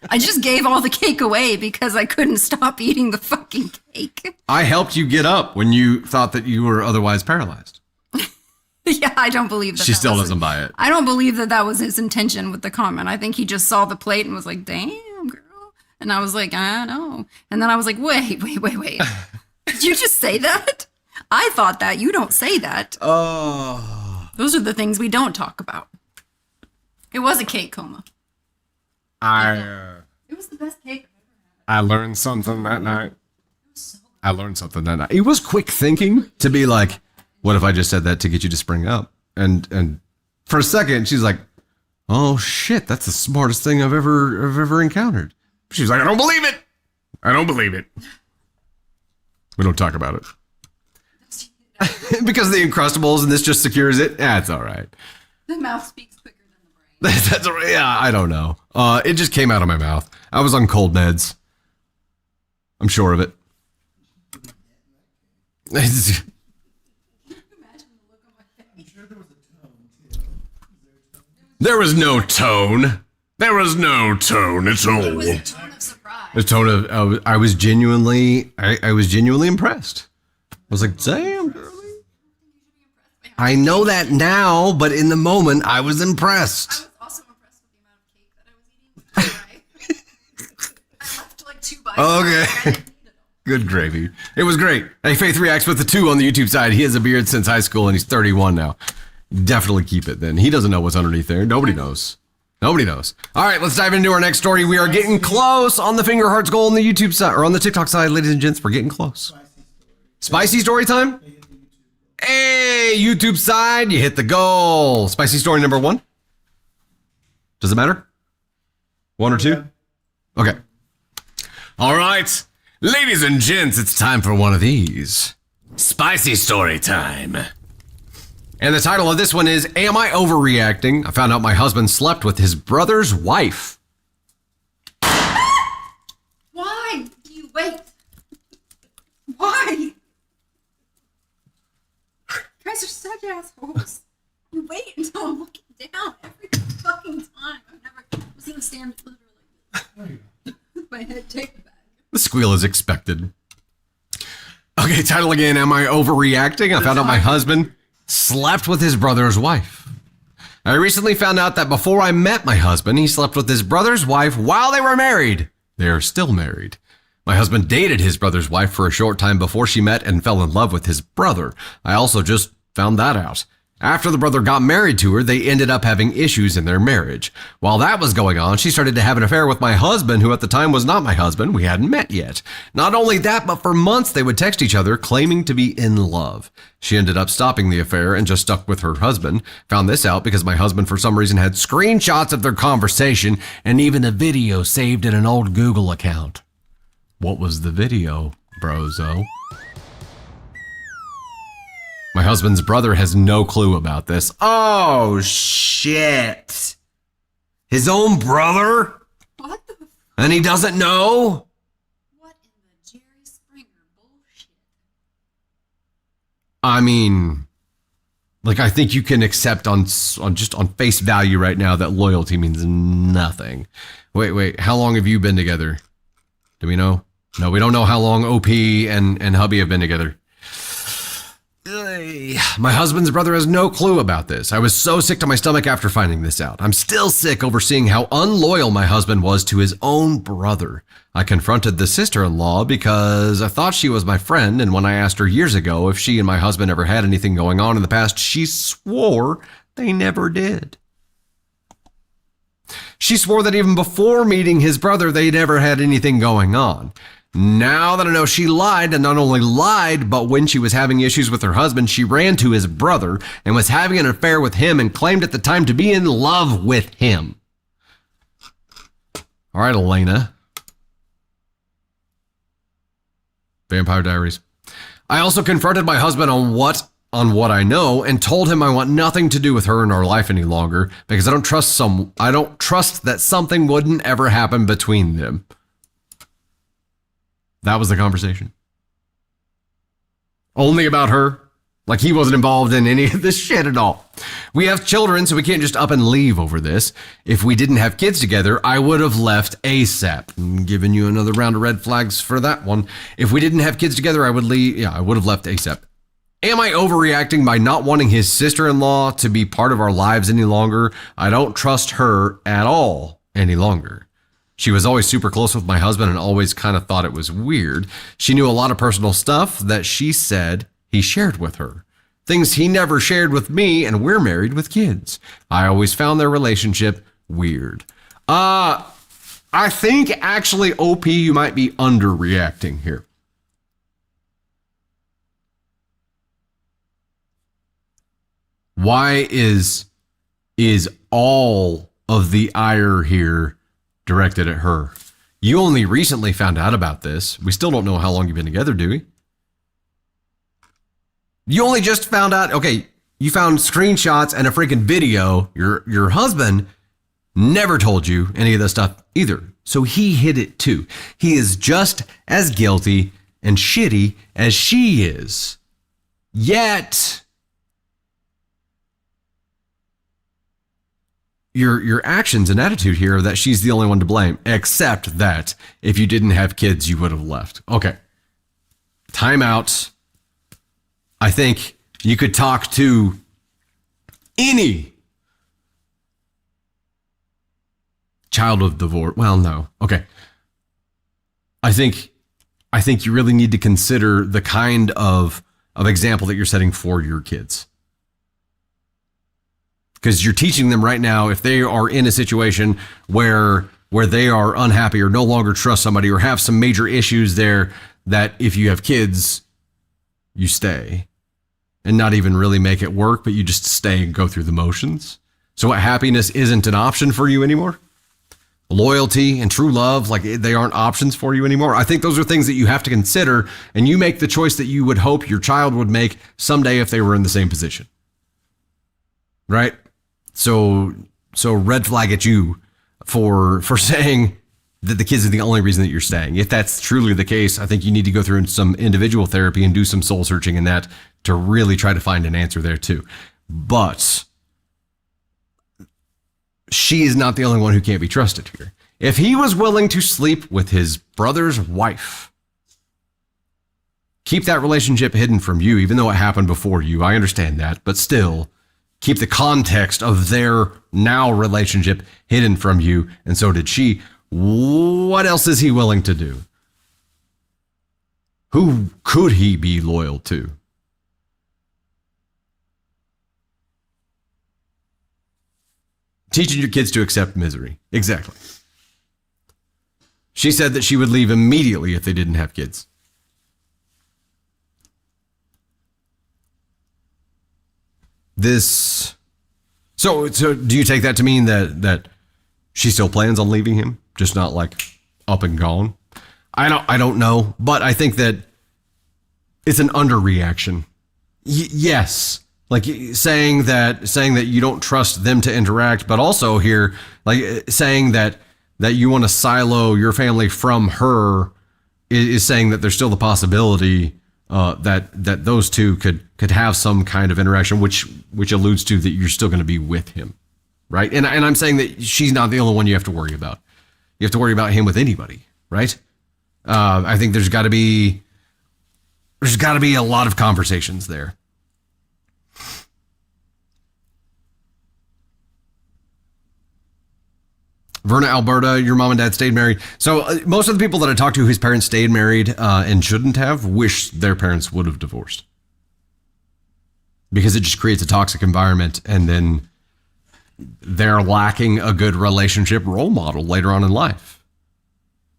D: I just gave all the cake away because I couldn't stop eating the fucking cake.
A: I helped you get up when you thought that you were otherwise paralyzed.
D: Yeah, I don't believe that.
A: She still doesn't buy it.
D: I don't believe that was his intention with the comment. I think he just saw the plate and was like, damn, girl. And I was like, I know. And then I was like, wait. Did you just say that? I thought that. You don't say that.
A: Oh.
D: Those are the things we don't talk about. It was a cake coma. It was the best cake I've ever had.
A: I learned something that night. It was quick thinking to be like, what if I just said that to get you to spring up? And for a second, she's like, oh shit, that's the smartest thing I've ever encountered. She's like, I don't believe it. We don't talk about it. Because of the Uncrustables and this just secures it. It's all right.
E: The mouth speaks quicker than the brain.
A: That's all right. Yeah, I don't know. It just came out of my mouth. I was on cold meds. I'm sure of it. There was no tone. It's all.
E: It was a tone of surprise.
A: The tone of I was genuinely impressed. I was like, damn, girlie. I know that now, but in the moment, I was impressed.
E: I was also impressed with the amount of cake that I was eating. I left like 2 bites.
A: Okay. Good gravy. It was great. Hey, Faith Reacts with the 2 on the YouTube side. He has a beard since high school, and he's 31 now. Definitely keep it then. He doesn't know what's underneath there. Nobody knows. All right, let's dive into our next story. We are getting close on the Finger Hearts goal on the YouTube side, or on the TikTok side, ladies and gents. We're getting close. Spicy story time? Hey, YouTube side, you hit the goal. Spicy story number 1? Does it matter? 1 or 2? Okay. All right, ladies and gents, it's time for one of these. Spicy story time. And the title of this one is, Am I Overreacting? I found out my husband slept with his brother's wife.
E: Why do you wait Why? You guys are such assholes. You wait until I'm looking down every fucking time. I was gonna stand literally with my head taken back.
A: The squeal is expected. Okay, title again. Am I overreacting? I found out my husband slept with his brother's wife. I recently found out that before I met my husband, he slept with his brother's wife while they were married. They are still married. My husband dated his brother's wife for a short time before she met and fell in love with his brother. I also just found that out. After the brother got married to her, they ended up having issues in their marriage. While that was going on, she started to have an affair with my husband, who at the time was not my husband. We hadn't met yet. Not only that, but for months they would text each other claiming to be in love. She ended up stopping the affair and just stuck with her husband. Found this out because my husband for some reason had screenshots of their conversation and even a video saved in an old Google account. What was the video, brozo? My husband's brother has no clue about this. Oh, shit. His own brother?
E: What the?
A: And he doesn't know?
E: What in the Jerry Springer bullshit?
A: I mean, like, I think you can accept on face value right now that loyalty means nothing. Wait. How long have you been together? Do we know? No, we don't know how long OP and hubby have been together. My husband's brother has no clue about this. I was so sick to my stomach after finding this out. I'm still sick over seeing how unloyal my husband was to his own brother. I confronted the sister-in-law because I thought she was my friend, and when I asked her years ago if she and my husband ever had anything going on in the past, she swore they never did. She swore that even before meeting his brother, they never had anything going on. Now that I know she lied, and not only lied, but when she was having issues with her husband, she ran to his brother and was having an affair with him and claimed at the time to be in love with him. All right, Elena. Vampire Diaries. I also confronted my husband on what I know and told him I want nothing to do with her in our life any longer because I don't trust that something wouldn't ever happen between them. That was the conversation. Only about her. Like he wasn't involved in any of this shit at all. We have children, so we can't just up and leave over this. If we didn't have kids together, I would have left ASAP. I'm giving you another round of red flags for that one. If we didn't have kids together, I would have left ASAP. Am I overreacting by not wanting his sister-in-law to be part of our lives any longer? I don't trust her at all any longer. She was always super close with my husband and always kind of thought it was weird. She knew a lot of personal stuff that she said he shared with her. Things he never shared with me, and we're married with kids. I always found their relationship weird. I think actually, OP, you might be underreacting here. Why is all of the ire here directed at her? You only recently found out about this. We still don't know how long you've been together, do we? You only just found out. Okay, you found screenshots and a freaking video. Your husband never told you any of this stuff either. So he hid it too. He is just as guilty and shitty as she is. Yet your actions and attitude here are that she's the only one to blame, except that if you didn't have kids, you would have left. Okay. Time out. I think you could talk to any child of divorce. Well, no. Okay. I think you really need to consider the kind of example that you're setting for your kids. Because you're teaching them right now, if they are in a situation where they are unhappy or no longer trust somebody or have some major issues there, that if you have kids, you stay and not even really make it work, but you just stay and go through the motions. So what, happiness isn't an option for you anymore? Loyalty and true love, like they aren't options for you anymore. I think those are things that you have to consider, and you make the choice that you would hope your child would make someday if they were in the same position. Right? So red flag at you for saying that the kids are the only reason that you're staying. If that's truly the case, I think you need to go through some individual therapy and do some soul searching in that to really try to find an answer there too. But she is not the only one who can't be trusted here. If he was willing to sleep with his brother's wife, keep that relationship hidden from you, even though it happened before you. I understand that, but still keep the context of their now relationship hidden from you. And so did she. What else is he willing to do? Who could he be loyal to? Teaching your kids to accept misery. Exactly. She said that she would leave immediately if they didn't have kids. So do you take that to mean that she still plans on leaving him, just not like up and gone? I don't know, but I think that it's an underreaction. Yes. Like saying that you don't trust them to interact, but also here, like saying that you want to silo your family from her is saying that there's still the possibility that those two could have some kind of interaction, which alludes to that you're still going to be with him, right? And I'm saying that she's not the only one you have to worry about. You have to worry about him with anybody, right? I think there's got to be a lot of conversations there. Verna, Alberta, your mom and dad stayed married. So most of the people that I talked to whose parents stayed married and shouldn't have wish their parents would have divorced. Because it just creates a toxic environment, and then they're lacking a good relationship role model later on in life.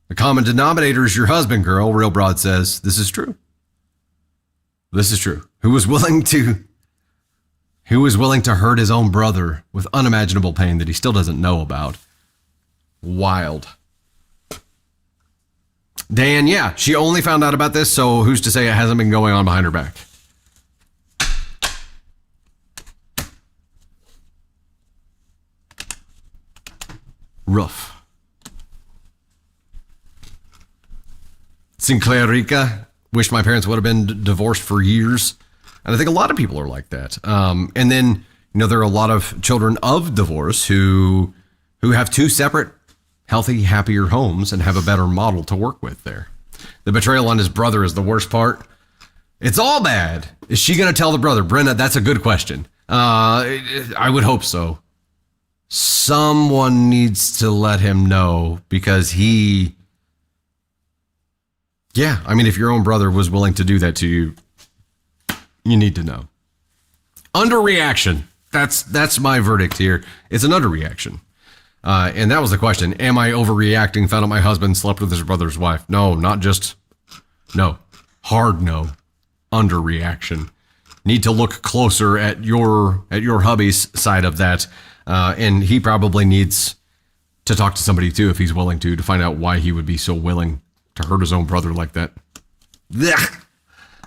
A: The common denominator is your husband, girl. Real Broad says, this is true. This is true. Who was willing to hurt his own brother with unimaginable pain that he still doesn't know about. Wild. Dan, yeah, she only found out about this, so who's to say it hasn't been going on behind her back? Rough. Sinclair Rica, wish my parents would have been divorced for years. And I think a lot of people are like that. And then, there are a lot of children of divorce who have two separate healthy, happier homes and have a better model to work with there. The betrayal on his brother is the worst part. It's all bad. Is she going to tell the brother? Brenda, that's a good question. I would hope so. Someone needs to let him know, because if your own brother was willing to do that to you, you need to know. Underreaction. That's my verdict here. It's an underreaction. And that was the question. Am I overreacting? Found out my husband slept with his brother's wife. No, not just no. Hard no. Underreaction. Need to look closer at your hubby's side of that. And he probably needs to talk to somebody too, if he's willing to find out why he would be so willing to hurt his own brother like that. Blech.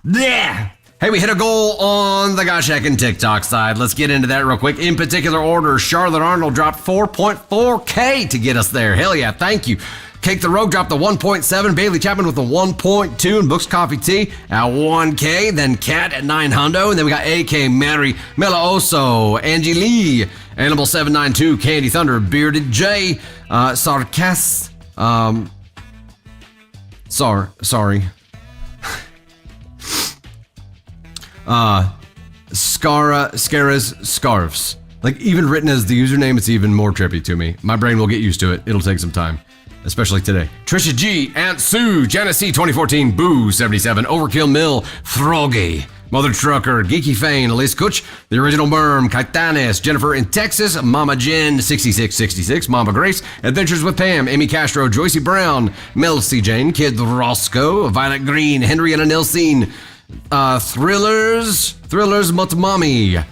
A: Blech. Hey, we hit a goal on the Gosh Heck and TikTok side. Let's get into that real quick. In particular order, Charlotte Arnold dropped 4.4K to get us there. Hell yeah, thank you. Cake the Rogue dropped the 1.7. Bailey Chapman with the 1.2. And Books Coffee Tea at 1K. Then Cat at 900. And then we got AK Mary, Mela Oso, Angie Lee, Animal 792, Candy Thunder, Bearded J, Sarkas, sorry. Scara's Scarves. Like, even written as the username, it's even more trippy to me. My brain will get used to it. It'll take some time, especially today. Trisha G, Aunt Sue, Janice C 2014, Boo 77, Overkill Mill, Froggy, Mother Trucker, Geeky Fane, Elise Kutch, The Original Berm, Kaitanes, Jennifer in Texas, Mama Jen 6666, Mama Grace, Adventures with Pam, Amy Castro, Joycey Brown, Mel C. Jane, Kid Roscoe, Violet Green, Henrietta Nilsine, Thrillers Mutmami,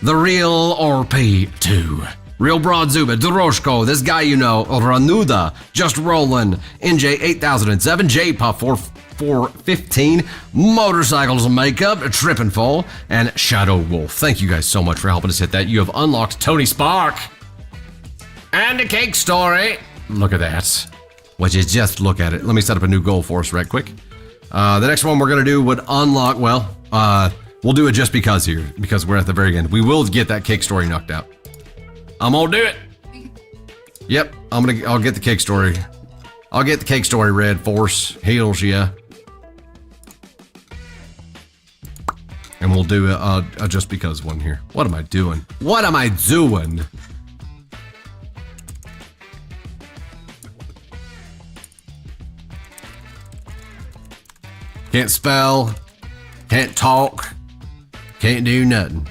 A: The Real RP2, Real Broad Zuba, Doroshko, This Guy You Know, Ranuda, Just Rollin', NJ 8007, J Pop 415, Motorcycles Makeup, Trip and Fall, and Shadow Wolf. Thank you guys so much for helping us hit that. You have unlocked Tony Spark and a cake story. Look at that. which is just look at it. Let me set up a new goal for us right quick. The next one we're going to do would unlock, we'll do it just because here, because we're at the very end. We will get that cake story knocked out. I'm going to do it. Yep, I'll get the cake story. I'll get the cake story read. Force, heals, yeah. And we'll do a just because one here. What am I doing? What am I doing? Can't spell, can't talk, can't do nothing.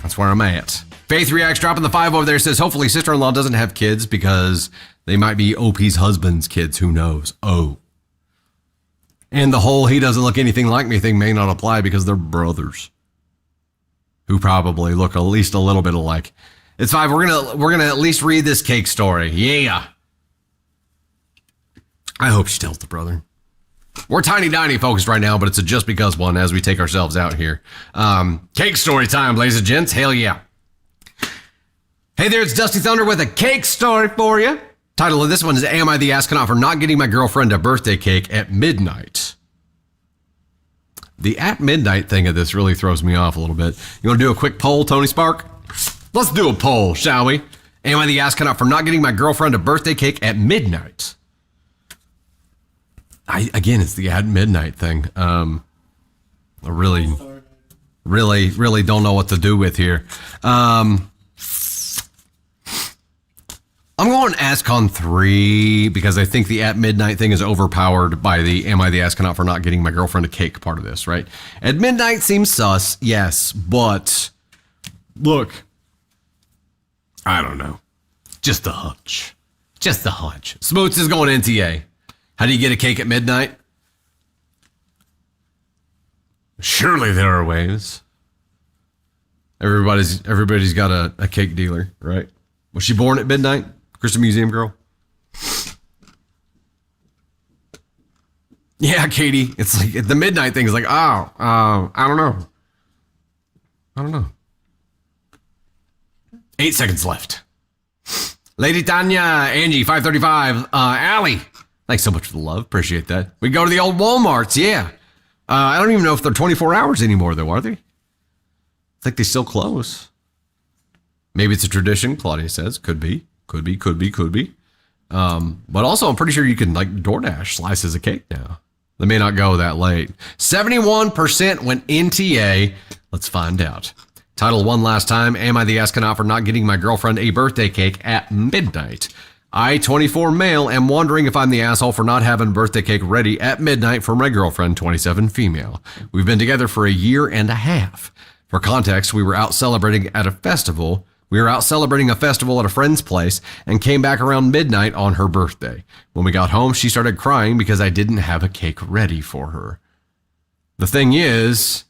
A: That's where I'm at. Faith Reacts dropping the 5 over there, says hopefully sister-in-law doesn't have kids because they might be OP's husband's kids. Who knows? Oh. And the whole he doesn't look anything like me thing may not apply because they're brothers who probably look at least a little bit alike. It's fine. We're gonna at least read this cake story. Yeah. I hope she tells the brother. We're tiny focused right now, but it's a just because one as we take ourselves out here. Cake story time, ladies and gents. Hell yeah. Hey there, it's Dusty Thunder with a cake story for you. Title of this one is Am I the Astronaut for Not Getting My Girlfriend a Birthday Cake at Midnight? The at midnight thing of this really throws me off a little bit. You want to do a quick poll, Tony Spark? Let's do a poll, shall we? Am I the astronaut for not getting my girlfriend a birthday cake at midnight? Again, it's the at midnight thing. I really don't know what to do with here. I'm going ASCON 3 because I think the at midnight thing is overpowered by the am I the astronaut for not getting my girlfriend a cake part of this, right? At midnight seems sus, yes, but look, I don't know. Just a hunch. Just a hunch. Smoots is going NTA. How do you get a cake at midnight? Surely there are ways. Everybody's got a cake dealer, right? Was she born at midnight? Christian Museum girl? Yeah, Katie. It's like the midnight thing is like, I don't know. 8 seconds left. Lady Tanya, Angie, 535, Allie. Thanks so much for the love. Appreciate that. We go to the old Walmarts, yeah. I don't even know if they're 24 hours anymore, though, are they? I think they still close. Maybe it's a tradition, Claudia says. Could be. But also, I'm pretty sure you can, like, DoorDash slices of cake now. They may not go that late. 71% went NTA. Let's find out. Title one last time. Am I the astronaut for not getting my girlfriend a birthday cake at midnight? I, 24 male, am wondering if I'm the asshole for not having birthday cake ready at midnight for my girlfriend, 27 female. We've been together for a year and a half. For context, we were out celebrating a festival at a friend's place and came back around midnight on her birthday. When we got home, she started crying because I didn't have a cake ready for her. The thing is,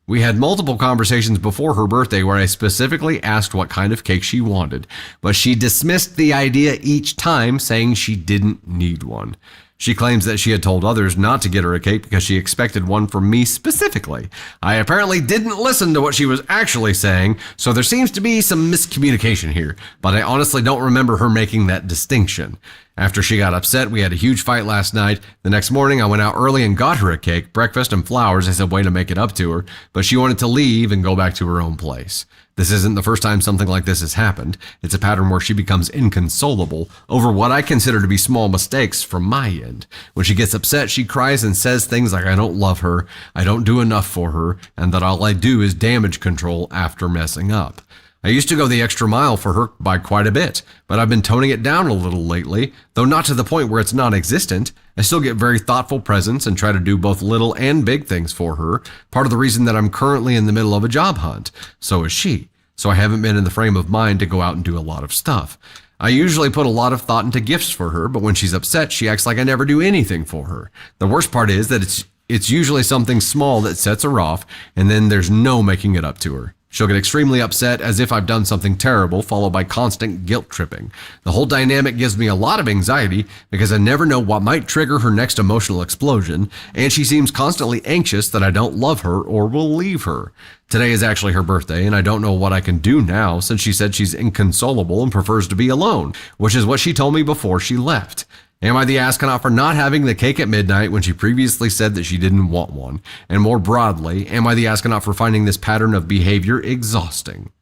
A: we had multiple conversations before her birthday where I specifically asked what kind of cake she wanted, but she dismissed the idea each time, saying she didn't need one. She claims that she had told others not to get her a cake because she expected one from me specifically. I apparently didn't listen to what she was actually saying, so there seems to be some miscommunication here, but I honestly don't remember her making that distinction. After she got upset, we had a huge fight last night. The next morning, I went out early and got her a cake, breakfast, and flowers as a way to make it up to her, but she wanted to leave and go back to her own place. This isn't the first time something like this has happened. It's a pattern where she becomes inconsolable over what I consider to be small mistakes from my end. When she gets upset, she cries and says things like I don't love her, I don't do enough for her, and that all I do is damage control after messing up. I used to go the extra mile for her by quite a bit, but I've been toning it down a little lately, though not to the point where it's non-existent. I still get very thoughtful presents and try to do both little and big things for her, part of the reason that I'm currently in the middle of a job hunt. So is she. So I haven't been in the frame of mind to go out and do a lot of stuff. I usually put a lot of thought into gifts for her, but when she's upset, she acts like I never do anything for her. The worst part is that it's usually something small that sets her off, and then there's no making it up to her. She'll get extremely upset as if I've done something terrible, followed by constant guilt tripping. The whole dynamic gives me a lot of anxiety because I never know what might trigger her next emotional explosion, and she seems constantly anxious that I don't love her or will leave her. Today is actually her birthday, and I don't know what I can do now since she said she's inconsolable and prefers to be alone, which is what she told me before she left. Am I the astronaut for not having the cake at midnight when she previously said that she didn't want one? And more broadly, am I the astronaut for finding this pattern of behavior exhausting?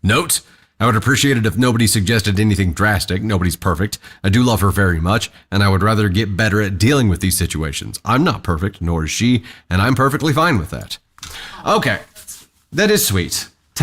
A: Note, I would appreciate it if nobody suggested anything drastic. Nobody's perfect. I do love her very much, and I would rather get better at dealing with these situations. I'm not perfect, nor is she, and I'm perfectly fine with that. Okay, that is sweet.